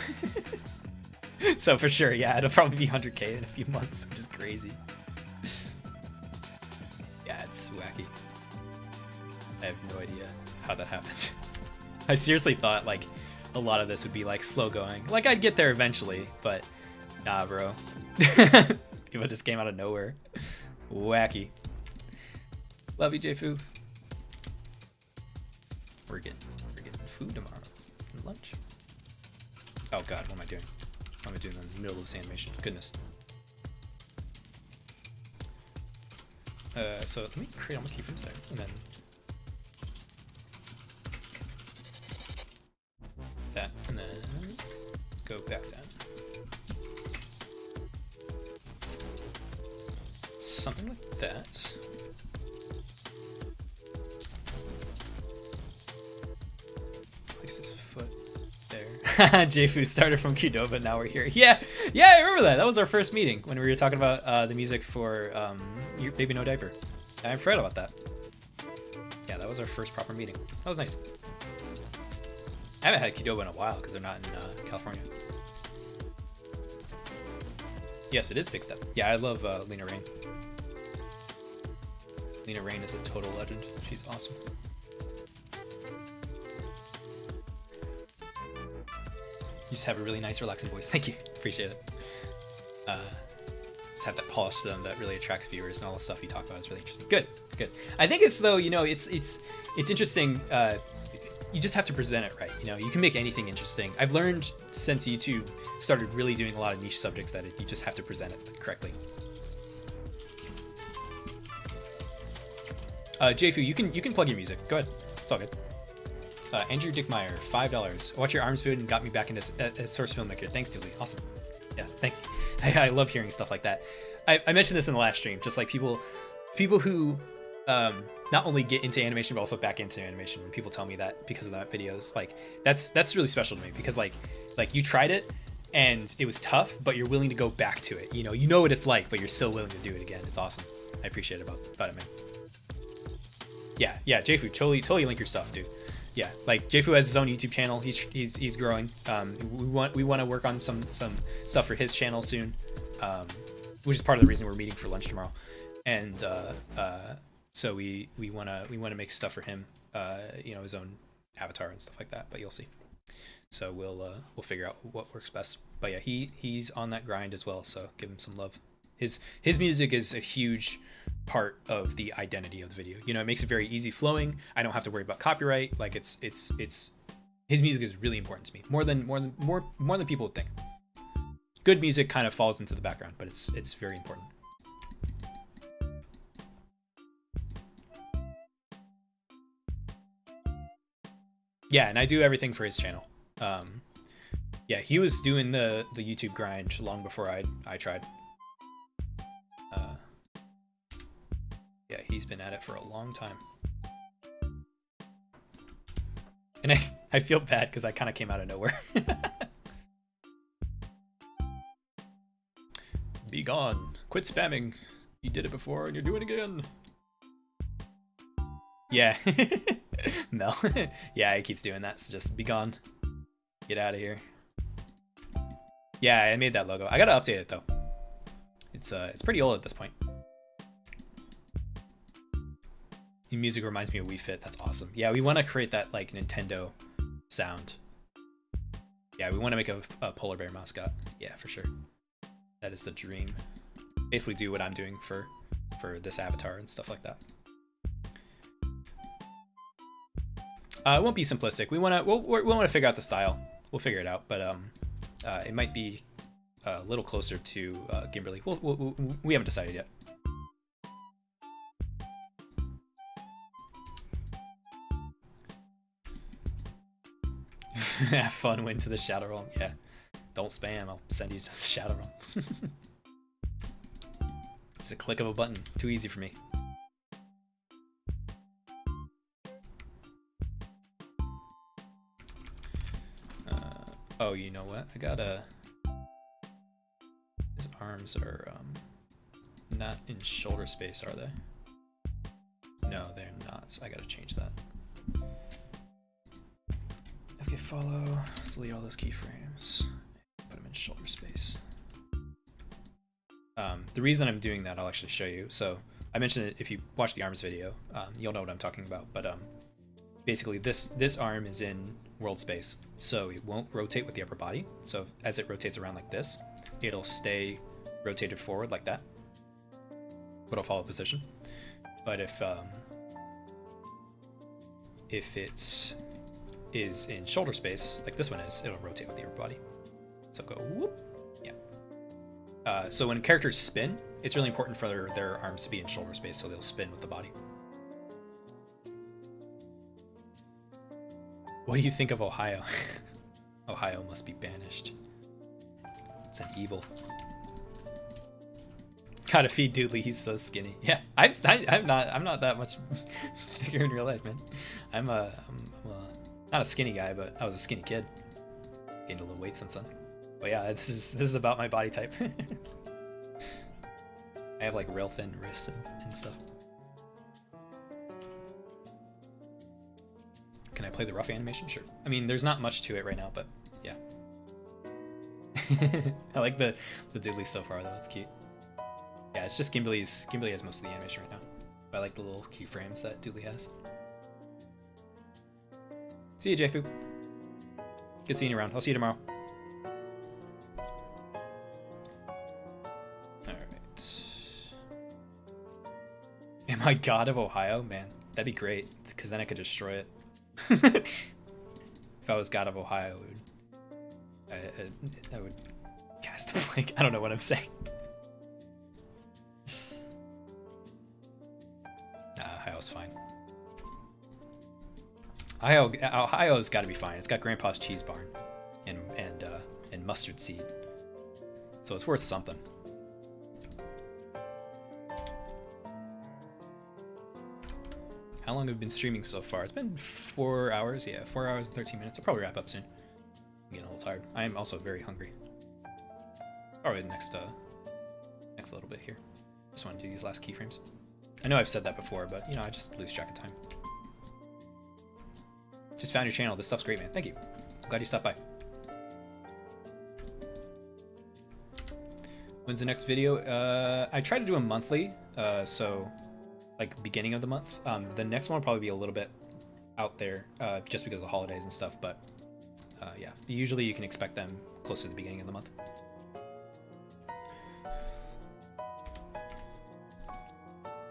So for sure, yeah, it'll probably be 100K in a few months, which is crazy. Yeah, it's wacky. I have no idea how that happened. I seriously thought, like, a lot of this would be like slow going. Like, I'd get there eventually, but nah, bro. People just came out of nowhere. Wacky. Love you, Jfu. We're getting food tomorrow. Lunch. Oh god, what am I doing? What am I doing in the middle of this animation? Goodness. So let me create all my keyframes there, and then something like that. Place his foot there. JFu started from Qdoba, now we're here. Yeah, I remember that. That was our first meeting when we were talking about the music for Your Baby No Diaper. I forgot about that. Yeah, that was our first proper meeting. That was nice. I haven't had Qdoba in a while because they're not in California. Yes, it is Big Step. Yeah, I love Lena Rain. Lena Rain is a total legend. She's awesome. You just have a really nice, relaxing voice. Thank you. Appreciate it. Just have that polish to them that really attracts viewers, and all the stuff you talk about is really interesting. Good. I think it's, though, you know, it's interesting. You just have to present it right. You know, you can make anything interesting. I've learned since YouTube started really doing a lot of niche subjects that you just have to present it correctly. JFu, you can plug your music. Go ahead. It's all good. Andrew Dickmeyer, $5. Watch your arms food and got me back into source filmmaker. Thanks, Dooley. Awesome. Yeah, thank you. I love hearing stuff like that. I mentioned this in the last stream. Just like people who not only get into animation but also back into animation. When people tell me that because of that videos, like that's really special to me, because like you tried it and it was tough, but you're willing to go back to it. You know what it's like, but you're still willing to do it again. It's awesome. I appreciate it about it, man. Yeah, JFu, totally link your stuff, dude. Yeah, like JFu has his own YouTube channel. He's growing. We want to work on some stuff for his channel soon, which is part of the reason we're meeting for lunch tomorrow. And so we want to make stuff for him, his own avatar and stuff like that. But you'll see. So we'll figure out what works best. But yeah, he's on that grind as well. So give him some love. His music is a huge part of the identity of the video. You know, it makes it very easy flowing. I don't have to worry about copyright. Like it's his music is really important to me, more than people would think. Good music kind of falls into the background, but it's very important. Yeah, and I do everything for his channel. Yeah, he was doing the YouTube grind long before I tried. Yeah, he's been at it for a long time. And I feel bad because I kind of came out of nowhere. Be gone. Quit spamming. You did it before and you're doing it again. Yeah. Mel. Yeah, he keeps doing that, so just be gone. Get out of here. Yeah, I made that logo. I gotta update it though. It's pretty old at this point. Your music reminds me of Wii Fit. That's awesome. Yeah, we want to create that like Nintendo sound. Yeah, we want to make a polar bear mascot. Yeah, for sure. That is the dream. Basically do what I'm doing for this avatar and stuff like that. It won't be simplistic. We want to figure out the style. We'll figure it out, but it might be a little closer to Gimberly. We haven't decided yet. Have fun, went to the Shadow Realm. Yeah, don't spam. I'll send you to the Shadow Realm. It's a click of a button. Too easy for me. Oh, you know what? I gotta. His arms are not in shoulder space, are they? No, they're not. So I gotta change that. Okay, follow, delete all those keyframes, put them in shoulder space. The reason I'm doing that, I'll actually show you. So I mentioned it, if you watch the arms video, you'll know what I'm talking about. But basically, this arm is in world space, so it won't rotate with the upper body. So as it rotates around like this, it'll stay rotated forward like that, but it'll follow position. But if it's in shoulder space, like this one is, it'll rotate with the upper body. So go whoop, yeah. So when characters spin, it's really important for their arms to be in shoulder space, so they'll spin with the body. What do you think of Ohio? Ohio must be banished. It's an evil. Gotta feed Doodly, he's so skinny. Yeah, I'm not that much bigger in real life, man. I'm well, not a skinny guy, but I was a skinny kid. Gained a little weight since then. But yeah, this is about my body type. I have like real thin wrists and stuff. Can I play the rough animation? Sure. I mean, there's not much to it right now, but yeah. I like the Doodly so far though. It's cute. Yeah, it's just Gimli has most of the animation right now. But I like the little keyframes that Doodly has. See you, JFu. Good seeing you around. I'll see you tomorrow. Alright. Am I God of Ohio? Man, that'd be great, because then I could destroy it. If I was God of Ohio, I would cast a blink. I don't know what I'm saying. Ohio's fine. Ohio's got to be fine. It's got Grandpa's Cheese Barn and mustard seed, so it's worth something. How long have we been streaming so far? It's been 4 hours. Yeah, 4 hours and 13 minutes. I'll probably wrap up soon. I'm getting a little tired. I am also very hungry. Probably the next little bit here. Just want to do these last keyframes. I know I've said that before, but you know, I just lose track of time. Just found your channel. This stuff's great, man. Thank you. I'm glad you stopped by. When's the next video? I try to do a monthly, so like beginning of the month. The next one will probably be a little bit out there, just because of the holidays and stuff, but yeah, usually you can expect them close to the beginning of the month.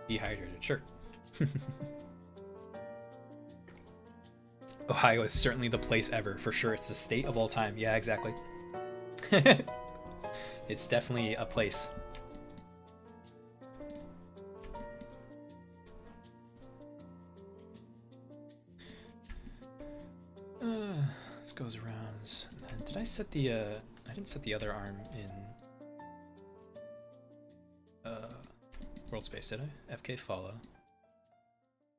Dehydrated, sure. Ohio is certainly the place ever, for sure. It's the state of all time. Yeah, exactly. It's definitely a place. This goes around. And did I set the? I didn't set the other arm in world space, did I? FK follow.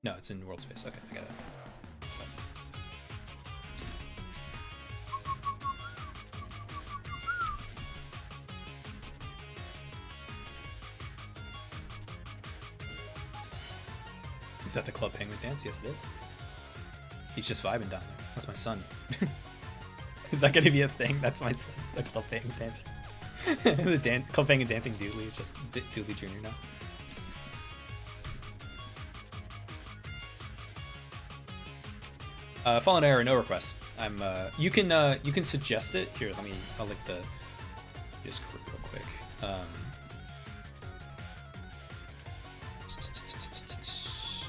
No, it's in world space. Okay, I got it. Is that the Club Penguin dance? Yes, it is. He's just vibing down there. That's my son. Is that gonna be a thing? That's my son, the Club Penguin dancer. The Club Penguin dancing Doodly is just Doodly Jr. now. Fallen Error, no requests. I'm you can suggest it. Here, I'll link the Discord real quick.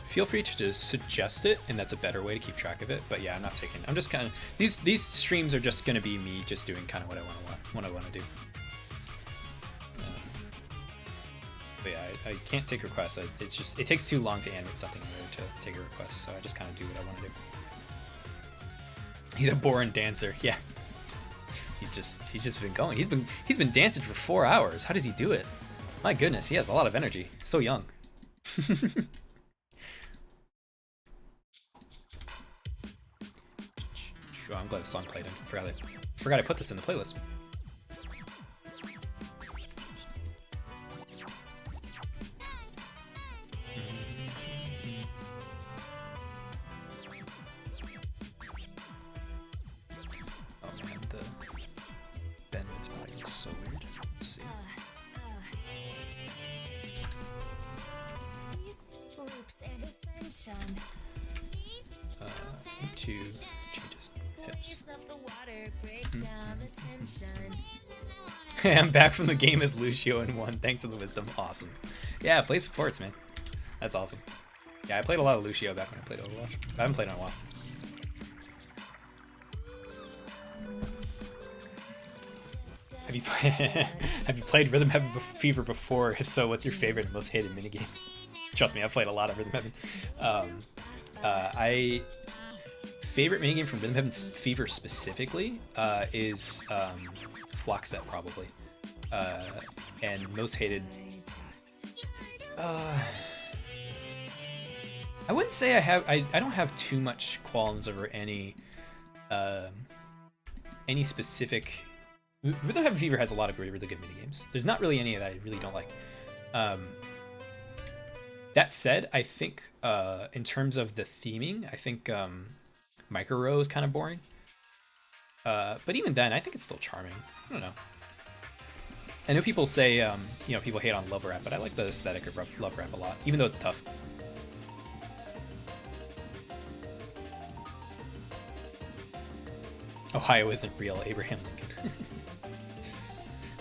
Feel free to suggest it, and that's a better way to keep track of it. But yeah, I'm just kind of these streams are just gonna be me just doing kind of what I want to do. But yeah, I can't take requests. It takes too long to animate something in order to take a request. So I just kind of do what I want to do. He's a boring dancer. Yeah. He's just been going. He's been dancing for 4 hours. How does he do it? My goodness, he has a lot of energy. So young. Oh, I'm glad the song played. I forgot I put this in the playlist. I'm back from the game as Lucio in 1. Thanks for the wisdom. Awesome. Yeah, play supports, man. That's awesome. Yeah, I played a lot of Lucio back when I played Overwatch. I haven't played in a while. Have you played Rhythm Heaven Fever before? If so, what's your favorite and most hated minigame? Trust me, I've played a lot of Rhythm Heaven. Favorite minigame from Rhythm Heaven Fever specifically is Flockstep, probably. And most hated, Uh, I wouldn't say I have. I don't have too much qualms over any specific. Rhythm Heaven Fever has a lot of really, really good mini games. There's not really any that I really don't like. That said, I think in terms of the theming, I think Micro Row is kind of boring. But even then, I think it's still charming. I don't know. I know people say, people hate on Love Rap, but I like the aesthetic of Love Rap a lot, even though it's tough. Ohio isn't real, Abraham Lincoln.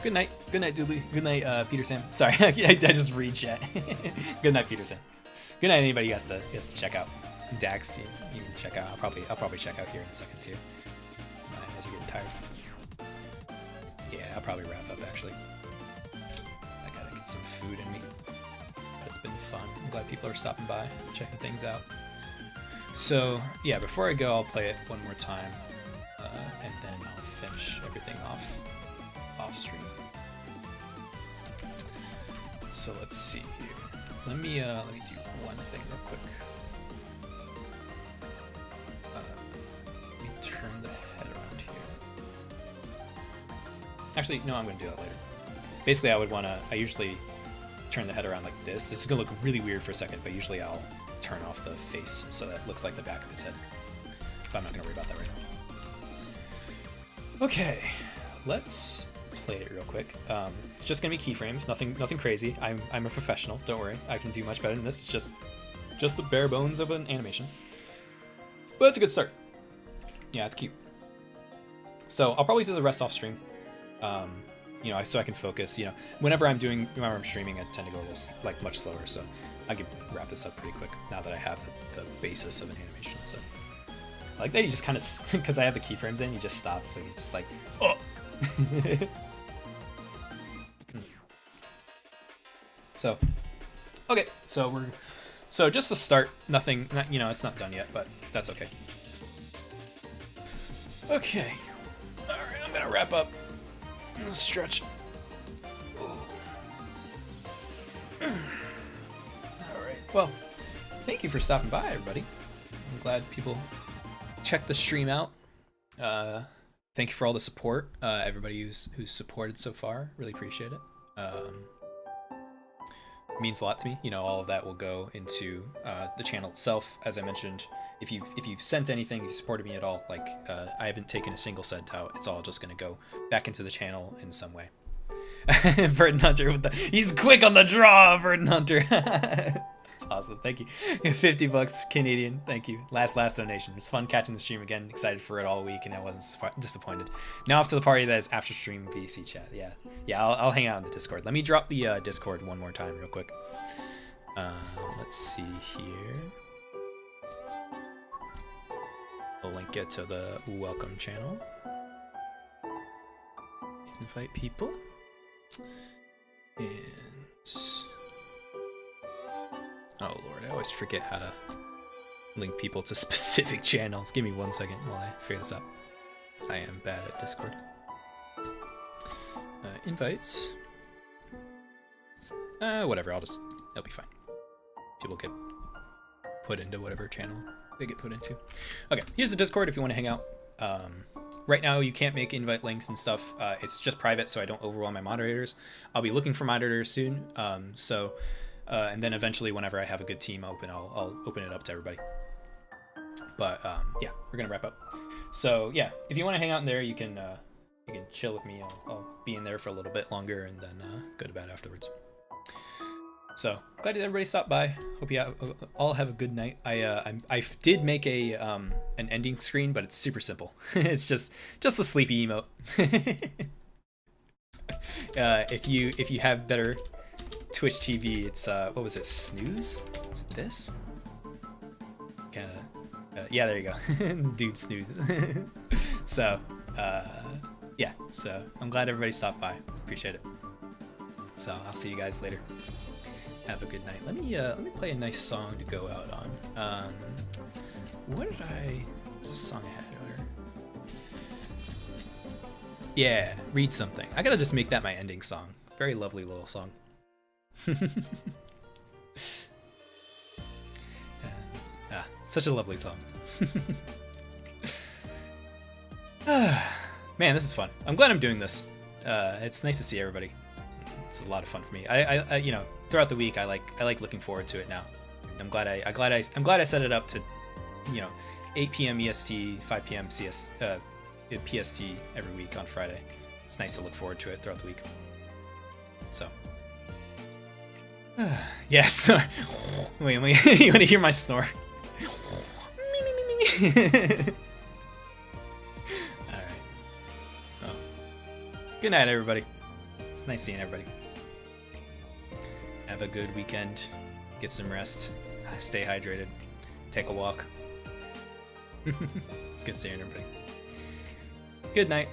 Good night, Dooley. Good night, Peter Sam. Sorry, I just read chat. Good night, Peter Sam. Good night, anybody who has to check out. Dax, you can check out. I'll probably check out here in a second too. As you're getting tired. Yeah, I'll probably wrap up actually. I gotta get some food in me. But it's been fun. I'm glad people are stopping by, checking things out. So yeah, before I go, I'll play it one more time, and then I'll finish everything off stream. So let's see here. Let me do one thing real quick. Let me turn the head around here. Actually, no, I'm gonna do that later. Basically, I usually turn the head around like this. This is gonna look really weird for a second, but usually I'll turn off the face so that it looks like the back of his head. But I'm not gonna worry about that right now. Okay, let's play it real quick. It's just gonna be keyframes, nothing crazy. I'm a professional, don't worry. I can do much better than this. It's just the bare bones of an animation. But it's a good start. Yeah, it's cute. So I'll probably do the rest off stream. So I can focus. Whenever I'm streaming, I tend to go much slower. So I can wrap this up pretty quick now that I have the basis of an animation. So like that, you just kind of because I have the keyframes in, you just stop. So you just like, oh. So, okay, so just to start, nothing, it's not done yet, but that's okay. Okay, all right, I'm gonna wrap up. Stretch. All right, well, thank you for stopping by, everybody. I'm glad people checked the stream out. Thank you for all the support, everybody who's supported so far. Really appreciate it. It means a lot to me. All of that will go into the channel itself. As I mentioned, if you've sent anything, if you supported me at all, I haven't taken a single cent out. It's all just gonna go back into the channel in some way. Burton Hunter he's quick on the draw, Burton Hunter. That's awesome. Thank you. $50 Canadian. Thank you. Last donation. It was fun catching the stream again. Excited for it all week, and I wasn't disappointed. Now off to the party that is after stream VC chat. Yeah. I'll hang out in the Discord. Let me drop the Discord one more time, real quick. Let's see here. I'll link it to the welcome channel. Invite people. And oh lord, I always forget how to link people to specific channels. Give me 1 second while I figure this out. I am bad at Discord. Invites. Whatever, it'll be fine. People get put into whatever channel they get put into. Okay, here's the Discord if you want to hang out. Right now you can't make invite links and stuff. It's just private, so I don't overwhelm my moderators. I'll be looking for moderators soon. And then eventually, whenever I have a good team open, I'll open it up to everybody. But yeah, we're gonna wrap up. So yeah, if you want to hang out in there, you can chill with me. I'll be in there for a little bit longer and then go to bed afterwards. So glad that everybody stopped by. Hope you all have a good night. I did make an ending screen, but it's super simple. It's just a sleepy emote. If you have better Twitch TV, it's what was it? Snooze? Is it this? Yeah, there you go. Dude, snooze. So yeah, so I'm glad everybody stopped by. Appreciate it. So I'll see you guys later. Have a good night. Let me play a nice song to go out on. What was this song I had earlier? Yeah, read something. I gotta just make that my ending song. Very lovely little song. Such a lovely song. Man, this is fun. I'm glad I'm doing this. It's nice to see everybody. It's a lot of fun for me. I you know, throughout the week, I like looking forward to it now. I'm glad I set it up to, you know, 8 p.m. EST, 5 p.m. PST every week on Friday. It's nice to look forward to it throughout the week. So, yeah, snore. Wait, you want to hear my snore? All right. Oh. Good night, everybody. It's nice seeing everybody. Have a good weekend. Get some rest. Stay hydrated. Take a walk. It's good seeing everybody. Good night.